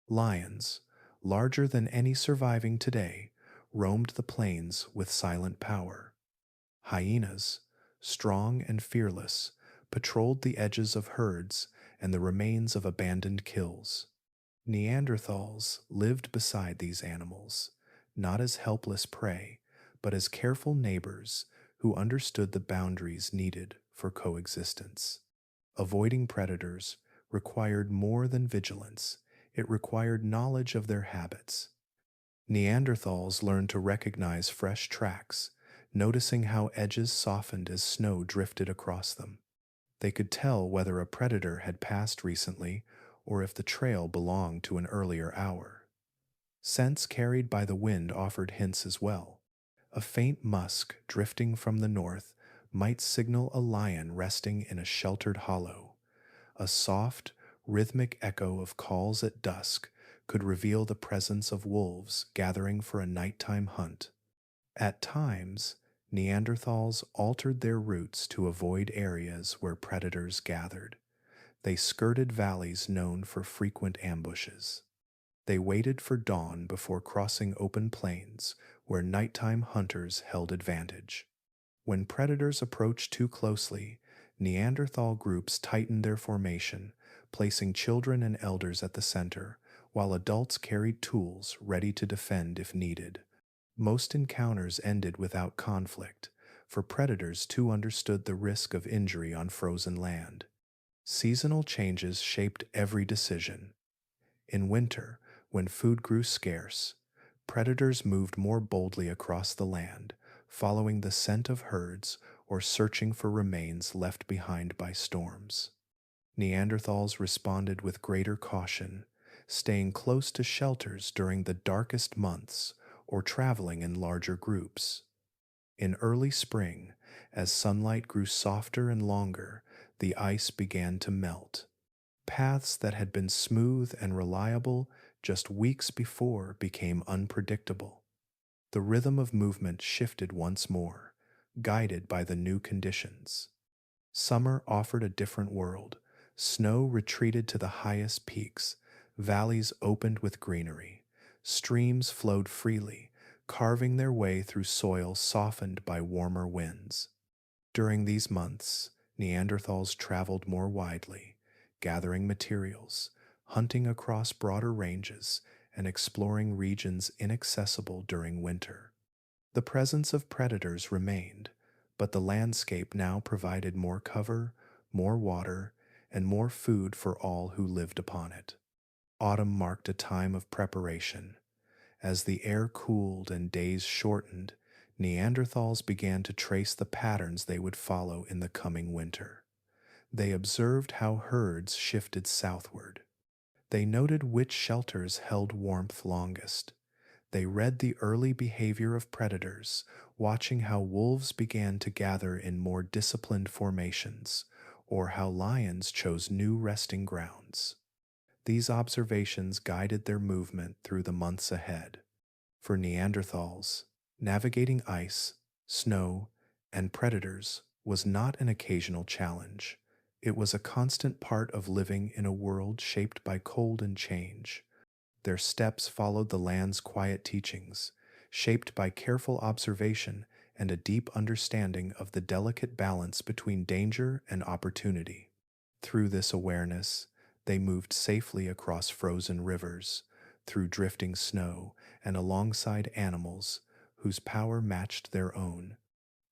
Lions, larger than any surviving today, roamed the plains with silent power. Hyenas, strong and fearless, patrolled the edges of herds and the remains of abandoned kills. Neanderthals lived beside these animals, not as helpless prey, but as careful neighbors who understood the boundaries needed for coexistence. Avoiding predators required more than vigilance, it required knowledge of their habits. Neanderthals learned to recognize fresh tracks, noticing how edges softened as snow drifted across them. They could tell whether a predator had passed recently or if the trail belonged to an earlier hour. Scents carried by the wind offered hints as well. A faint musk drifting from the north might signal a lion resting in a sheltered hollow. A soft, rhythmic echo of calls at dusk could reveal the presence of wolves gathering for a nighttime hunt. At times, Neanderthals altered their routes to avoid areas where predators gathered. They skirted valleys known for frequent ambushes. They waited for dawn before crossing open plains where nighttime hunters held advantage. When predators approached too closely, Neanderthal groups tightened their formation, placing children and elders at the center, while adults carried tools ready to defend if needed. Most encounters ended without conflict, for predators too understood the risk of injury on frozen land. Seasonal changes shaped every decision. In winter, when food grew scarce, predators moved more boldly across the land, following the scent of herds or searching for remains left behind by storms. Neanderthals responded with greater caution, staying close to shelters during the darkest months or traveling in larger groups. In early spring, as sunlight grew softer and longer, the ice began to melt. Paths that had been smooth and reliable just weeks before became unpredictable. The rhythm of movement shifted once more, guided by the new conditions. Summer offered a different world. Snow retreated to the highest peaks, valleys opened with greenery, streams flowed freely, carving their way through soil softened by warmer winds. During these months, Neanderthals traveled more widely, gathering materials, hunting across broader ranges, and exploring regions inaccessible during winter. The presence of predators remained, but the landscape now provided more cover, more water, and more food for all who lived upon it. Autumn marked a time of preparation. As the air cooled and days shortened, Neanderthals began to trace the patterns they would follow in the coming winter. They observed how herds shifted southward. They noted which shelters held warmth longest. They read the early behavior of predators, watching how wolves began to gather in more disciplined formations, or how lions chose new resting grounds. These observations guided their movement through the months ahead. For Neanderthals, navigating ice, snow, and predators was not an occasional challenge. It was a constant part of living in a world shaped by cold and change. Their steps followed the land's quiet teachings, shaped by careful observation and a deep understanding of the delicate balance between danger and opportunity. Through this awareness, they moved safely across frozen rivers, through drifting snow, and alongside animals whose power matched their own.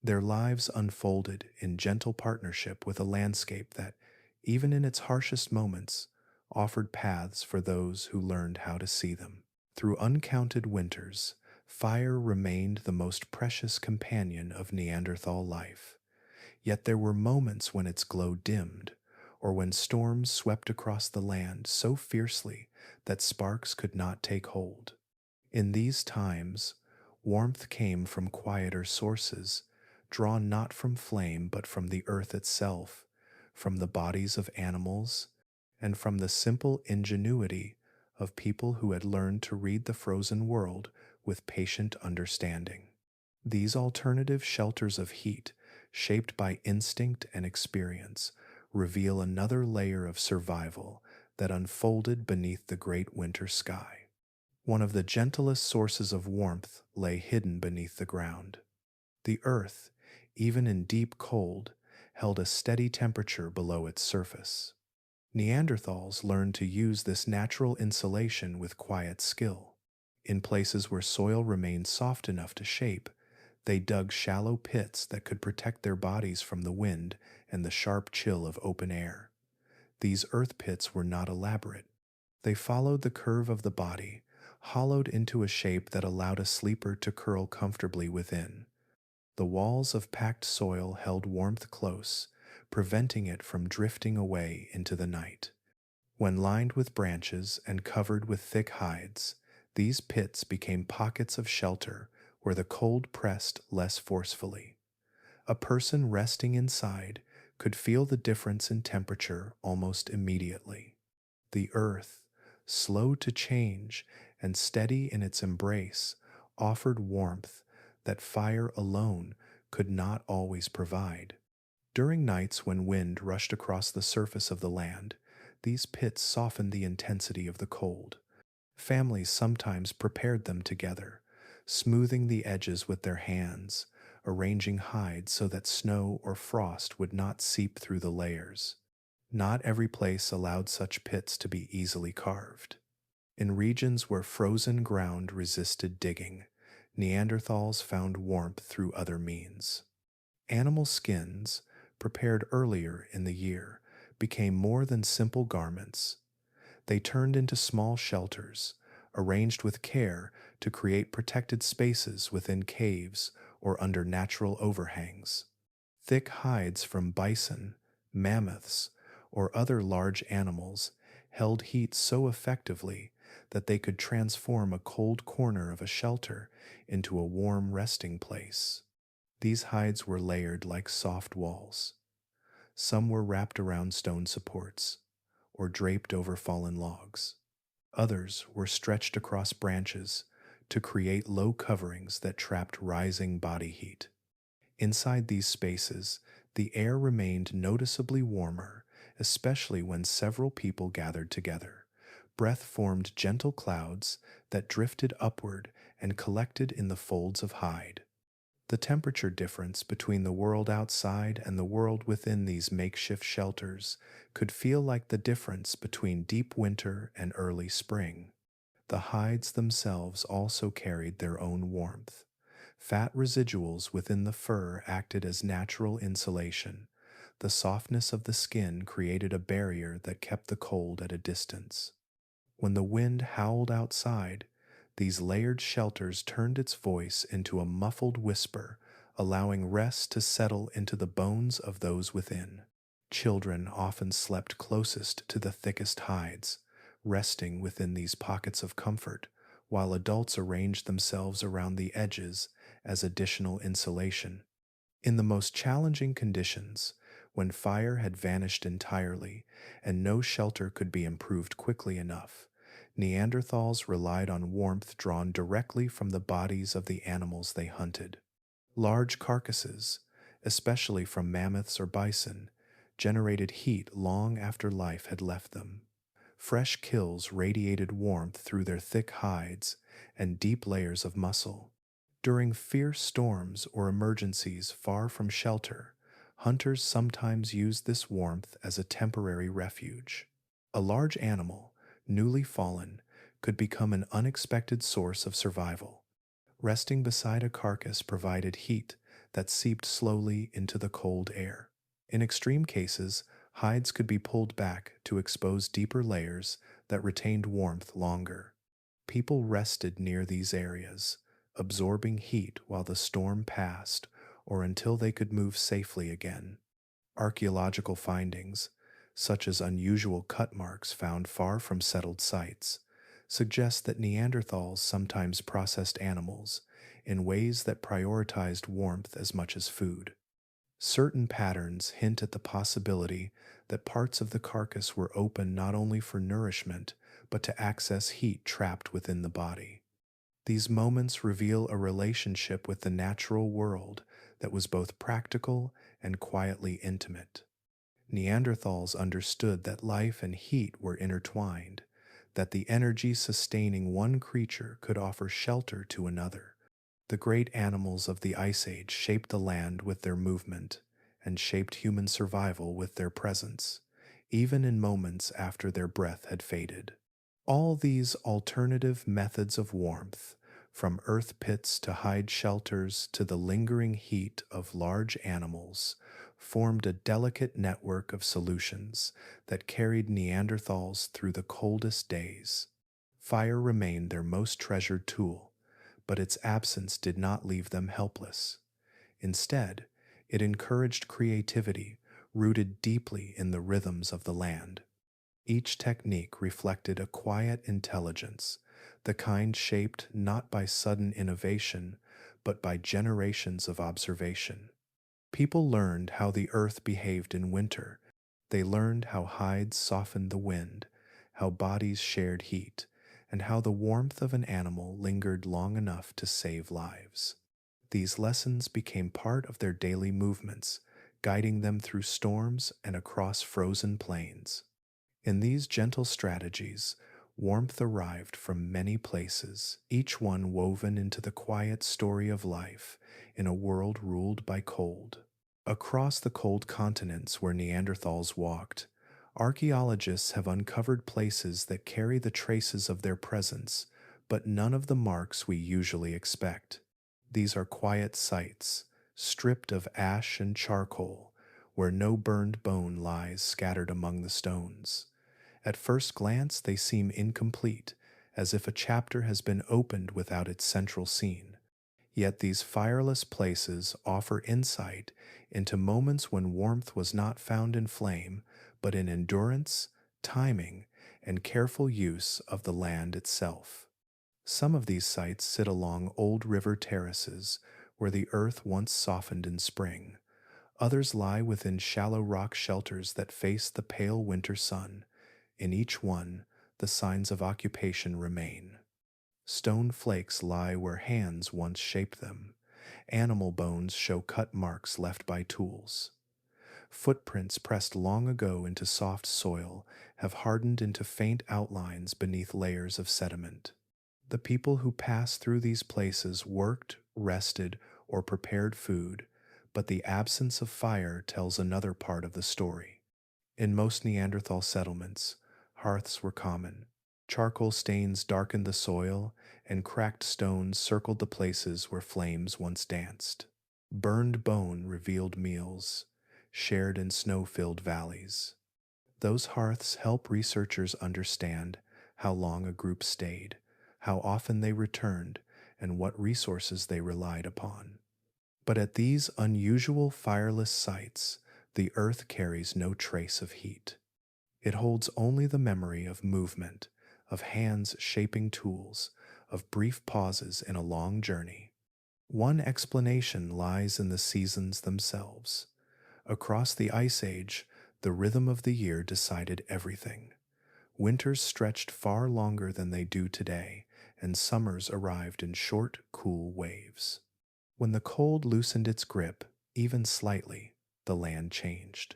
Their lives unfolded in gentle partnership with a landscape that, even in its harshest moments, offered paths for those who learned how to see them. Through uncounted winters, fire remained the most precious companion of Neanderthal life. Yet there were moments when its glow dimmed, or when storms swept across the land so fiercely that sparks could not take hold. In these times, warmth came from quieter sources, drawn not from flame but from the earth itself, from the bodies of animals, and from the simple ingenuity of people who had learned to read the frozen world with patient understanding. These alternative shelters of heat, shaped by instinct and experience, reveal another layer of survival that unfolded beneath the great winter sky. One of the gentlest sources of warmth lay hidden beneath the ground. The earth, even in deep cold, held a steady temperature below its surface. Neanderthals learned to use this natural insulation with quiet skill. In places where soil remained soft enough to shape, they dug shallow pits that could protect their bodies from the wind and the sharp chill of open air. These earth pits were not elaborate. They followed the curve of the body, hollowed into a shape that allowed a sleeper to curl comfortably within. The walls of packed soil held warmth close, preventing it from drifting away into the night. When lined with branches and covered with thick hides, these pits became pockets of shelter where the cold pressed less forcefully. A person resting inside could feel the difference in temperature almost immediately. The earth, slow to change and steady in its embrace, offered warmth that fire alone could not always provide. During nights when wind rushed across the surface of the land, these pits softened the intensity of the cold. Families sometimes prepared them together, smoothing the edges with their hands, arranging hides so that snow or frost would not seep through the layers. Not every place allowed such pits to be easily carved. In regions where frozen ground resisted digging, Neanderthals found warmth through other means. Animal skins, prepared earlier in the year, became more than simple garments. They turned into small shelters, arranged with care to create protected spaces within caves or under natural overhangs. Thick hides from bison, mammoths, or other large animals held heat so effectively that they could transform a cold corner of a shelter into a warm resting place. These hides were layered like soft walls. Some were wrapped around stone supports or draped over fallen logs. Others were stretched across branches to create low coverings that trapped rising body heat. Inside these spaces, the air remained noticeably warmer, especially when several people gathered together. Breath formed gentle clouds that drifted upward and collected in the folds of hide. The temperature difference between the world outside and the world within these makeshift shelters could feel like the difference between deep winter and early spring. The hides themselves also carried their own warmth. Fat residuals within the fur acted as natural insulation. The softness of the skin created a barrier that kept the cold at a distance. When the wind howled outside, these layered shelters turned its voice into a muffled whisper, allowing rest to settle into the bones of those within. Children often slept closest to the thickest hides, resting within these pockets of comfort, while adults arranged themselves around the edges as additional insulation. In the most challenging conditions, when fire had vanished entirely and no shelter could be improved quickly enough, Neanderthals relied on warmth drawn directly from the bodies of the animals they hunted. Large carcasses, especially from mammoths or bison, generated heat long after life had left them. Fresh kills radiated warmth through their thick hides and deep layers of muscle. During fierce storms or emergencies far from shelter, hunters sometimes used this warmth as a temporary refuge. A large animal, newly fallen, could become an unexpected source of survival. Resting beside a carcass provided heat that seeped slowly into the cold air. In extreme cases, hides could be pulled back to expose deeper layers that retained warmth longer. People rested near these areas, absorbing heat while the storm passed or until they could move safely again. Archaeological findings, such as unusual cut marks found far from settled sites, suggest that Neanderthals sometimes processed animals in ways that prioritized warmth as much as food. Certain patterns hint at the possibility that parts of the carcass were open not only for nourishment, but to access heat trapped within the body. These moments reveal a relationship with the natural world that was both practical and quietly intimate. Neanderthals understood that life and heat were intertwined, that the energy sustaining one creature could offer shelter to another. The great animals of the Ice Age shaped the land with their movement and shaped human survival with their presence, even in moments after their breath had faded. All these alternative methods of warmth, from earth pits to hide shelters to the lingering heat of large animals, formed a delicate network of solutions that carried Neanderthals through the coldest days. Fire remained their most treasured tool, but its absence did not leave them helpless. Instead, it encouraged creativity rooted deeply in the rhythms of the land. Each technique reflected a quiet intelligence, the kind shaped not by sudden innovation, but by generations of observation. People learned how the earth behaved in winter. They learned how hides softened the wind, how bodies shared heat, and how the warmth of an animal lingered long enough to save lives. These lessons became part of their daily movements, guiding them through storms and across frozen plains. In these gentle strategies, warmth arrived from many places, each one woven into the quiet story of life in a world ruled by cold. Across the cold continents where Neanderthals walked, archaeologists have uncovered places that carry the traces of their presence, but none of the marks we usually expect. These are quiet sites, stripped of ash and charcoal, where no burned bone lies scattered among the stones. At first glance, they seem incomplete, as if a chapter has been opened without its central scene. Yet these fireless places offer insight into moments when warmth was not found in flame, but in endurance, timing, and careful use of the land itself. Some of these sites sit along old river terraces where the earth once softened in spring. Others lie within shallow rock shelters that face the pale winter sun. In each one, the signs of occupation remain. Stone flakes lie where hands once shaped them. Animal bones show cut marks left by tools. Footprints pressed long ago into soft soil have hardened into faint outlines beneath layers of sediment. The people who passed through these places worked, rested, or prepared food, but the absence of fire tells another part of the story. In most Neanderthal settlements, hearths were common. Charcoal stains darkened the soil, and cracked stones circled the places where flames once danced. Burned bone revealed meals, shared in snow-filled valleys. Those hearths help researchers understand how long a group stayed, how often they returned, and what resources they relied upon. But at these unusual fireless sites, the earth carries no trace of heat. It holds only the memory of movement, of hands shaping tools, of brief pauses in a long journey. One explanation lies in the seasons themselves. Across the Ice Age, the rhythm of the year decided everything. Winters stretched far longer than they do today, and summers arrived in short, cool waves. When the cold loosened its grip, even slightly, the land changed.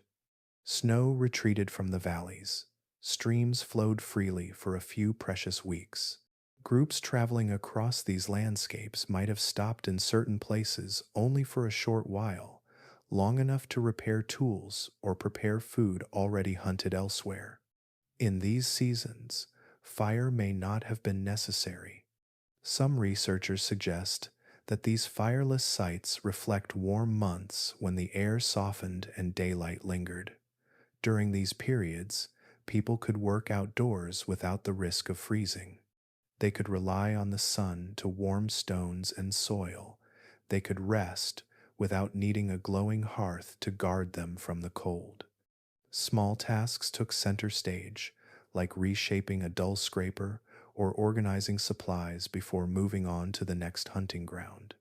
Snow retreated from the valleys. Streams flowed freely for a few precious weeks. Groups traveling across these landscapes might have stopped in certain places only for a short while, long enough to repair tools or prepare food already hunted elsewhere. In these seasons, fire may not have been necessary. Some researchers suggest that these fireless sites reflect warm months when the air softened and daylight lingered. During these periods, people could work outdoors without the risk of freezing. They could rely on the sun to warm stones and soil. They could rest without needing a glowing hearth to guard them from the cold. Small tasks took center stage, like reshaping a dull scraper or organizing supplies before moving on to the next hunting ground.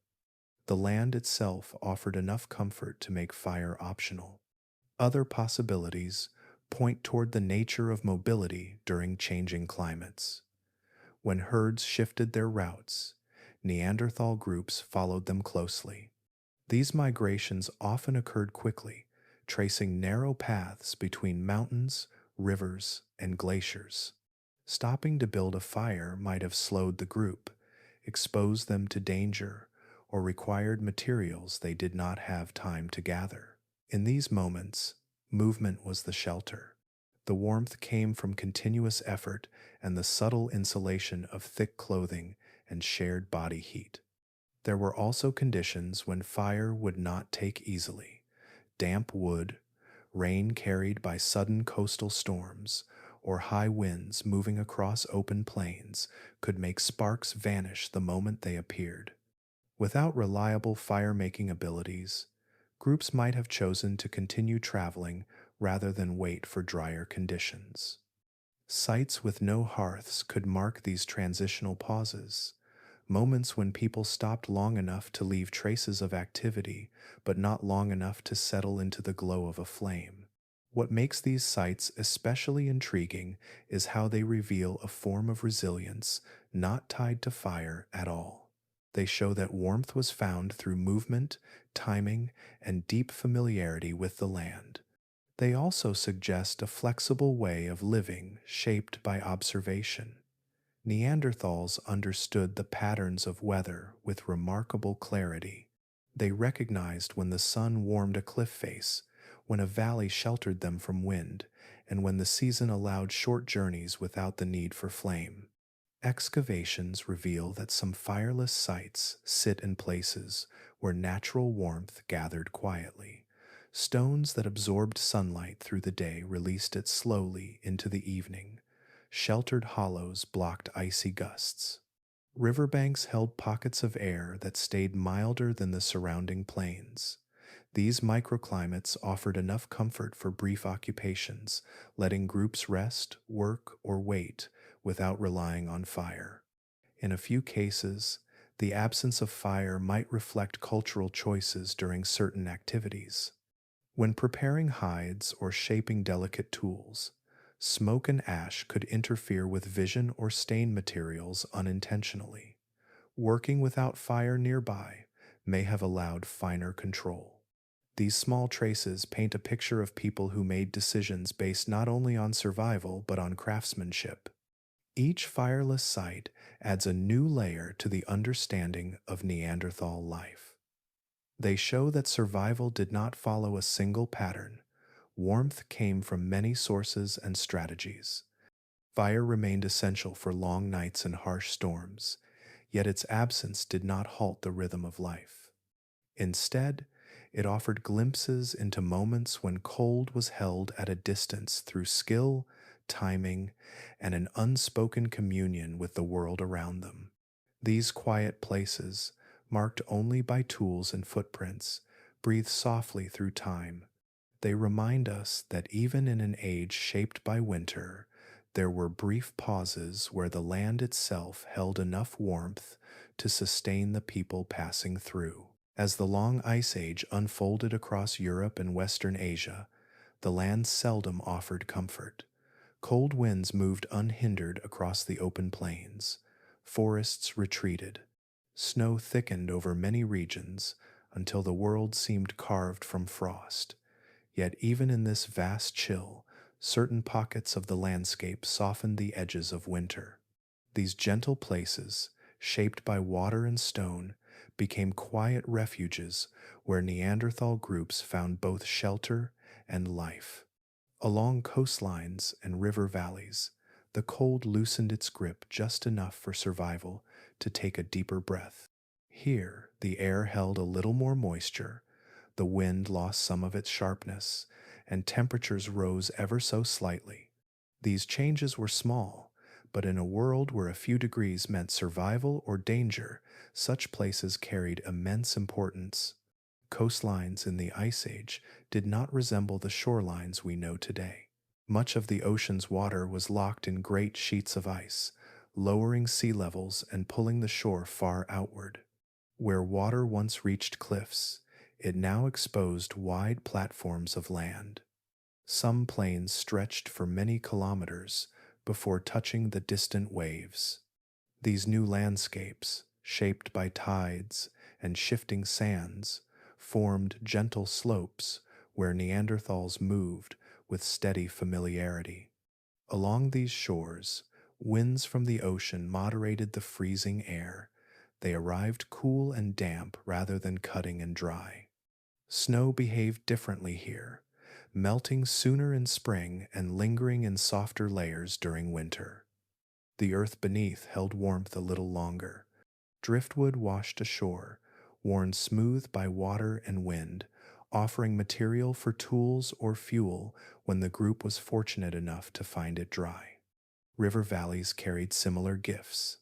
The land itself offered enough comfort to make fire optional. Other possibilities point toward the nature of mobility during changing climates. When herds shifted their routes, Neanderthal groups followed them closely. These migrations often occurred quickly, tracing narrow paths between mountains, rivers, and glaciers. Stopping to build a fire might have slowed the group, exposed them to danger, or required materials they did not have time to gather. In these moments, movement was the shelter. The warmth came from continuous effort and the subtle insulation of thick clothing and shared body heat. There were also conditions when fire would not take easily. Damp wood, rain carried by sudden coastal storms, or high winds moving across open plains could make sparks vanish the moment they appeared. Without reliable fire-making abilities, groups might have chosen to continue traveling rather than wait for drier conditions. Sites with no hearths could mark these transitional pauses, moments when people stopped long enough to leave traces of activity, but not long enough to settle into the glow of a flame. What makes these sites especially intriguing is how they reveal a form of resilience not tied to fire at all. They show that warmth was found through movement, timing, and deep familiarity with the land. They also suggest a flexible way of living shaped by observation. Neanderthals understood the patterns of weather with remarkable clarity. They recognized when the sun warmed a cliff face, when a valley sheltered them from wind, and when the season allowed short journeys without the need for flame. Excavations reveal that some fireless sites sit in places where natural warmth gathered quietly. Stones that absorbed sunlight through the day released it slowly into the evening. Sheltered hollows blocked icy gusts. Riverbanks held pockets of air that stayed milder than the surrounding plains. These microclimates offered enough comfort for brief occupations, letting groups rest, work, or wait without relying on fire. In a few cases, the absence of fire might reflect cultural choices during certain activities. When preparing hides or shaping delicate tools, smoke and ash could interfere with vision or stain materials unintentionally. Working without fire nearby may have allowed finer control. These small traces paint a picture of people who made decisions based not only on survival but on craftsmanship. Each fireless site adds a new layer to the understanding of Neanderthal life. They show that survival did not follow a single pattern. Warmth came from many sources and strategies. Fire remained essential for long nights and harsh storms, yet its absence did not halt the rhythm of life. Instead, it offered glimpses into moments when cold was held at a distance through skill, timing, and an unspoken communion with the world around them. These quiet places, marked only by tools and footprints, breathe softly through time. They remind us that even in an age shaped by winter, there were brief pauses where the land itself held enough warmth to sustain the people passing through. As the long ice age unfolded across Europe and Western Asia, the land seldom offered comfort. Cold winds moved unhindered across the open plains. Forests retreated. Snow thickened over many regions until the world seemed carved from frost. Yet even in this vast chill, certain pockets of the landscape softened the edges of winter. These gentle places, shaped by water and stone, became quiet refuges where Neanderthal groups found both shelter and life. Along coastlines and river valleys, the cold loosened its grip just enough for survival to take a deeper breath. Here, the air held a little more moisture, the wind lost some of its sharpness, and temperatures rose ever so slightly. These changes were small, but in a world where a few degrees meant survival or danger, such places carried immense importance. Coastlines in the Ice Age did not resemble the shorelines we know today. Much of the ocean's water was locked in great sheets of ice, lowering sea levels and pulling the shore far outward. Where water once reached cliffs, it now exposed wide platforms of land. Some plains stretched for many kilometers before touching the distant waves. These new landscapes, shaped by tides and shifting sands, formed gentle slopes where Neanderthals moved with steady familiarity. Along these shores, winds from the ocean moderated the freezing air. They arrived cool and damp rather than cutting and dry. Snow behaved differently here, melting sooner in spring and lingering in softer layers during winter. The earth beneath held warmth a little longer. Driftwood washed ashore, worn smooth by water and wind, offering material for tools or fuel when the group was fortunate enough to find it dry. River valleys carried similar gifts.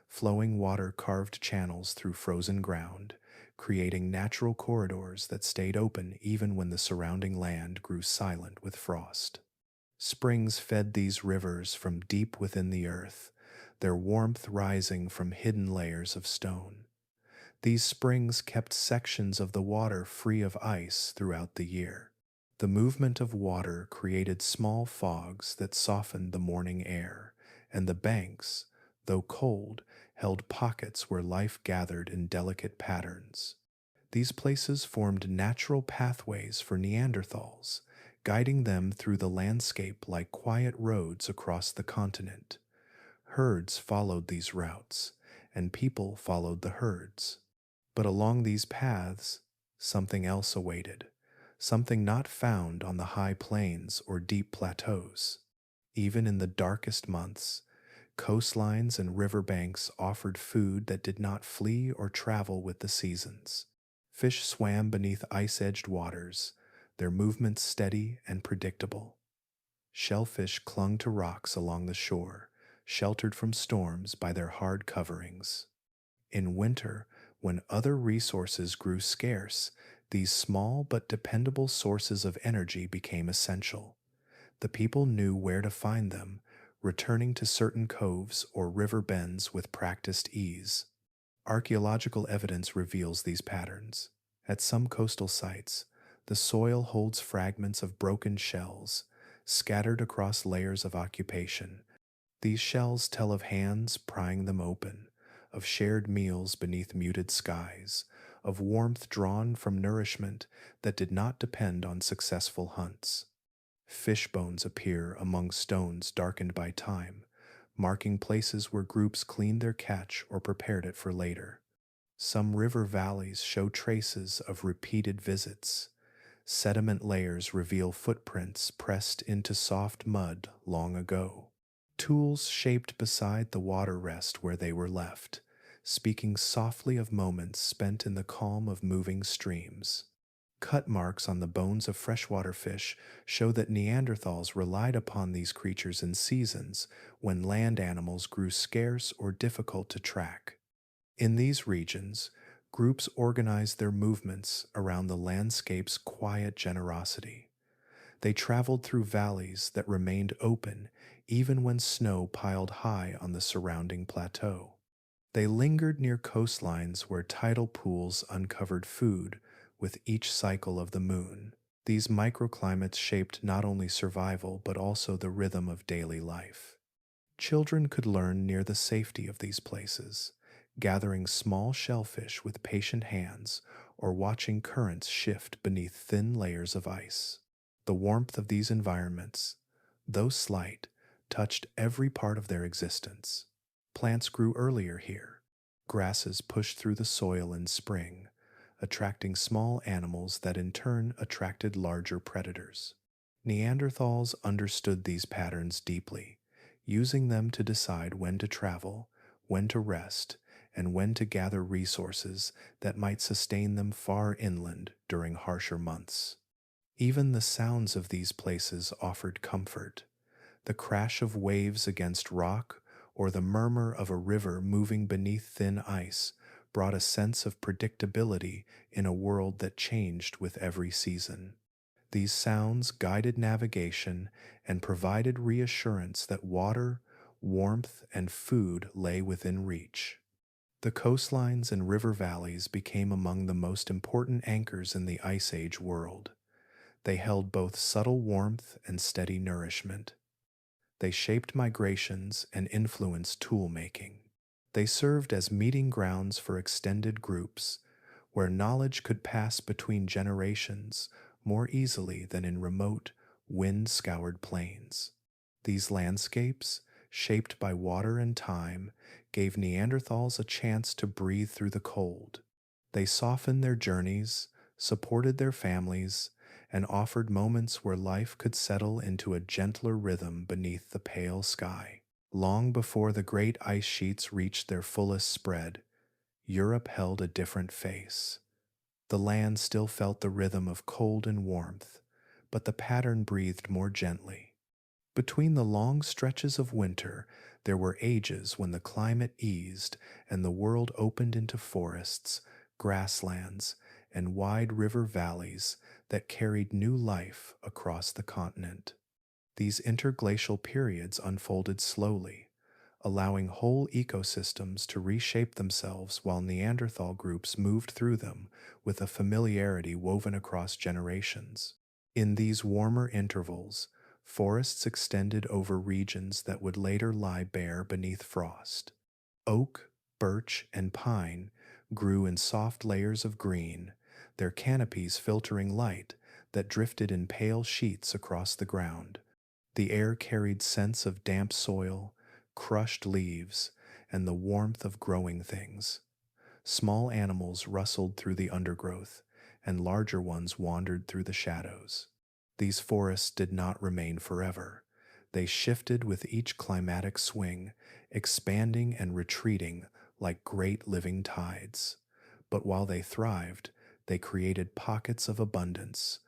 Flowing water carved channels through frozen ground, creating natural corridors that stayed open even when the surrounding land grew silent with frost. Springs fed these rivers from deep within the earth, their warmth rising from hidden layers of stone. These springs kept sections of the water free of ice throughout the year. The movement of water created small fogs that softened the morning air, and the banks, though cold, held pockets where life gathered in delicate patterns. These places formed natural pathways for Neanderthals, guiding them through the landscape like quiet roads across the continent. Herds followed these routes, and people followed the herds. But along these paths, something else awaited, something not found on the high plains or deep plateaus. Even in the darkest months, coastlines and riverbanks offered food that did not flee or travel with the seasons. Fish swam beneath ice-edged waters, their movements steady and predictable. Shellfish clung to rocks along the shore, sheltered from storms by their hard coverings. In winter, when other resources grew scarce, these small but dependable sources of energy became essential. The people knew where to find them, returning to certain coves or river bends with practiced ease. Archaeological evidence reveals these patterns. At some coastal sites, the soil holds fragments of broken shells, scattered across layers of occupation. These shells tell of hands prying them open, of shared meals beneath muted skies, of warmth drawn from nourishment that did not depend on successful hunts. Fish bones appear among stones darkened by time, marking places where groups cleaned their catch or prepared it for later. Some river valleys show traces of repeated visits. Sediment layers reveal footprints pressed into soft mud long ago. Tools shaped beside the water rest where they were left, speaking softly of moments spent in the calm of moving streams. Cut marks on the bones of freshwater fish show that Neanderthals relied upon these creatures in seasons when land animals grew scarce or difficult to track. In these regions, groups organized their movements around the landscape's quiet generosity. They traveled through valleys that remained open even when snow piled high on the surrounding plateau. They lingered near coastlines where tidal pools uncovered food with each cycle of the moon. These microclimates shaped not only survival but also the rhythm of daily life. Children could learn near the safety of these places, gathering small shellfish with patient hands or watching currents shift beneath thin layers of ice. The warmth of these environments, though slight, touched every part of their existence. Plants grew earlier here. Grasses pushed through the soil in spring, attracting small animals that in turn attracted larger predators. Neanderthals understood these patterns deeply, using them to decide when to travel, when to rest, and when to gather resources that might sustain them far inland during harsher months. Even the sounds of these places offered comfort. The crash of waves against rock or the murmur of a river moving beneath thin ice brought a sense of predictability in a world that changed with every season. These sounds guided navigation and provided reassurance that water, warmth, and food lay within reach. The coastlines and river valleys became among the most important anchors in the Ice Age world. They held both subtle warmth and steady nourishment. They shaped migrations and influenced tool making. They served as meeting grounds for extended groups, where knowledge could pass between generations more easily than in remote, wind scoured plains. These landscapes, shaped by water and time, gave Neanderthals a chance to breathe through the cold. They softened their journeys, supported their families, and offered moments where life could settle into a gentler rhythm beneath the pale sky. Long before the great ice sheets reached their fullest spread, Europe held a different face. The land still felt the rhythm of cold and warmth, but the pattern breathed more gently. Between the long stretches of winter, there were ages when the climate eased and the world opened into forests, grasslands, and wide river valleys that carried new life across the continent. These interglacial periods unfolded slowly, allowing whole ecosystems to reshape themselves while Neanderthal groups moved through them with a familiarity woven across generations. In these warmer intervals, forests extended over regions that would later lie bare beneath frost. Oak, birch, and pine grew in soft layers of green, their canopies filtering light that drifted in pale sheets across the ground. The air carried scents of damp soil, crushed leaves, and the warmth of growing things. Small animals rustled through the undergrowth, and larger ones wandered through the shadows. These forests did not remain forever. They shifted with each climatic swing, expanding and retreating like great living tides. But while they thrived, they created pockets of abundance.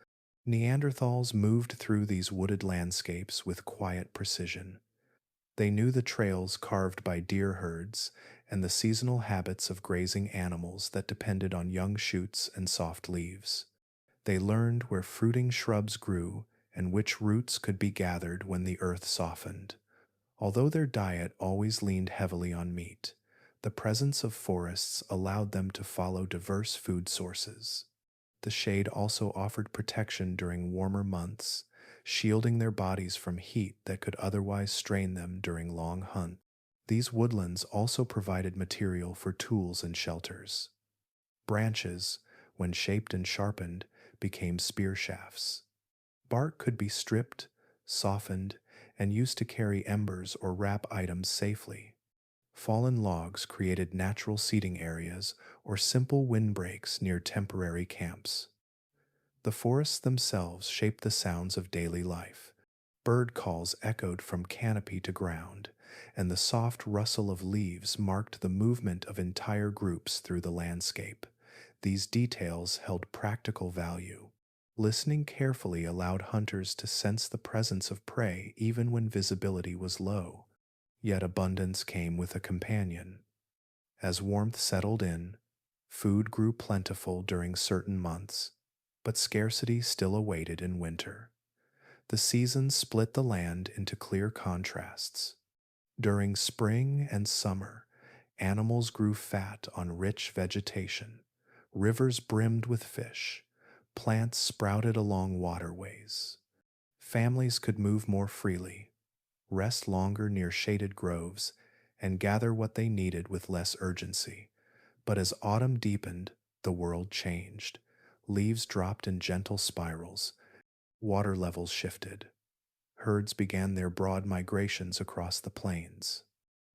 Neanderthals moved through these wooded landscapes with quiet precision. They knew the trails carved by deer herds and the seasonal habits of grazing animals that depended on young shoots and soft leaves. They learned where fruiting shrubs grew and which roots could be gathered when the earth softened. Although their diet always leaned heavily on meat, the presence of forests allowed them to follow diverse food sources. The shade also offered protection during warmer months, shielding their bodies from heat that could otherwise strain them during long hunts. These woodlands also provided material for tools and shelters. Branches, when shaped and sharpened, became spear shafts. Bark could be stripped, softened, and used to carry embers or wrap items safely. Fallen logs created natural seating areas or simple windbreaks near temporary camps. The forests themselves shaped the sounds of daily life. Bird calls echoed from canopy to ground, and the soft rustle of leaves marked the movement of entire groups through the landscape. These details held practical value. Listening carefully allowed hunters to sense the presence of prey even when visibility was low. Yet abundance came with a companion. As warmth settled in, food grew plentiful during certain months, but scarcity still awaited in winter. The seasons split the land into clear contrasts. During spring and summer, animals grew fat on rich vegetation, rivers brimmed with fish, plants sprouted along waterways. Families could move more freely, rest longer near shaded groves, and gather what they needed with less urgency. But as autumn deepened, the world changed. Leaves dropped in gentle spirals, water levels shifted. Herds began their broad migrations across the plains.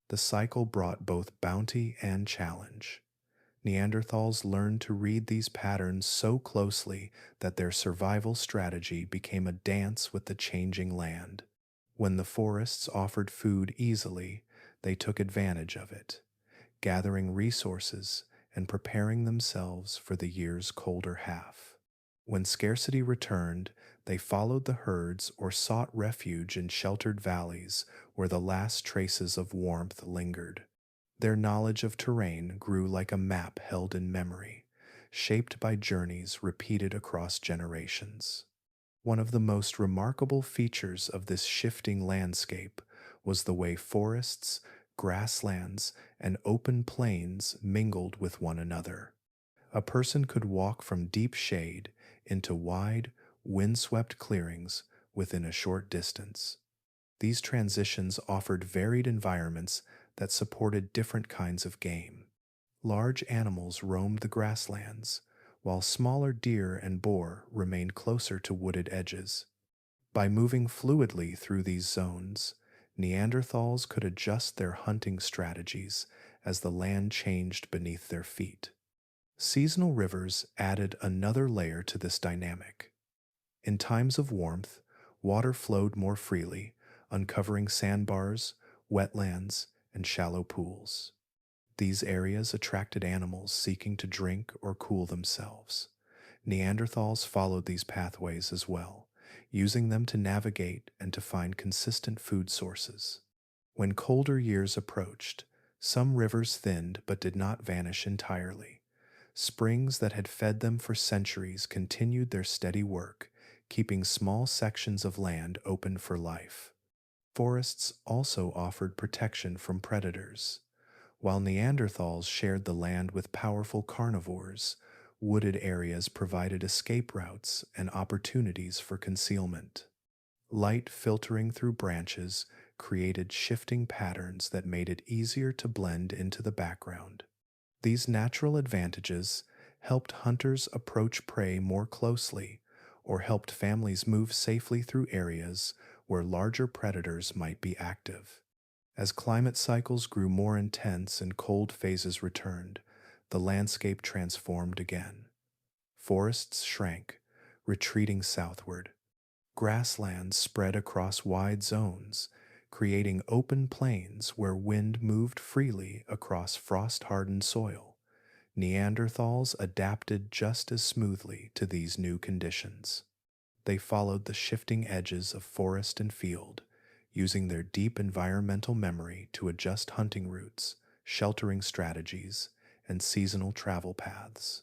The cycle brought both bounty and challenge. Neanderthals learned to read these patterns so closely that their survival strategy became a dance with the changing land. When the forests offered food easily, they took advantage of it. gathering resources and preparing themselves for the year's colder half. When scarcity returned, they followed the herds or sought refuge in sheltered valleys where the last traces of warmth lingered. Their knowledge of terrain grew like a map held in memory, shaped by journeys repeated across generations. One of the most remarkable features of this shifting landscape was the way forests, grasslands, and open plains mingled with one another. A person could walk from deep shade into wide, windswept clearings within a short distance. These transitions offered varied environments that supported different kinds of game. Large animals roamed the grasslands, while smaller deer and boar remained closer to wooded edges. By moving fluidly through these zones, Neanderthals could adjust their hunting strategies as the land changed beneath their feet. Seasonal rivers added another layer to this dynamic. In times of warmth, water flowed more freely, uncovering sandbars, wetlands, and shallow pools. These areas attracted animals seeking to drink or cool themselves. Neanderthals followed these pathways as well, using them to navigate and to find consistent food sources. When colder years approached, some rivers thinned but did not vanish entirely. Springs that had fed them for centuries continued their steady work, keeping small sections of land open for life. Forests also offered protection from predators. While Neanderthals shared the land with powerful carnivores, wooded areas provided escape routes and opportunities for concealment. Light filtering through branches created shifting patterns that made it easier to blend into the background. These natural advantages helped hunters approach prey more closely or helped families move safely through areas where larger predators might be active. As climate cycles grew more intense and cold phases returned, the landscape transformed again. Forests shrank, retreating southward. Grasslands spread across wide zones, creating open plains where wind moved freely across frost-hardened soil. Neanderthals adapted just as smoothly to these new conditions. They followed the shifting edges of forest and field, using their deep environmental memory to adjust hunting routes, sheltering strategies, and seasonal travel paths.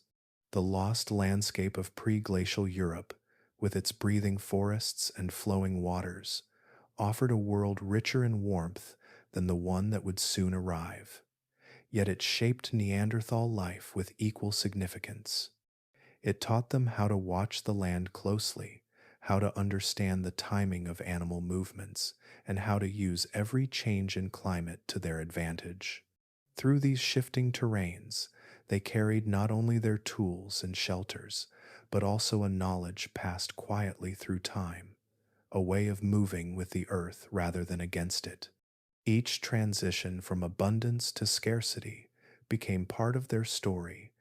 The lost landscape of pre-glacial Europe, with its breathing forests and flowing waters, offered a world richer in warmth than the one that would soon arrive. Yet it shaped Neanderthal life with equal significance. It taught them how to watch the land closely, how to understand the timing of animal movements, and how to use every change in climate to their advantage. Through these shifting terrains, they carried not only their tools and shelters, but also a knowledge passed quietly through time, a way of moving with the earth rather than against it. Each transition from abundance to scarcity became part of their story.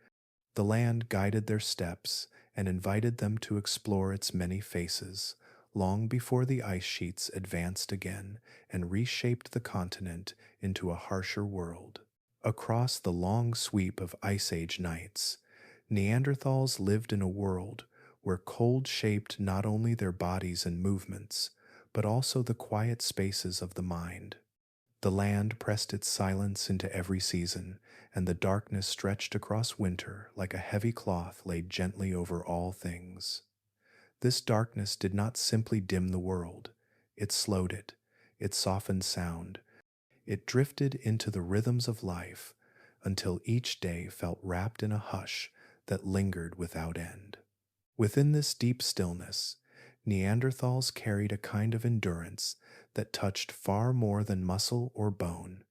The land guided their steps and invited them to explore its many faces, long before the ice sheets advanced again and reshaped the continent into a harsher world. Across the long sweep of Ice Age nights, Neanderthals lived in a world where cold shaped not only their bodies and movements, but also the quiet spaces of the mind. The land pressed its silence into every season, and the darkness stretched across winter like a heavy cloth laid gently over all things. This darkness did not simply dim the world, it slowed it, it softened sound, it drifted into the rhythms of life until each day felt wrapped in a hush that lingered without end. Within this deep stillness, Neanderthals carried a kind of endurance that touched far more than muscle or bone.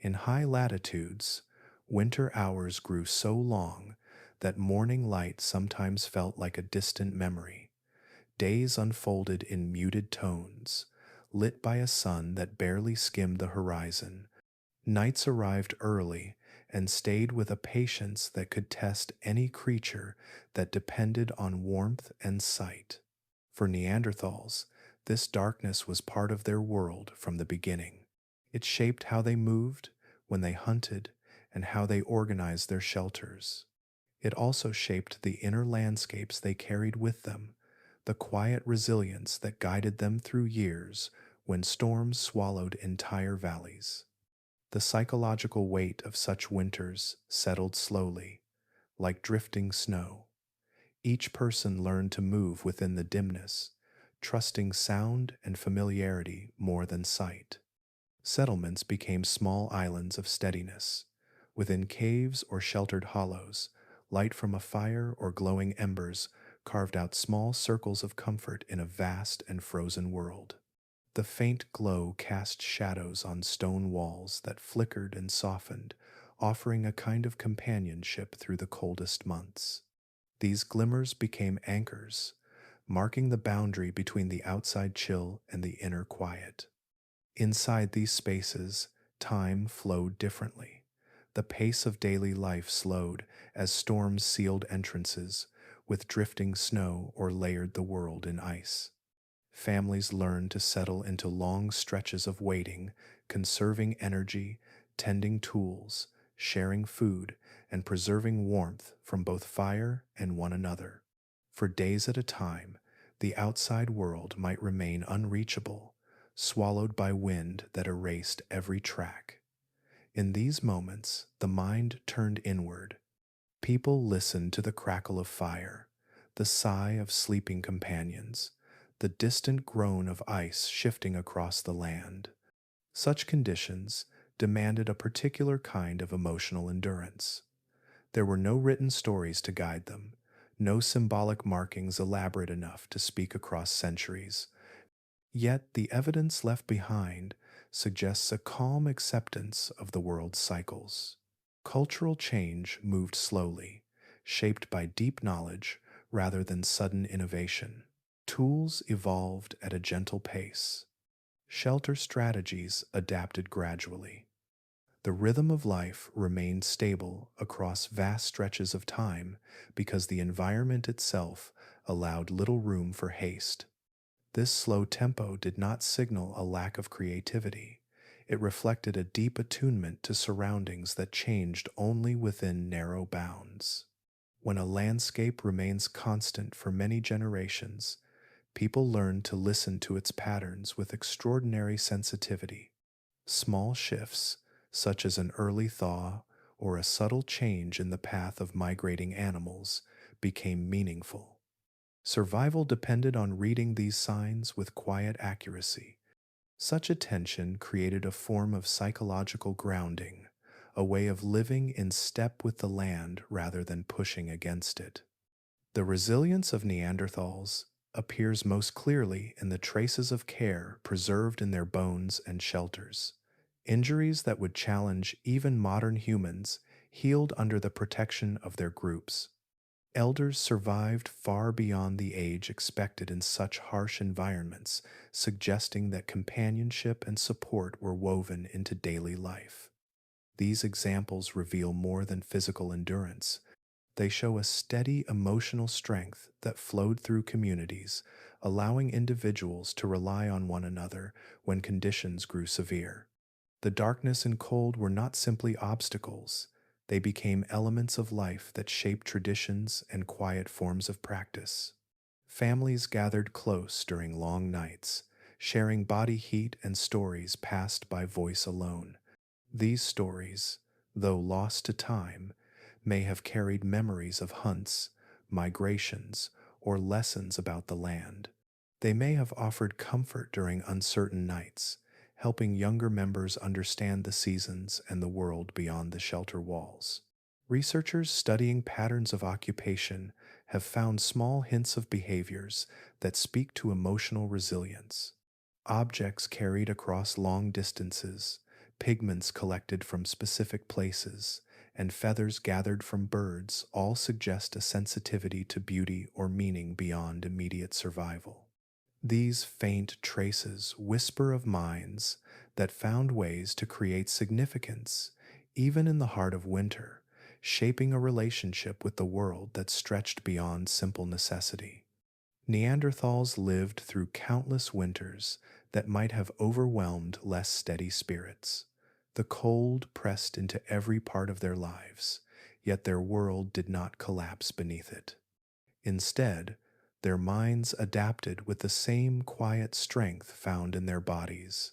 In high latitudes, winter hours grew so long that morning light sometimes felt like a distant memory. Days unfolded in muted tones, lit by a sun that barely skimmed the horizon. Nights arrived early and stayed with a patience that could test any creature that depended on warmth and sight. For Neanderthals, this darkness was part of their world from the beginning. It shaped how they moved, when they hunted, and how they organized their shelters. It also shaped the inner landscapes they carried with them, the quiet resilience that guided them through years when storms swallowed entire valleys. The psychological weight of such winters settled slowly, like drifting snow. Each person learned to move within the dimness, trusting sound and familiarity more than sight. Settlements became small islands of steadiness. Within caves or sheltered hollows, light from a fire or glowing embers carved out small circles of comfort in a vast and frozen world. The faint glow cast shadows on stone walls that flickered and softened, offering a kind of companionship through the coldest months. These glimmers became anchors, marking the boundary between the outside chill and the inner quiet. Inside these spaces, time flowed differently. The pace of daily life slowed as storms sealed entrances, with drifting snow or layered the world in ice. Families learned to settle into long stretches of waiting, conserving energy, tending tools, sharing food, and preserving warmth from both fire and one another. For days at a time, the outside world might remain unreachable, swallowed by wind that erased every track. In these moments, the mind turned inward. People listened to the crackle of fire, the sigh of sleeping companions, the distant groan of ice shifting across the land. Such conditions demanded a particular kind of emotional endurance. There were no written stories to guide them, no symbolic markings elaborate enough to speak across centuries. Yet the evidence left behind suggests a calm acceptance of the world's cycles. Cultural change moved slowly, shaped by deep knowledge rather than sudden innovation. Tools evolved at a gentle pace. Shelter strategies adapted gradually. The rhythm of life remained stable across vast stretches of time because the environment itself allowed little room for haste. This slow tempo did not signal a lack of creativity. It reflected a deep attunement to surroundings that changed only within narrow bounds. When a landscape remains constant for many generations, people learn to listen to its patterns with extraordinary sensitivity. Small shifts, such as an early thaw or a subtle change in the path of migrating animals, became meaningful. Survival depended on reading these signs with quiet accuracy. Such attention created a form of psychological grounding, a way of living in step with the land rather than pushing against it. The resilience of Neanderthals appears most clearly in the traces of care preserved in their bones and shelters. Injuries that would challenge even modern humans healed under the protection of their groups. Elders survived far beyond the age expected in such harsh environments, suggesting that companionship and support were woven into daily life. These examples reveal more than physical endurance. They show a steady emotional strength that flowed through communities, allowing individuals to rely on one another when conditions grew severe. The darkness and cold were not simply obstacles. They became elements of life that shaped traditions and quiet forms of practice. Families gathered close during long nights, sharing body heat and stories passed by voice alone. These stories, though lost to time, may have carried memories of hunts, migrations, or lessons about the land. They may have offered comfort during uncertain nights, helping younger members understand the seasons and the world beyond the shelter walls. Researchers studying patterns of occupation have found small hints of behaviors that speak to emotional resilience. Objects carried across long distances, pigments collected from specific places, and feathers gathered from birds all suggest a sensitivity to beauty or meaning beyond immediate survival. These faint traces whisper of minds that found ways to create significance, even in the heart of winter, shaping a relationship with the world that stretched beyond simple necessity. Neanderthals lived through countless winters that might have overwhelmed less steady spirits. The cold pressed into every part of their lives, yet their world did not collapse beneath it. Instead, their minds adapted with the same quiet strength found in their bodies.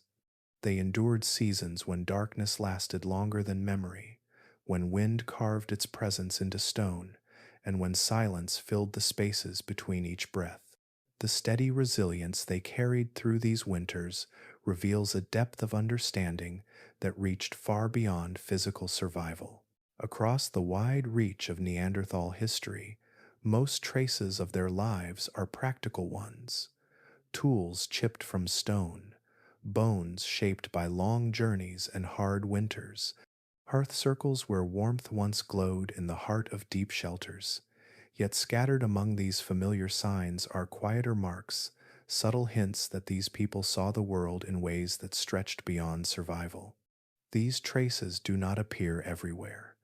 They endured seasons when darkness lasted longer than memory, when wind carved its presence into stone, and when silence filled the spaces between each breath. The steady resilience they carried through these winters reveals a depth of understanding that reached far beyond physical survival. Across the wide reach of Neanderthal history, most traces of their lives are practical ones: tools chipped from stone, bones shaped by long journeys and hard winters, hearth circles where warmth once glowed in the heart of deep shelters. Yet scattered among these familiar signs are quieter marks, subtle hints that these people saw the world in ways that stretched beyond survival. These traces do not appear everywhere.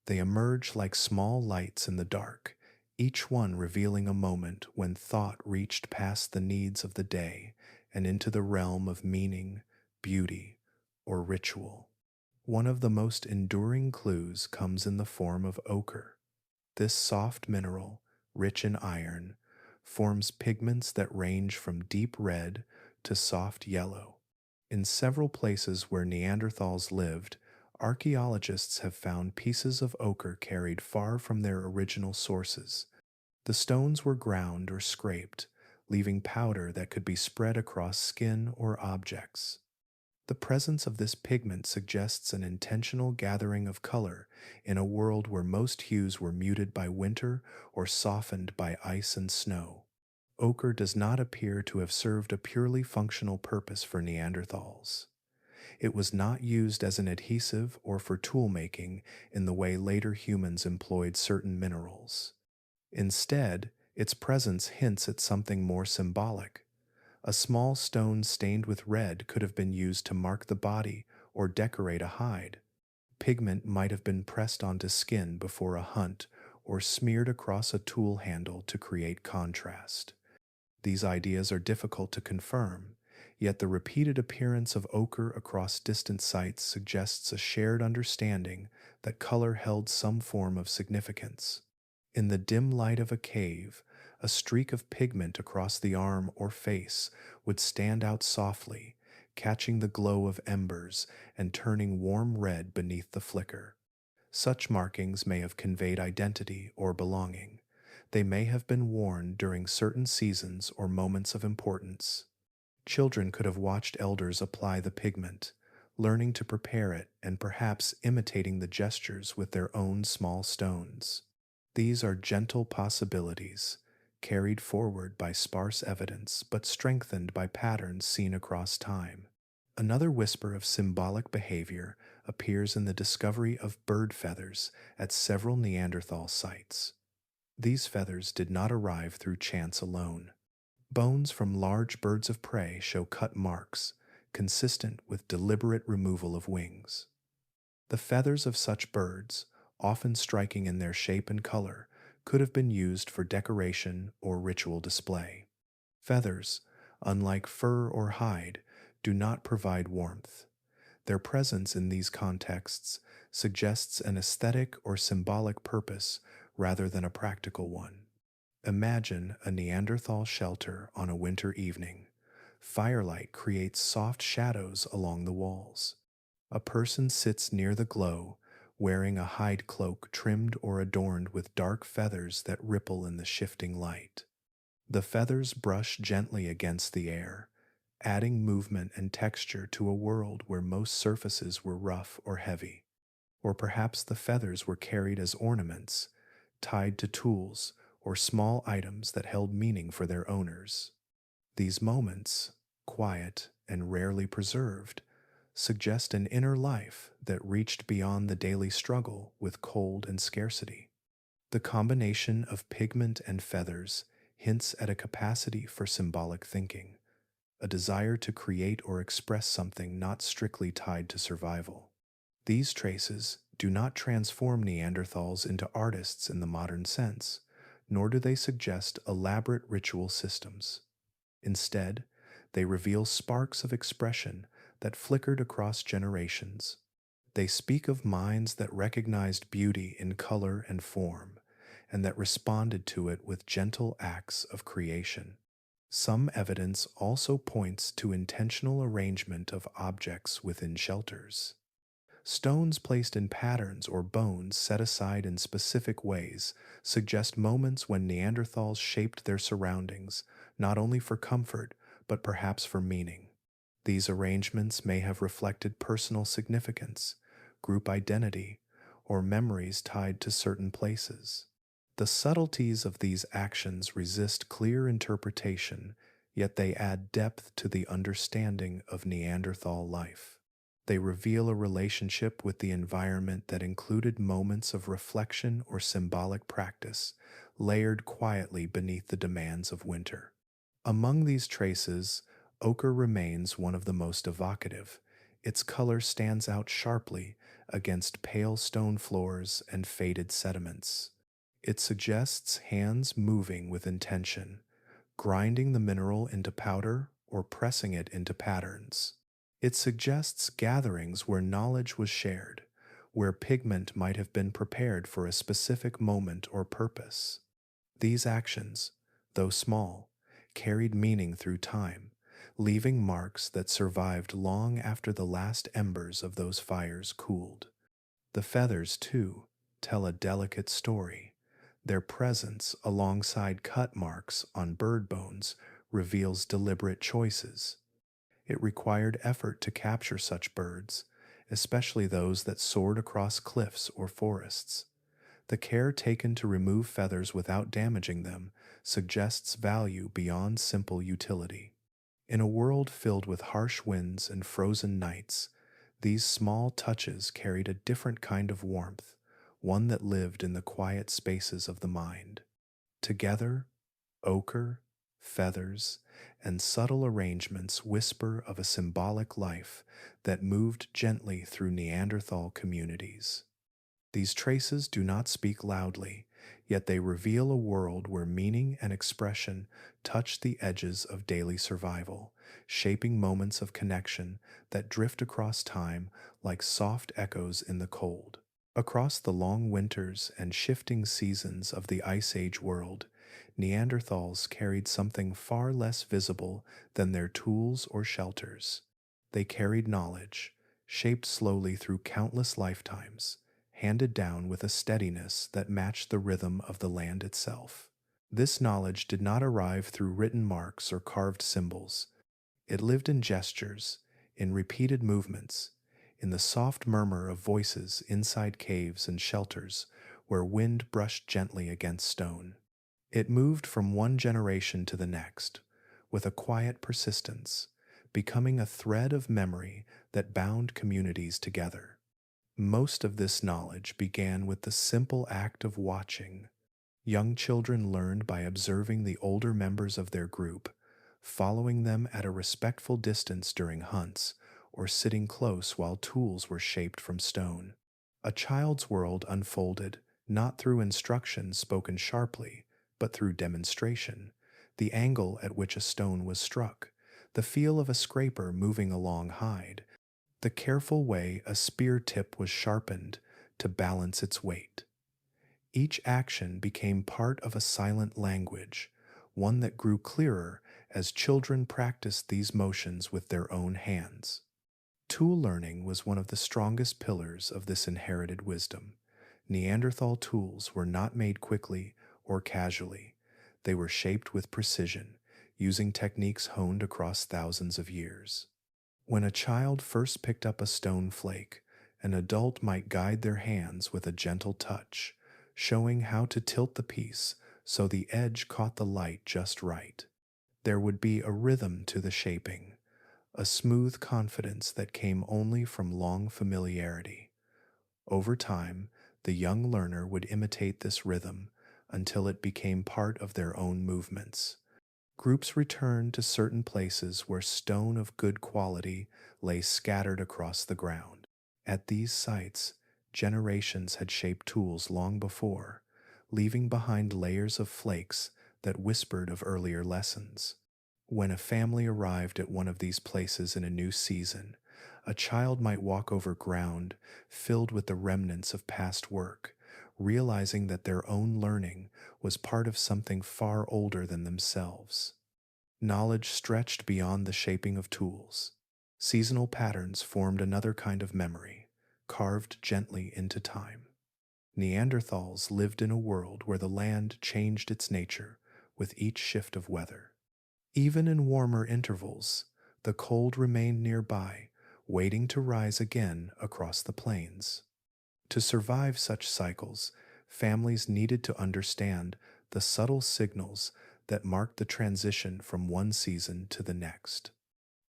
They emerge like small lights in the dark, each one revealing a moment when thought reached past the needs of the day and into the realm of meaning, beauty, or ritual. One of the most enduring clues comes in the form of ochre. This soft mineral, rich in iron, forms pigments that range from deep red to soft yellow. In several places where Neanderthals lived, archaeologists have found pieces of ochre carried far from their original sources. The stones were ground or scraped, leaving powder that could be spread across skin or objects. The presence of this pigment suggests an intentional gathering of color in a world where most hues were muted by winter or softened by ice and snow. Ochre does not appear to have served a purely functional purpose for Neanderthals. It was not used as an adhesive or for tool making in the way later humans employed certain minerals. Instead, its presence hints at something more symbolic. A small stone stained with red could have been used to mark the body or decorate a hide. Pigment might have been pressed onto skin before a hunt or smeared across a tool handle to create contrast. These ideas are difficult to confirm, yet the repeated appearance of ochre across distant sites suggests a shared understanding that color held some form of significance. In the dim light of a cave, a streak of pigment across the arm or face would stand out softly, catching the glow of embers and turning warm red beneath the flicker. Such markings may have conveyed identity or belonging. They may have been worn during certain seasons or moments of importance. Children could have watched elders apply the pigment, learning to prepare it and perhaps imitating the gestures with their own small stones. These are gentle possibilities, carried forward by sparse evidence but strengthened by patterns seen across time. Another whisper of symbolic behavior appears in the discovery of bird feathers at several Neanderthal sites. These feathers did not arrive through chance alone. Bones from large birds of prey show cut marks, consistent with deliberate removal of wings. The feathers of such birds, often striking in their shape and color, could have been used for decoration or ritual display. Feathers, unlike fur or hide, do not provide warmth. Their presence in these contexts suggests an aesthetic or symbolic purpose rather than a practical one. Imagine a Neanderthal shelter on a winter evening. Firelight creates soft shadows along the walls. A person sits near the glow, wearing a hide cloak trimmed or adorned with dark feathers that ripple in the shifting light. The feathers brush gently against the air, adding movement and texture to a world where most surfaces were rough or heavy. Or perhaps the feathers were carried as ornaments, tied to tools or small items that held meaning for their owners. These moments, quiet and rarely preserved, suggest an inner life that reached beyond the daily struggle with cold and scarcity. The combination of pigment and feathers hints at a capacity for symbolic thinking, a desire to create or express something not strictly tied to survival. These traces do not transform Neanderthals into artists in the modern sense, nor do they suggest elaborate ritual systems. Instead, they reveal sparks of expression that flickered across generations. They speak of minds that recognized beauty in color and form, and that responded to it with gentle acts of creation. Some evidence also points to intentional arrangement of objects within shelters. Stones placed in patterns or bones set aside in specific ways suggest moments when Neanderthals shaped their surroundings, not only for comfort, but perhaps for meaning. These arrangements may have reflected personal significance, group identity, or memories tied to certain places. The subtleties of these actions resist clear interpretation, yet they add depth to the understanding of Neanderthal life. They reveal a relationship with the environment that included moments of reflection or symbolic practice, layered quietly beneath the demands of winter. Among these traces, ochre remains one of the most evocative. Its color stands out sharply against pale stone floors and faded sediments. It suggests hands moving with intention, grinding the mineral into powder or pressing it into patterns. It suggests gatherings where knowledge was shared, where pigment might have been prepared for a specific moment or purpose. These actions, though small, carried meaning through time, leaving marks that survived long after the last embers of those fires cooled. The feathers, too, tell a delicate story. Their presence alongside cut marks on bird bones reveals deliberate choices. It required effort to capture such birds, especially those that soared across cliffs or forests. The care taken to remove feathers without damaging them suggests value beyond simple utility. In a world filled with harsh winds and frozen nights, these small touches carried a different kind of warmth, one that lived in the quiet spaces of the mind. Together, ochre, feathers, and subtle arrangements whisper of a symbolic life that moved gently through Neanderthal communities. These traces do not speak loudly, yet they reveal a world where meaning and expression touch the edges of daily survival, shaping moments of connection that drift across time like soft echoes in the cold. Across the long winters and shifting seasons of the Ice Age world, Neanderthals carried something far less visible than their tools or shelters. They carried knowledge, shaped slowly through countless lifetimes, handed down with a steadiness that matched the rhythm of the land itself. This knowledge did not arrive through written marks or carved symbols. It lived in gestures, in repeated movements, in the soft murmur of voices inside caves and shelters where wind brushed gently against stone. It moved from one generation to the next, with a quiet persistence, becoming a thread of memory that bound communities together. Most of this knowledge began with the simple act of watching. Young children learned by observing the older members of their group, following them at a respectful distance during hunts, or sitting close while tools were shaped from stone. A child's world unfolded not through instructions spoken sharply, but through demonstration, the angle at which a stone was struck, the feel of a scraper moving along hide, the careful way a spear tip was sharpened to balance its weight. Each action became part of a silent language, one that grew clearer as children practiced these motions with their own hands. Tool learning was one of the strongest pillars of this inherited wisdom. Neanderthal tools were not made quickly or casually. They were shaped with precision, using techniques honed across thousands of years. When a child first picked up a stone flake, an adult might guide their hands with a gentle touch, showing how to tilt the piece so the edge caught the light just right. There would be a rhythm to the shaping, a smooth confidence that came only from long familiarity. Over time, the young learner would imitate this rhythm until it became part of their own movements. Groups returned to certain places where stone of good quality lay scattered across the ground. At these sites, generations had shaped tools long before, leaving behind layers of flakes that whispered of earlier lessons. When a family arrived at one of these places in a new season, A child might walk over ground filled with the remnants of past work, realizing that their own learning was part of something far older than themselves. Knowledge stretched beyond the shaping of tools. Seasonal patterns formed another kind of memory, carved gently into time. Neanderthals lived in a world where the land changed its nature with each shift of weather. Even in warmer intervals, the cold remained nearby, waiting to rise again across the plains. To survive such cycles, families needed to understand the subtle signals that marked the transition from one season to the next.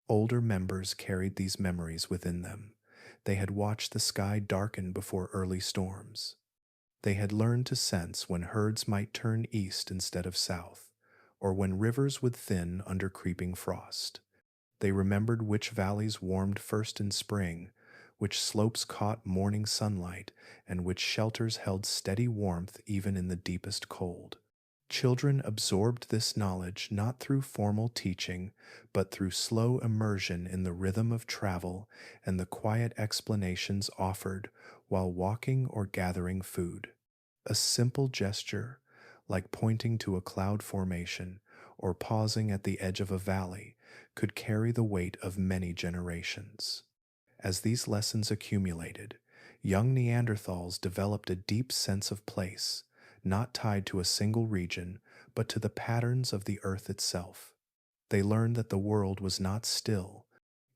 Older members carried these memories within them. They had watched the sky darken before early storms. They had learned to sense when herds might turn east instead of south, or when rivers would thin under creeping frost. They remembered which valleys warmed first in spring, which slopes caught morning sunlight, and which shelters held steady warmth even in the deepest cold. Children absorbed this knowledge not through formal teaching, but through slow immersion in the rhythm of travel and the quiet explanations offered while walking or gathering food. A simple gesture, like pointing to a cloud formation or pausing at the edge of a valley, could carry the weight of many generations. As these lessons accumulated, young Neanderthals developed a deep sense of place, not tied to a single region, but to the patterns of the earth itself. They learned that the world was not still.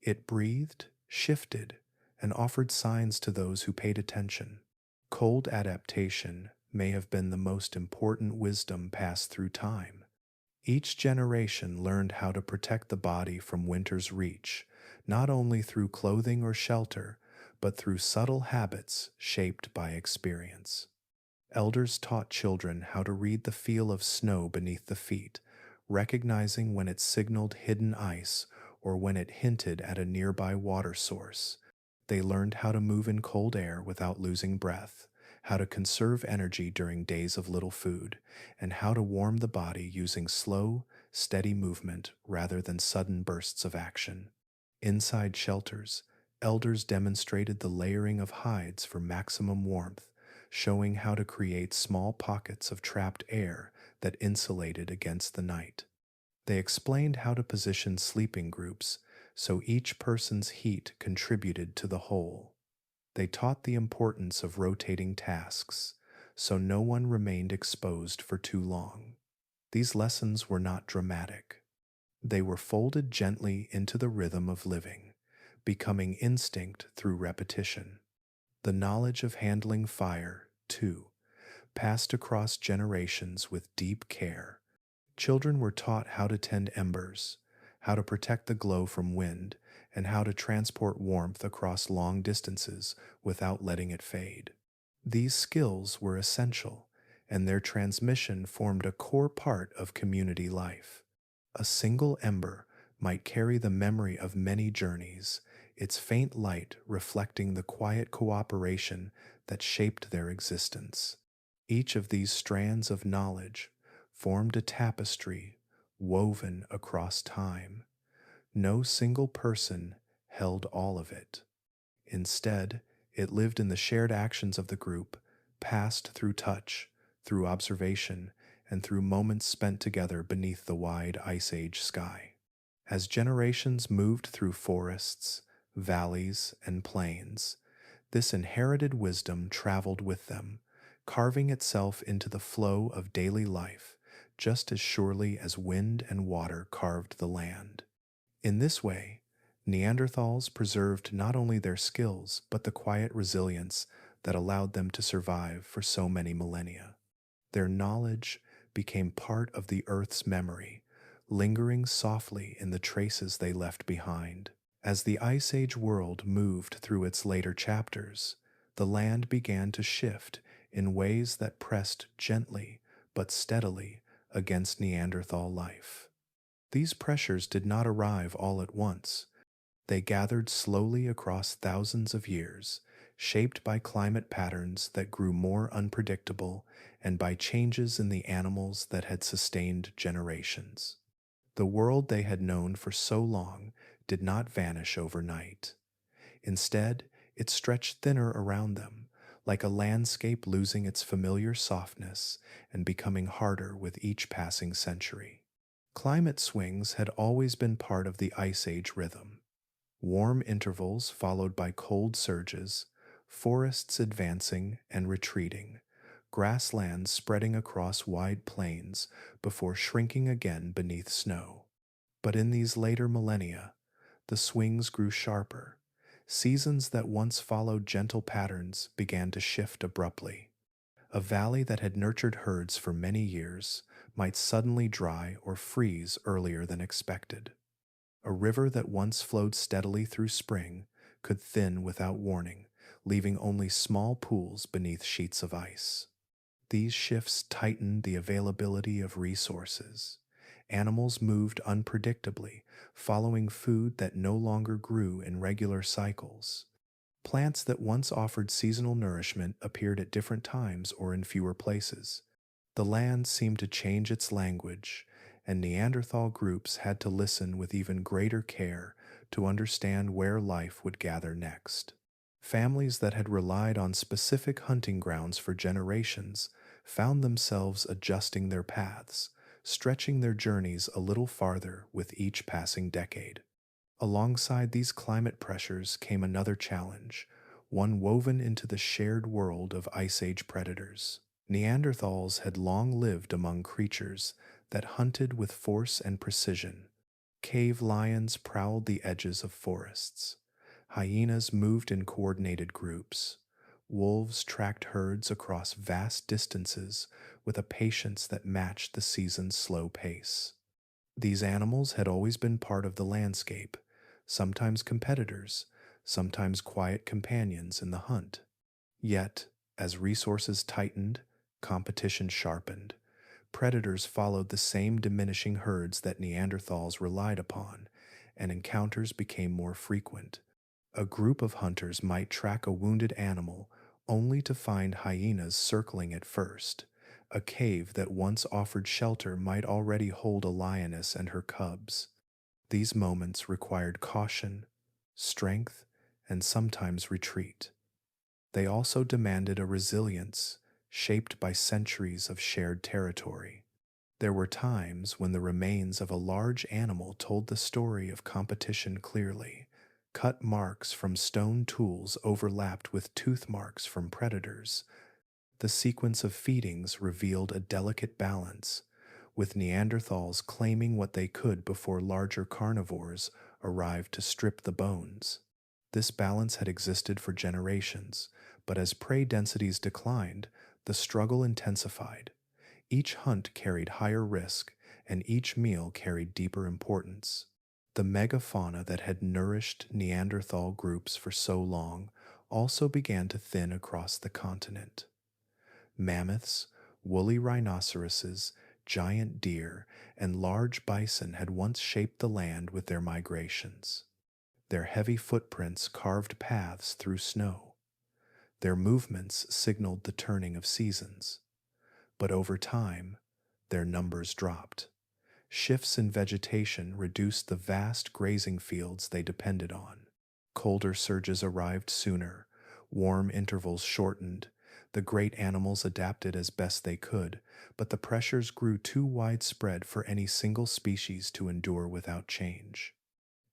It breathed, shifted, and offered signs to those who paid attention. Cold adaptation may have been the most important wisdom passed through time. Each generation learned how to protect the body from winter's reach, not only through clothing or shelter, but through subtle habits shaped by experience. Elders taught children how to read the feel of snow beneath the feet, recognizing when it signaled hidden ice or when it hinted at a nearby water source. They learned how to move in cold air without losing breath, how to conserve energy during days of little food, and how to warm the body using slow, steady movement rather than sudden bursts of action. Inside shelters, elders demonstrated the layering of hides for maximum warmth, showing how to create small pockets of trapped air that insulated against the night. They explained how to position sleeping groups so each person's heat contributed to the whole. They taught the importance of rotating tasks, so no one remained exposed for too long. These lessons were not dramatic. They were folded gently into the rhythm of living, becoming instinct through repetition. The knowledge of handling fire, too, passed across generations with deep care. Children were taught how to tend embers, how to protect the glow from wind, and how to transport warmth across long distances without letting it fade. These skills were essential, and their transmission formed a core part of community life. A single ember might carry the memory of many journeys, its faint light reflecting the quiet cooperation that shaped their existence. Each of these strands of knowledge formed a tapestry woven across time. No single person held all of it. Instead, it lived in the shared actions of the group, passed through touch, through observation, and through moments spent together beneath the wide Ice Age sky. As generations moved through forests, valleys, and plains, this inherited wisdom traveled with them, carving itself into the flow of daily life just as surely as wind and water carved the land. In this way, Neanderthals preserved not only their skills but the quiet resilience that allowed them to survive for so many millennia. Their knowledge became part of the Earth's memory, lingering softly in the traces they left behind. As the Ice Age world moved through its later chapters, the land began to shift in ways that pressed gently but steadily against Neanderthal life. These pressures did not arrive all at once. They gathered slowly across thousands of years, shaped by climate patterns that grew more unpredictable and by changes in the animals that had sustained generations. The world they had known for so long did not vanish overnight. Instead, it stretched thinner around them, like a landscape losing its familiar softness and becoming harder with each passing century. Climate swings had always been part of the Ice Age rhythm. Warm intervals followed by cold surges, forests advancing and retreating, grasslands spreading across wide plains before shrinking again beneath snow. But in these later millennia, the swings grew sharper. Seasons that once followed gentle patterns began to shift abruptly. A valley that had nurtured herds for many years might suddenly dry or freeze earlier than expected. A river that once flowed steadily through spring could thin without warning, leaving only small pools beneath sheets of ice. These shifts tightened the availability of resources. Animals moved unpredictably, following food that no longer grew in regular cycles. Plants that once offered seasonal nourishment appeared at different times or in fewer places. The land seemed to change its language, and Neanderthal groups had to listen with even greater care to understand where life would gather next. Families that had relied on specific hunting grounds for generations found themselves adjusting their paths, stretching their journeys a little farther with each passing decade. Alongside these climate pressures came another challenge, one woven into the shared world of Ice Age predators. Neanderthals had long lived among creatures that hunted with force and precision. Cave lions prowled the edges of forests. Hyenas moved in coordinated groups. Wolves tracked herds across vast distances with a patience that matched the season's slow pace. These animals had always been part of the landscape, sometimes competitors, sometimes quiet companions in the hunt. Yet, as resources tightened, competition sharpened. Predators followed the same diminishing herds that Neanderthals relied upon, and encounters became more frequent. A group of hunters might track a wounded animal only to find hyenas circling it first. A cave that once offered shelter might already hold a lioness and her cubs. These moments required caution, strength, and sometimes retreat. They also demanded a resilience shaped by centuries of shared territory. There were times when the remains of a large animal told the story of competition clearly. Cut marks from stone tools overlapped with tooth marks from predators. The sequence of feedings revealed a delicate balance, with Neanderthals claiming what they could before larger carnivores arrived to strip the bones. This balance had existed for generations, but as prey densities declined, the struggle intensified. Each hunt carried higher risk, and each meal carried deeper importance. The megafauna that had nourished Neanderthal groups for so long also began to thin across the continent. Mammoths, woolly rhinoceroses, giant deer, and large bison had once shaped the land with their migrations. Their heavy footprints carved paths through snow. Their movements signaled the turning of seasons. But over time, their numbers dropped. Shifts in vegetation reduced the vast grazing fields they depended on. Colder surges arrived sooner, warm intervals shortened. The great animals adapted as best they could, but the pressures grew too widespread for any single species to endure without change.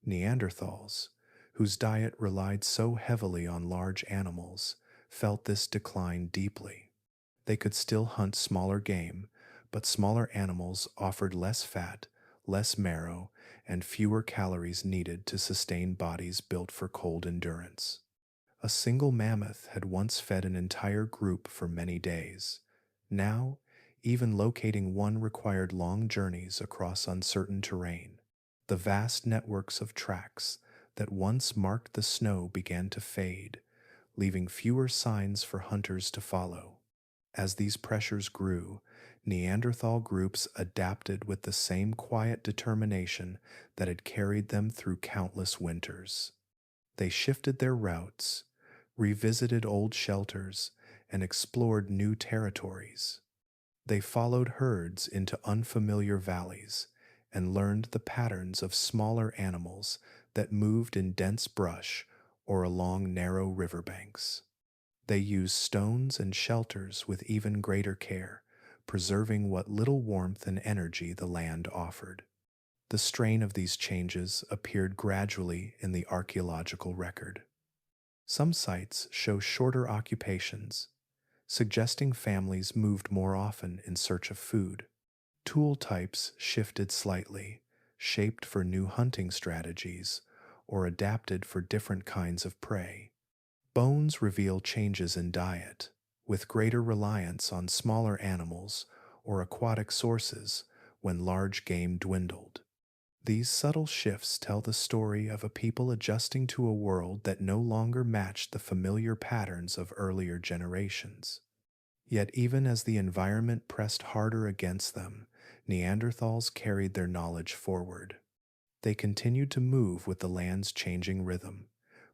Neanderthals, whose diet relied so heavily on large animals, felt this decline deeply. They could still hunt smaller game, but smaller animals offered less fat, less marrow, and fewer calories needed to sustain bodies built for cold endurance. A single mammoth had once fed an entire group for many days. Now, even locating one required long journeys across uncertain terrain. The vast networks of tracks that once marked the snow began to fade, leaving fewer signs for hunters to follow. As these pressures grew, Neanderthal groups adapted with the same quiet determination that had carried them through countless winters. They shifted their routes, revisited old shelters, and explored new territories. They followed herds into unfamiliar valleys and learned the patterns of smaller animals that moved in dense brush or along narrow riverbanks. They used stones and shelters with even greater care, preserving what little warmth and energy the land offered. The strain of these changes appeared gradually in the archaeological record. Some sites show shorter occupations, suggesting families moved more often in search of food. Tool types shifted slightly, shaped for new hunting strategies, or adapted for different kinds of prey. Bones reveal changes in diet, with greater reliance on smaller animals or aquatic sources when large game dwindled. These subtle shifts tell the story of a people adjusting to a world that no longer matched the familiar patterns of earlier generations. Yet, even as the environment pressed harder against them, Neanderthals carried their knowledge forward. They continued to move with the land's changing rhythm,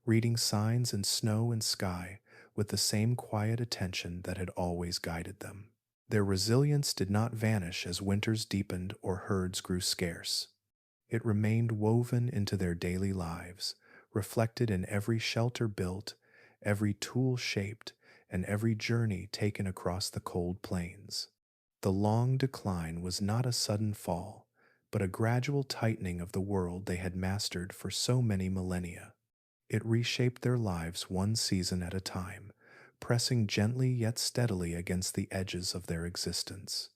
reading signs in snow and sky with the same quiet attention that had always guided them. Their resilience did not vanish as winters deepened or herds grew scarce. It remained woven into their daily lives, reflected in every shelter built, every tool shaped, and every journey taken across the cold plains. The long decline was not a sudden fall, but a gradual tightening of the world they had mastered for so many millennia. It reshaped their lives one season at a time, pressing gently yet steadily against the edges of their existence.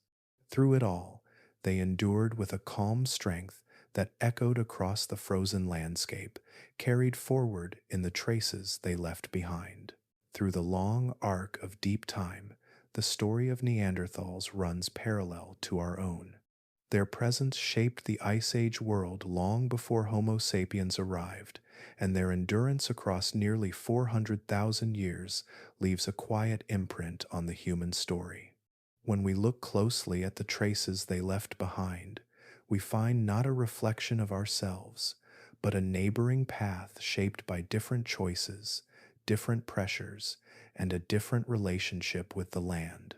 Through it all, they endured with a calm strength that echoed across the frozen landscape, carried forward in the traces they left behind. Through the long arc of deep time, the story of Neanderthals runs parallel to our own. Their presence shaped the Ice Age world long before Homo sapiens arrived, and their endurance across nearly 400,000 years leaves a quiet imprint on the human story. When we look closely at the traces they left behind, we find not a reflection of ourselves, but a neighboring path shaped by different choices, different pressures, and a different relationship with the land.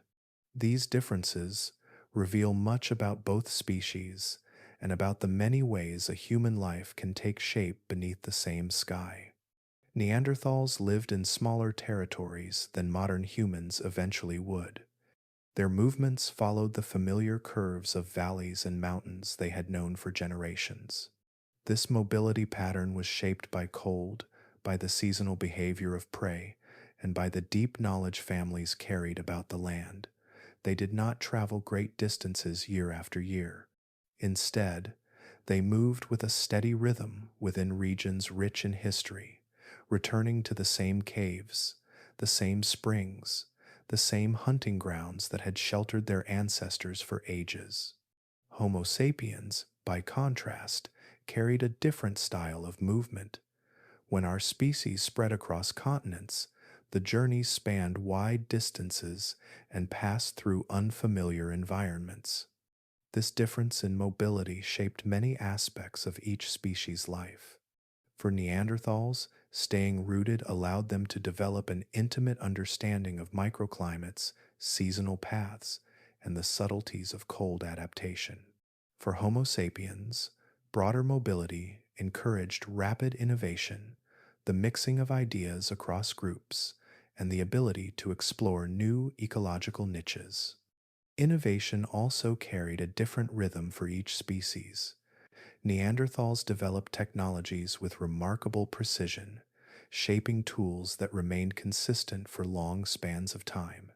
These differences reveal much about both species and about the many ways a human life can take shape beneath the same sky. Neanderthals lived in smaller territories than modern humans eventually would. Their movements followed the familiar curves of valleys and mountains they had known for generations. This mobility pattern was shaped by cold, by the seasonal behavior of prey, and by the deep knowledge families carried about the land. They did not travel great distances year after year. Instead, they moved with a steady rhythm within regions rich in history, returning to the same caves, the same springs, the same hunting grounds that had sheltered their ancestors for ages. Homo sapiens, by contrast, carried a different style of movement. When our species spread across continents, the journeys spanned wide distances and passed through unfamiliar environments. This difference in mobility shaped many aspects of each species' life. For Neanderthals, staying rooted allowed them to develop an intimate understanding of microclimates, seasonal paths, and the subtleties of cold adaptation. For Homo sapiens, broader mobility encouraged rapid innovation, the mixing of ideas across groups, and the ability to explore new ecological niches. Innovation also carried a different rhythm for each species. Neanderthals developed technologies with remarkable precision, shaping tools that remained consistent for long spans of time.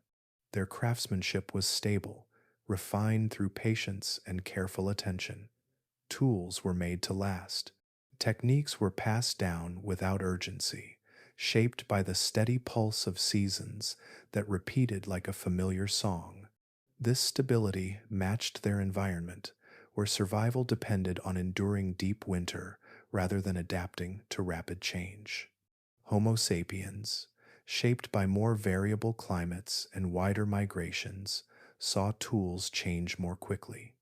Their craftsmanship was stable, refined through patience and careful attention. Tools were made to last. Techniques were passed down without urgency, shaped by the steady pulse of seasons that repeated like a familiar song. This stability matched their environment, where survival depended on enduring deep winter rather than adapting to rapid change. Homo sapiens, shaped by more variable climates and wider migrations, saw tools change more quickly.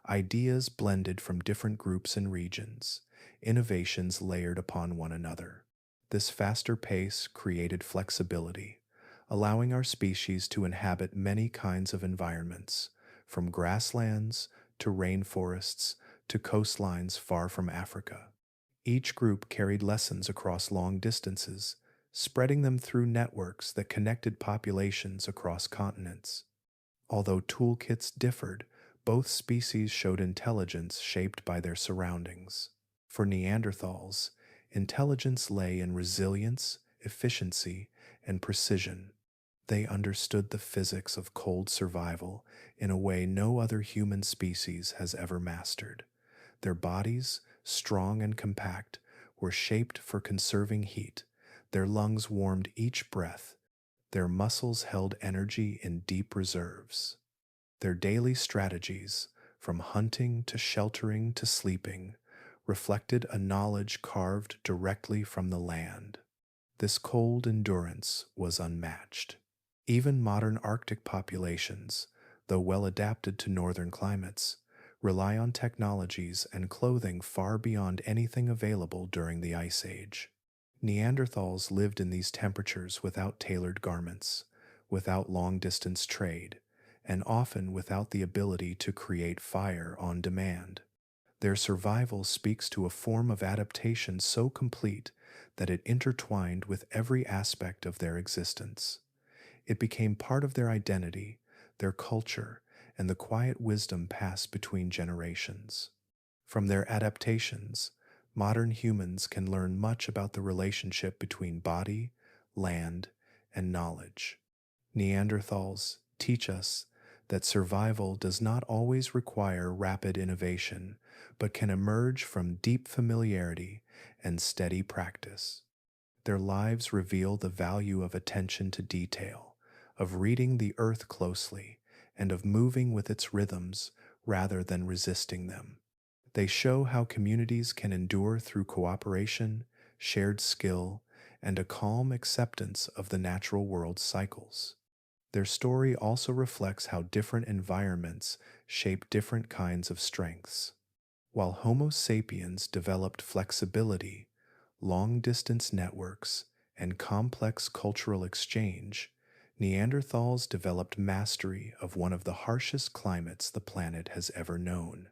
Ideas blended from different groups and regions, innovations layered upon one another. This faster pace created flexibility, allowing our species to inhabit many kinds of environments, from grasslands to rainforests to coastlines far from Africa. Each group carried lessons across long distances, spreading them through networks that connected populations across continents. Although toolkits differed, both species showed intelligence shaped by their surroundings. For Neanderthals, intelligence lay in resilience, efficiency, and precision. They understood the physics of cold survival in a way no other human species has ever mastered. Their bodies, strong and compact, were shaped for conserving heat. Their lungs warmed each breath. Their muscles held energy in deep reserves. Their daily strategies, from hunting to sheltering to sleeping, reflected a knowledge carved directly from the land. This cold endurance was unmatched. Even modern Arctic populations, though well adapted to northern climates, rely on technologies and clothing far beyond anything available during the Ice Age. Neanderthals lived in these temperatures without tailored garments, without long-distance trade, and often without the ability to create fire on demand. Their survival speaks to a form of adaptation so complete that it intertwined with every aspect of their existence. It became part of their identity, their culture, and the quiet wisdom passed between generations. From their adaptations, modern humans can learn much about the relationship between body, land, and knowledge. Neanderthals teach us that survival does not always require rapid innovation, but can emerge from deep familiarity and steady practice. Their lives reveal the value of attention to detail, of reading the earth closely, and of moving with its rhythms rather than resisting them. They show how communities can endure through cooperation, shared skill, and a calm acceptance of the natural world's cycles. Their story also reflects how different environments shape different kinds of strengths. While Homo sapiens developed flexibility, long distance networks, and complex cultural exchange, Neanderthals developed mastery of one of the harshest climates the planet has ever known.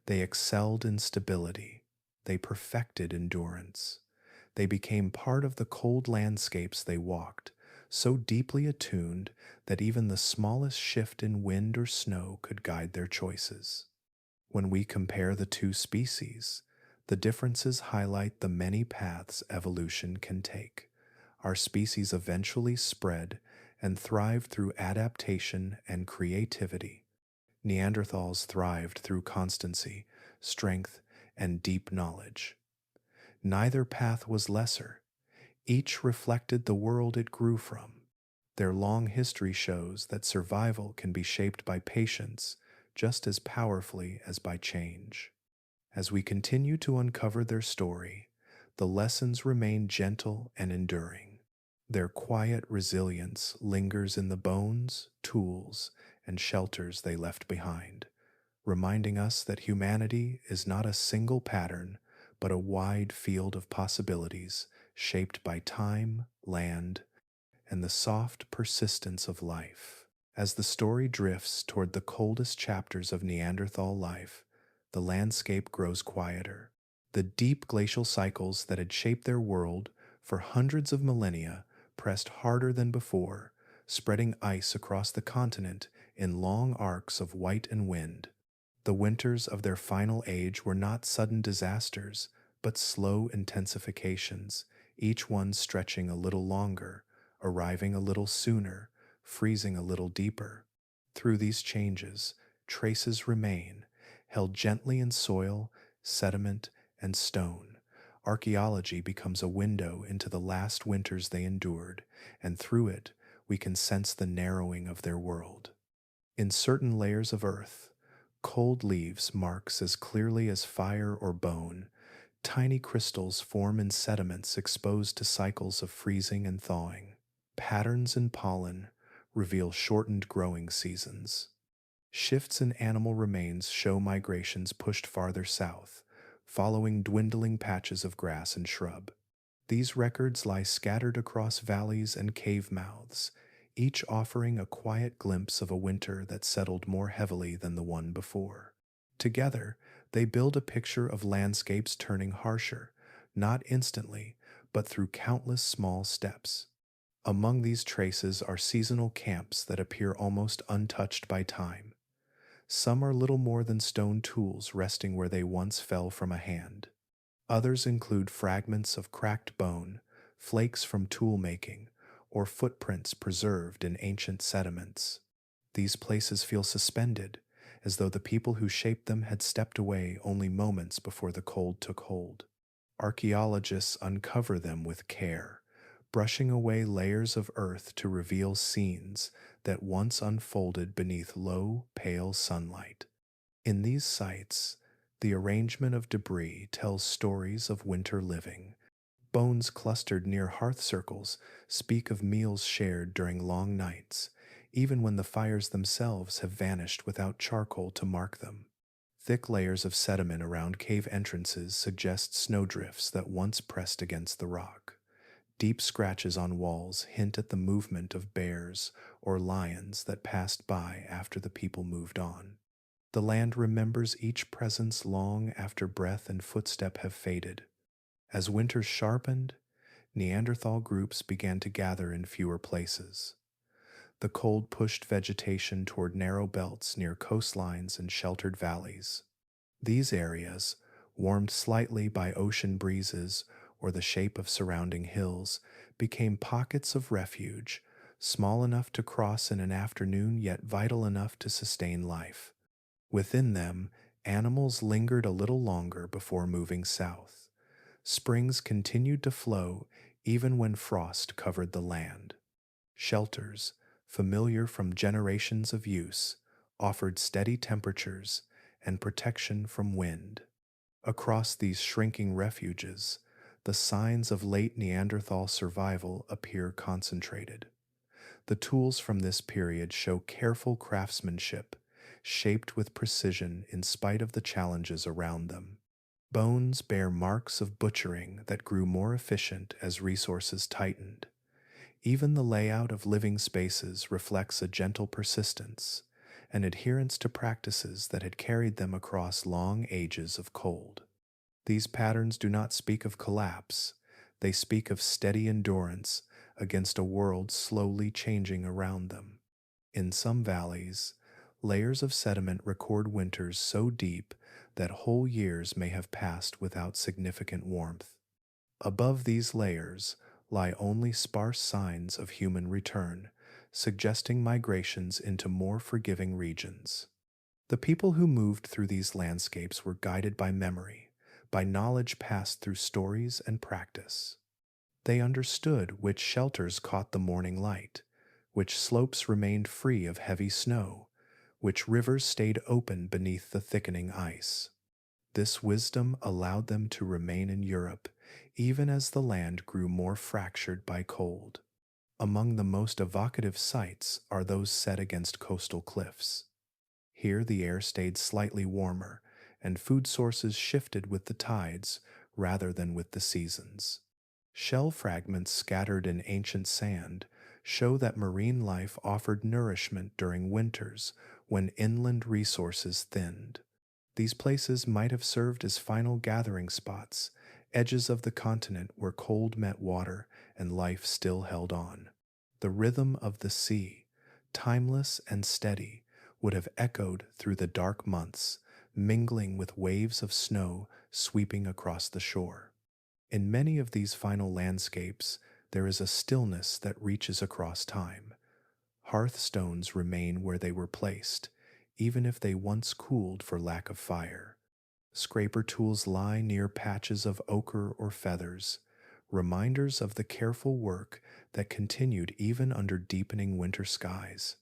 They excelled in stability. They perfected endurance. They became part of the cold landscapes they walked, so deeply attuned that even the smallest shift in wind or snow could guide their choices. When we compare the two species, the differences highlight the many paths evolution can take. Our species eventually spread and thrived through adaptation and creativity. Neanderthals thrived through constancy, strength, and deep knowledge. Neither path was lesser. Each reflected the world it grew from. Their long history shows that survival can be shaped by patience just as powerfully as by change. As we continue to uncover their story, the lessons remain gentle and enduring. Their quiet resilience lingers in the bones, tools, and shelters they left behind, reminding us that humanity is not a single pattern, but a wide field of possibilities shaped by time, land, and the soft persistence of life. As the story drifts toward the coldest chapters of Neanderthal life, the landscape grows quieter. The deep glacial cycles that had shaped their world for hundreds of millennia pressed harder than before, spreading ice across the continent in long arcs of white and wind. The winters of their final age were not sudden disasters, but slow intensifications, each one stretching a little longer, arriving a little sooner, freezing a little deeper. Through these changes, traces remain, held gently in soil, sediment, and stone. Archaeology becomes a window into the last winters they endured, and through it, we can sense the narrowing of their world. In certain layers of earth, cold leaves marks as clearly as fire or bone. Tiny crystals form in sediments exposed to cycles of freezing and thawing. Patterns in pollen reveal shortened growing seasons. Shifts in animal remains show migrations pushed farther south, following dwindling patches of grass and shrub. These records lie scattered across valleys and cave mouths, each offering a quiet glimpse of a winter that settled more heavily than the one before. Together, they build a picture of landscapes turning harsher, not instantly, but through countless small steps. Among these traces are seasonal camps that appear almost untouched by time. Some are little more than stone tools resting where they once fell from a hand. Others include fragments of cracked bone, flakes from tool making, or footprints preserved in ancient sediments. These places feel suspended, as though the people who shaped them had stepped away only moments before the cold took hold. Archaeologists uncover them with care, brushing away layers of earth to reveal scenes that once unfolded beneath low, pale sunlight. In these sites, the arrangement of debris tells stories of winter living. Bones clustered near hearth circles speak of meals shared during long nights, even when the fires themselves have vanished without charcoal to mark them. Thick layers of sediment around cave entrances suggest snowdrifts that once pressed against the rock. Deep scratches on walls hint at the movement of bears or lions that passed by after the people moved on. The land remembers each presence long after breath and footstep have faded. As winters sharpened, Neanderthal groups began to gather in fewer places. The cold pushed vegetation toward narrow belts near coastlines and sheltered valleys. These areas, warmed slightly by ocean breezes or the shape of surrounding hills, became pockets of refuge, small enough to cross in an afternoon yet vital enough to sustain life. Within them, animals lingered a little longer before moving south. Springs continued to flow even when frost covered the land. Shelters, familiar from generations of use, offered steady temperatures and protection from wind. Across these shrinking refuges, the signs of late Neanderthal survival appear concentrated. The tools from this period show careful craftsmanship, shaped with precision in spite of the challenges around them. Bones bear marks of butchering that grew more efficient as resources tightened. Even the layout of living spaces reflects a gentle persistence, an adherence to practices that had carried them across long ages of cold. These patterns do not speak of collapse, they speak of steady endurance against a world slowly changing around them. In some valleys, layers of sediment record winters so deep that whole years may have passed without significant warmth. Above these layers lie only sparse signs of human return, suggesting migrations into more forgiving regions. The people who moved through these landscapes were guided by memory, by knowledge passed through stories and practice. They understood which shelters caught the morning light, which slopes remained free of heavy snow, which rivers stayed open beneath the thickening ice. This wisdom allowed them to remain in Europe, even as the land grew more fractured by cold. Among the most evocative sites are those set against coastal cliffs. Here the air stayed slightly warmer, and food sources shifted with the tides rather than with the seasons. Shell fragments scattered in ancient sand show that marine life offered nourishment during winters when inland resources thinned. These places might have served as final gathering spots, edges of the continent where cold met water and life still held on. The rhythm of the sea, timeless and steady, would have echoed through the dark months, mingling with waves of snow sweeping across the shore. In many of these final landscapes, there is a stillness that reaches across time. Hearthstones remain where they were placed, even if they once cooled for lack of fire. Scraper tools lie near patches of ochre or feathers, reminders of the careful work that continued even under deepening winter skies.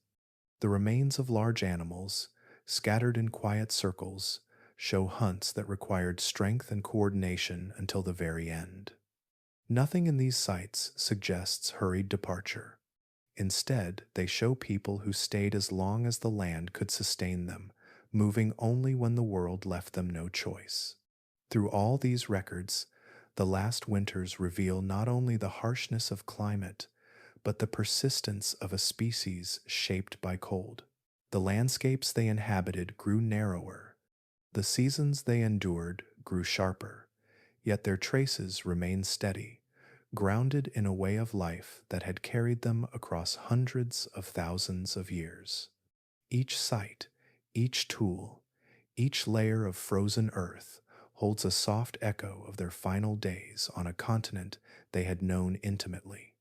The remains of large animals, scattered in quiet circles, show hunts that required strength and coordination until the very end. Nothing in these sites suggests hurried departure. Instead, they show people who stayed as long as the land could sustain them, moving only when the world left them no choice. Through all these records, the last winters reveal not only the harshness of climate, but the persistence of a species shaped by cold. The landscapes they inhabited grew narrower, the seasons they endured grew sharper, Yet their traces remain steady, grounded in a way of life that had carried them across hundreds of thousands of years. Each site, each tool, each layer of frozen earth holds a soft echo of their final days on a continent they had known intimately,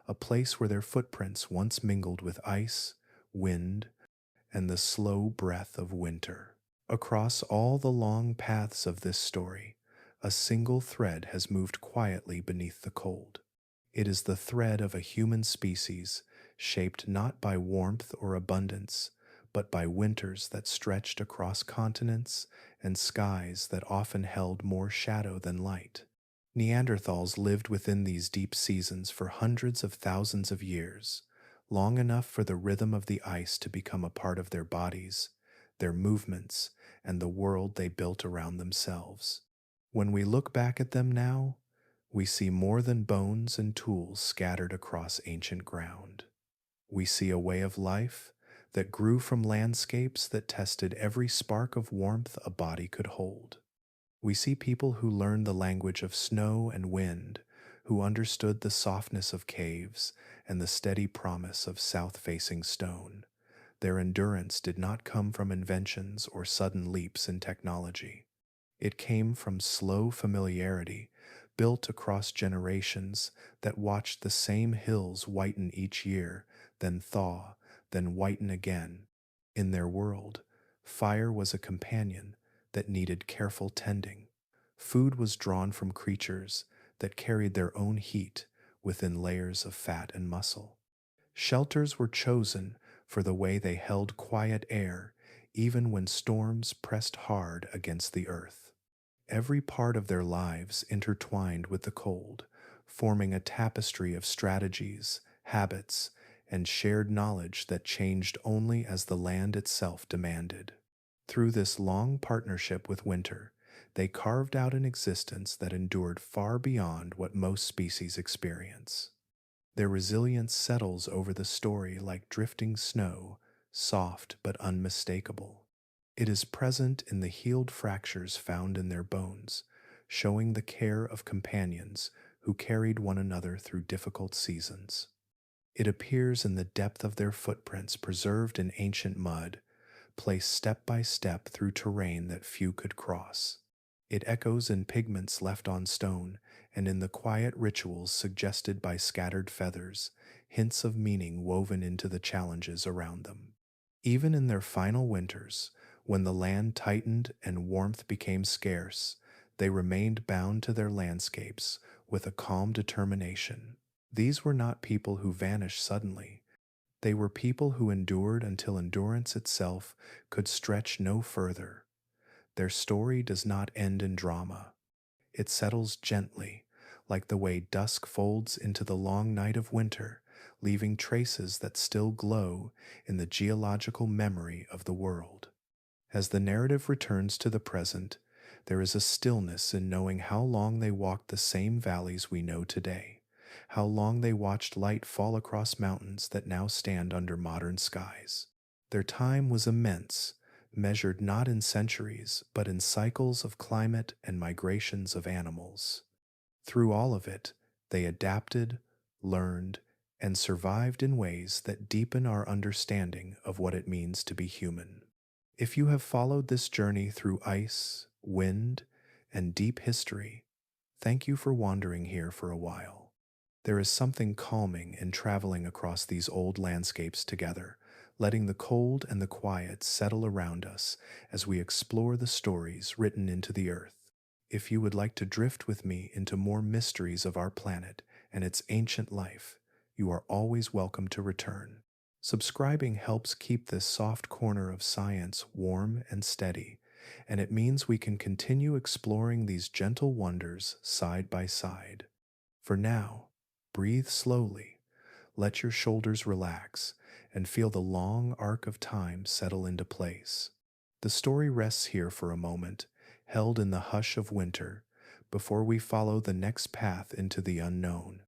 a place where their footprints once mingled with ice, wind, and the slow breath of winter. Across all the long paths of this story, a single thread has moved quietly beneath the cold. It is the thread of a human species shaped not by warmth or abundance, but by winters that stretched across continents and skies that often held more shadow than light. Neanderthals lived within these deep seasons for hundreds of thousands of years, long enough for the rhythm of the ice to become a part of their bodies, their movements, and the world they built around themselves. When we look back at them now, we see more than bones and tools scattered across ancient ground. We see a way of life that grew from landscapes that tested every spark of warmth a body could hold. We see people who learned the language of snow and wind, who understood the softness of caves and the steady promise of south-facing stone. Their endurance did not come from inventions or sudden leaps in technology. It came from slow familiarity, built across generations that watched the same hills whiten each year, then thaw, then whiten again. In their world, fire was a companion that needed careful tending. Food was drawn from creatures that carried their own heat within layers of fat and muscle. Shelters were chosen for the way they held quiet air, even when storms pressed hard against the earth. Every part of their lives intertwined with the cold, forming a tapestry of strategies, habits, and shared knowledge that changed only as the land itself demanded. Through this long partnership with winter, they carved out an existence that endured far beyond what most species experience. Their resilience settles over the story like drifting snow, soft but unmistakable. It is present in the healed fractures found in their bones, showing the care of companions who carried one another through difficult seasons. It appears in the depth of their footprints preserved in ancient mud, placed step by step through terrain that few could cross. It echoes in pigments left on stone and in the quiet rituals suggested by scattered feathers, hints of meaning woven into the challenges around them. Even in their final winters, when the land tightened and warmth became scarce, they remained bound to their landscapes with a calm determination. These were not people who vanished suddenly. They were people who endured until endurance itself could stretch no further. Their story does not end in drama. It settles gently, like the way dusk folds into the long night of winter, leaving traces that still glow in the geological memory of the world. As the narrative returns to the present, there is a stillness in knowing how long they walked the same valleys we know today, how long they watched light fall across mountains that now stand under modern skies. Their time was immense, measured not in centuries, but in cycles of climate and migrations of animals. Through all of it, they adapted, learned, and survived in ways that deepen our understanding of what it means to be human. If you have followed this journey through ice, wind, and deep history, thank you for wandering here for a while. There is something calming in traveling across these old landscapes together, letting the cold and the quiet settle around us as we explore the stories written into the earth. If you would like to drift with me into more mysteries of our planet and its ancient life, you are always welcome to return. Subscribing helps keep this soft corner of science warm and steady, and it means we can continue exploring these gentle wonders side by side. For now, breathe slowly, let your shoulders relax, and feel the long arc of time settle into place. The story rests here for a moment, held in the hush of winter, before we follow the next path into the unknown.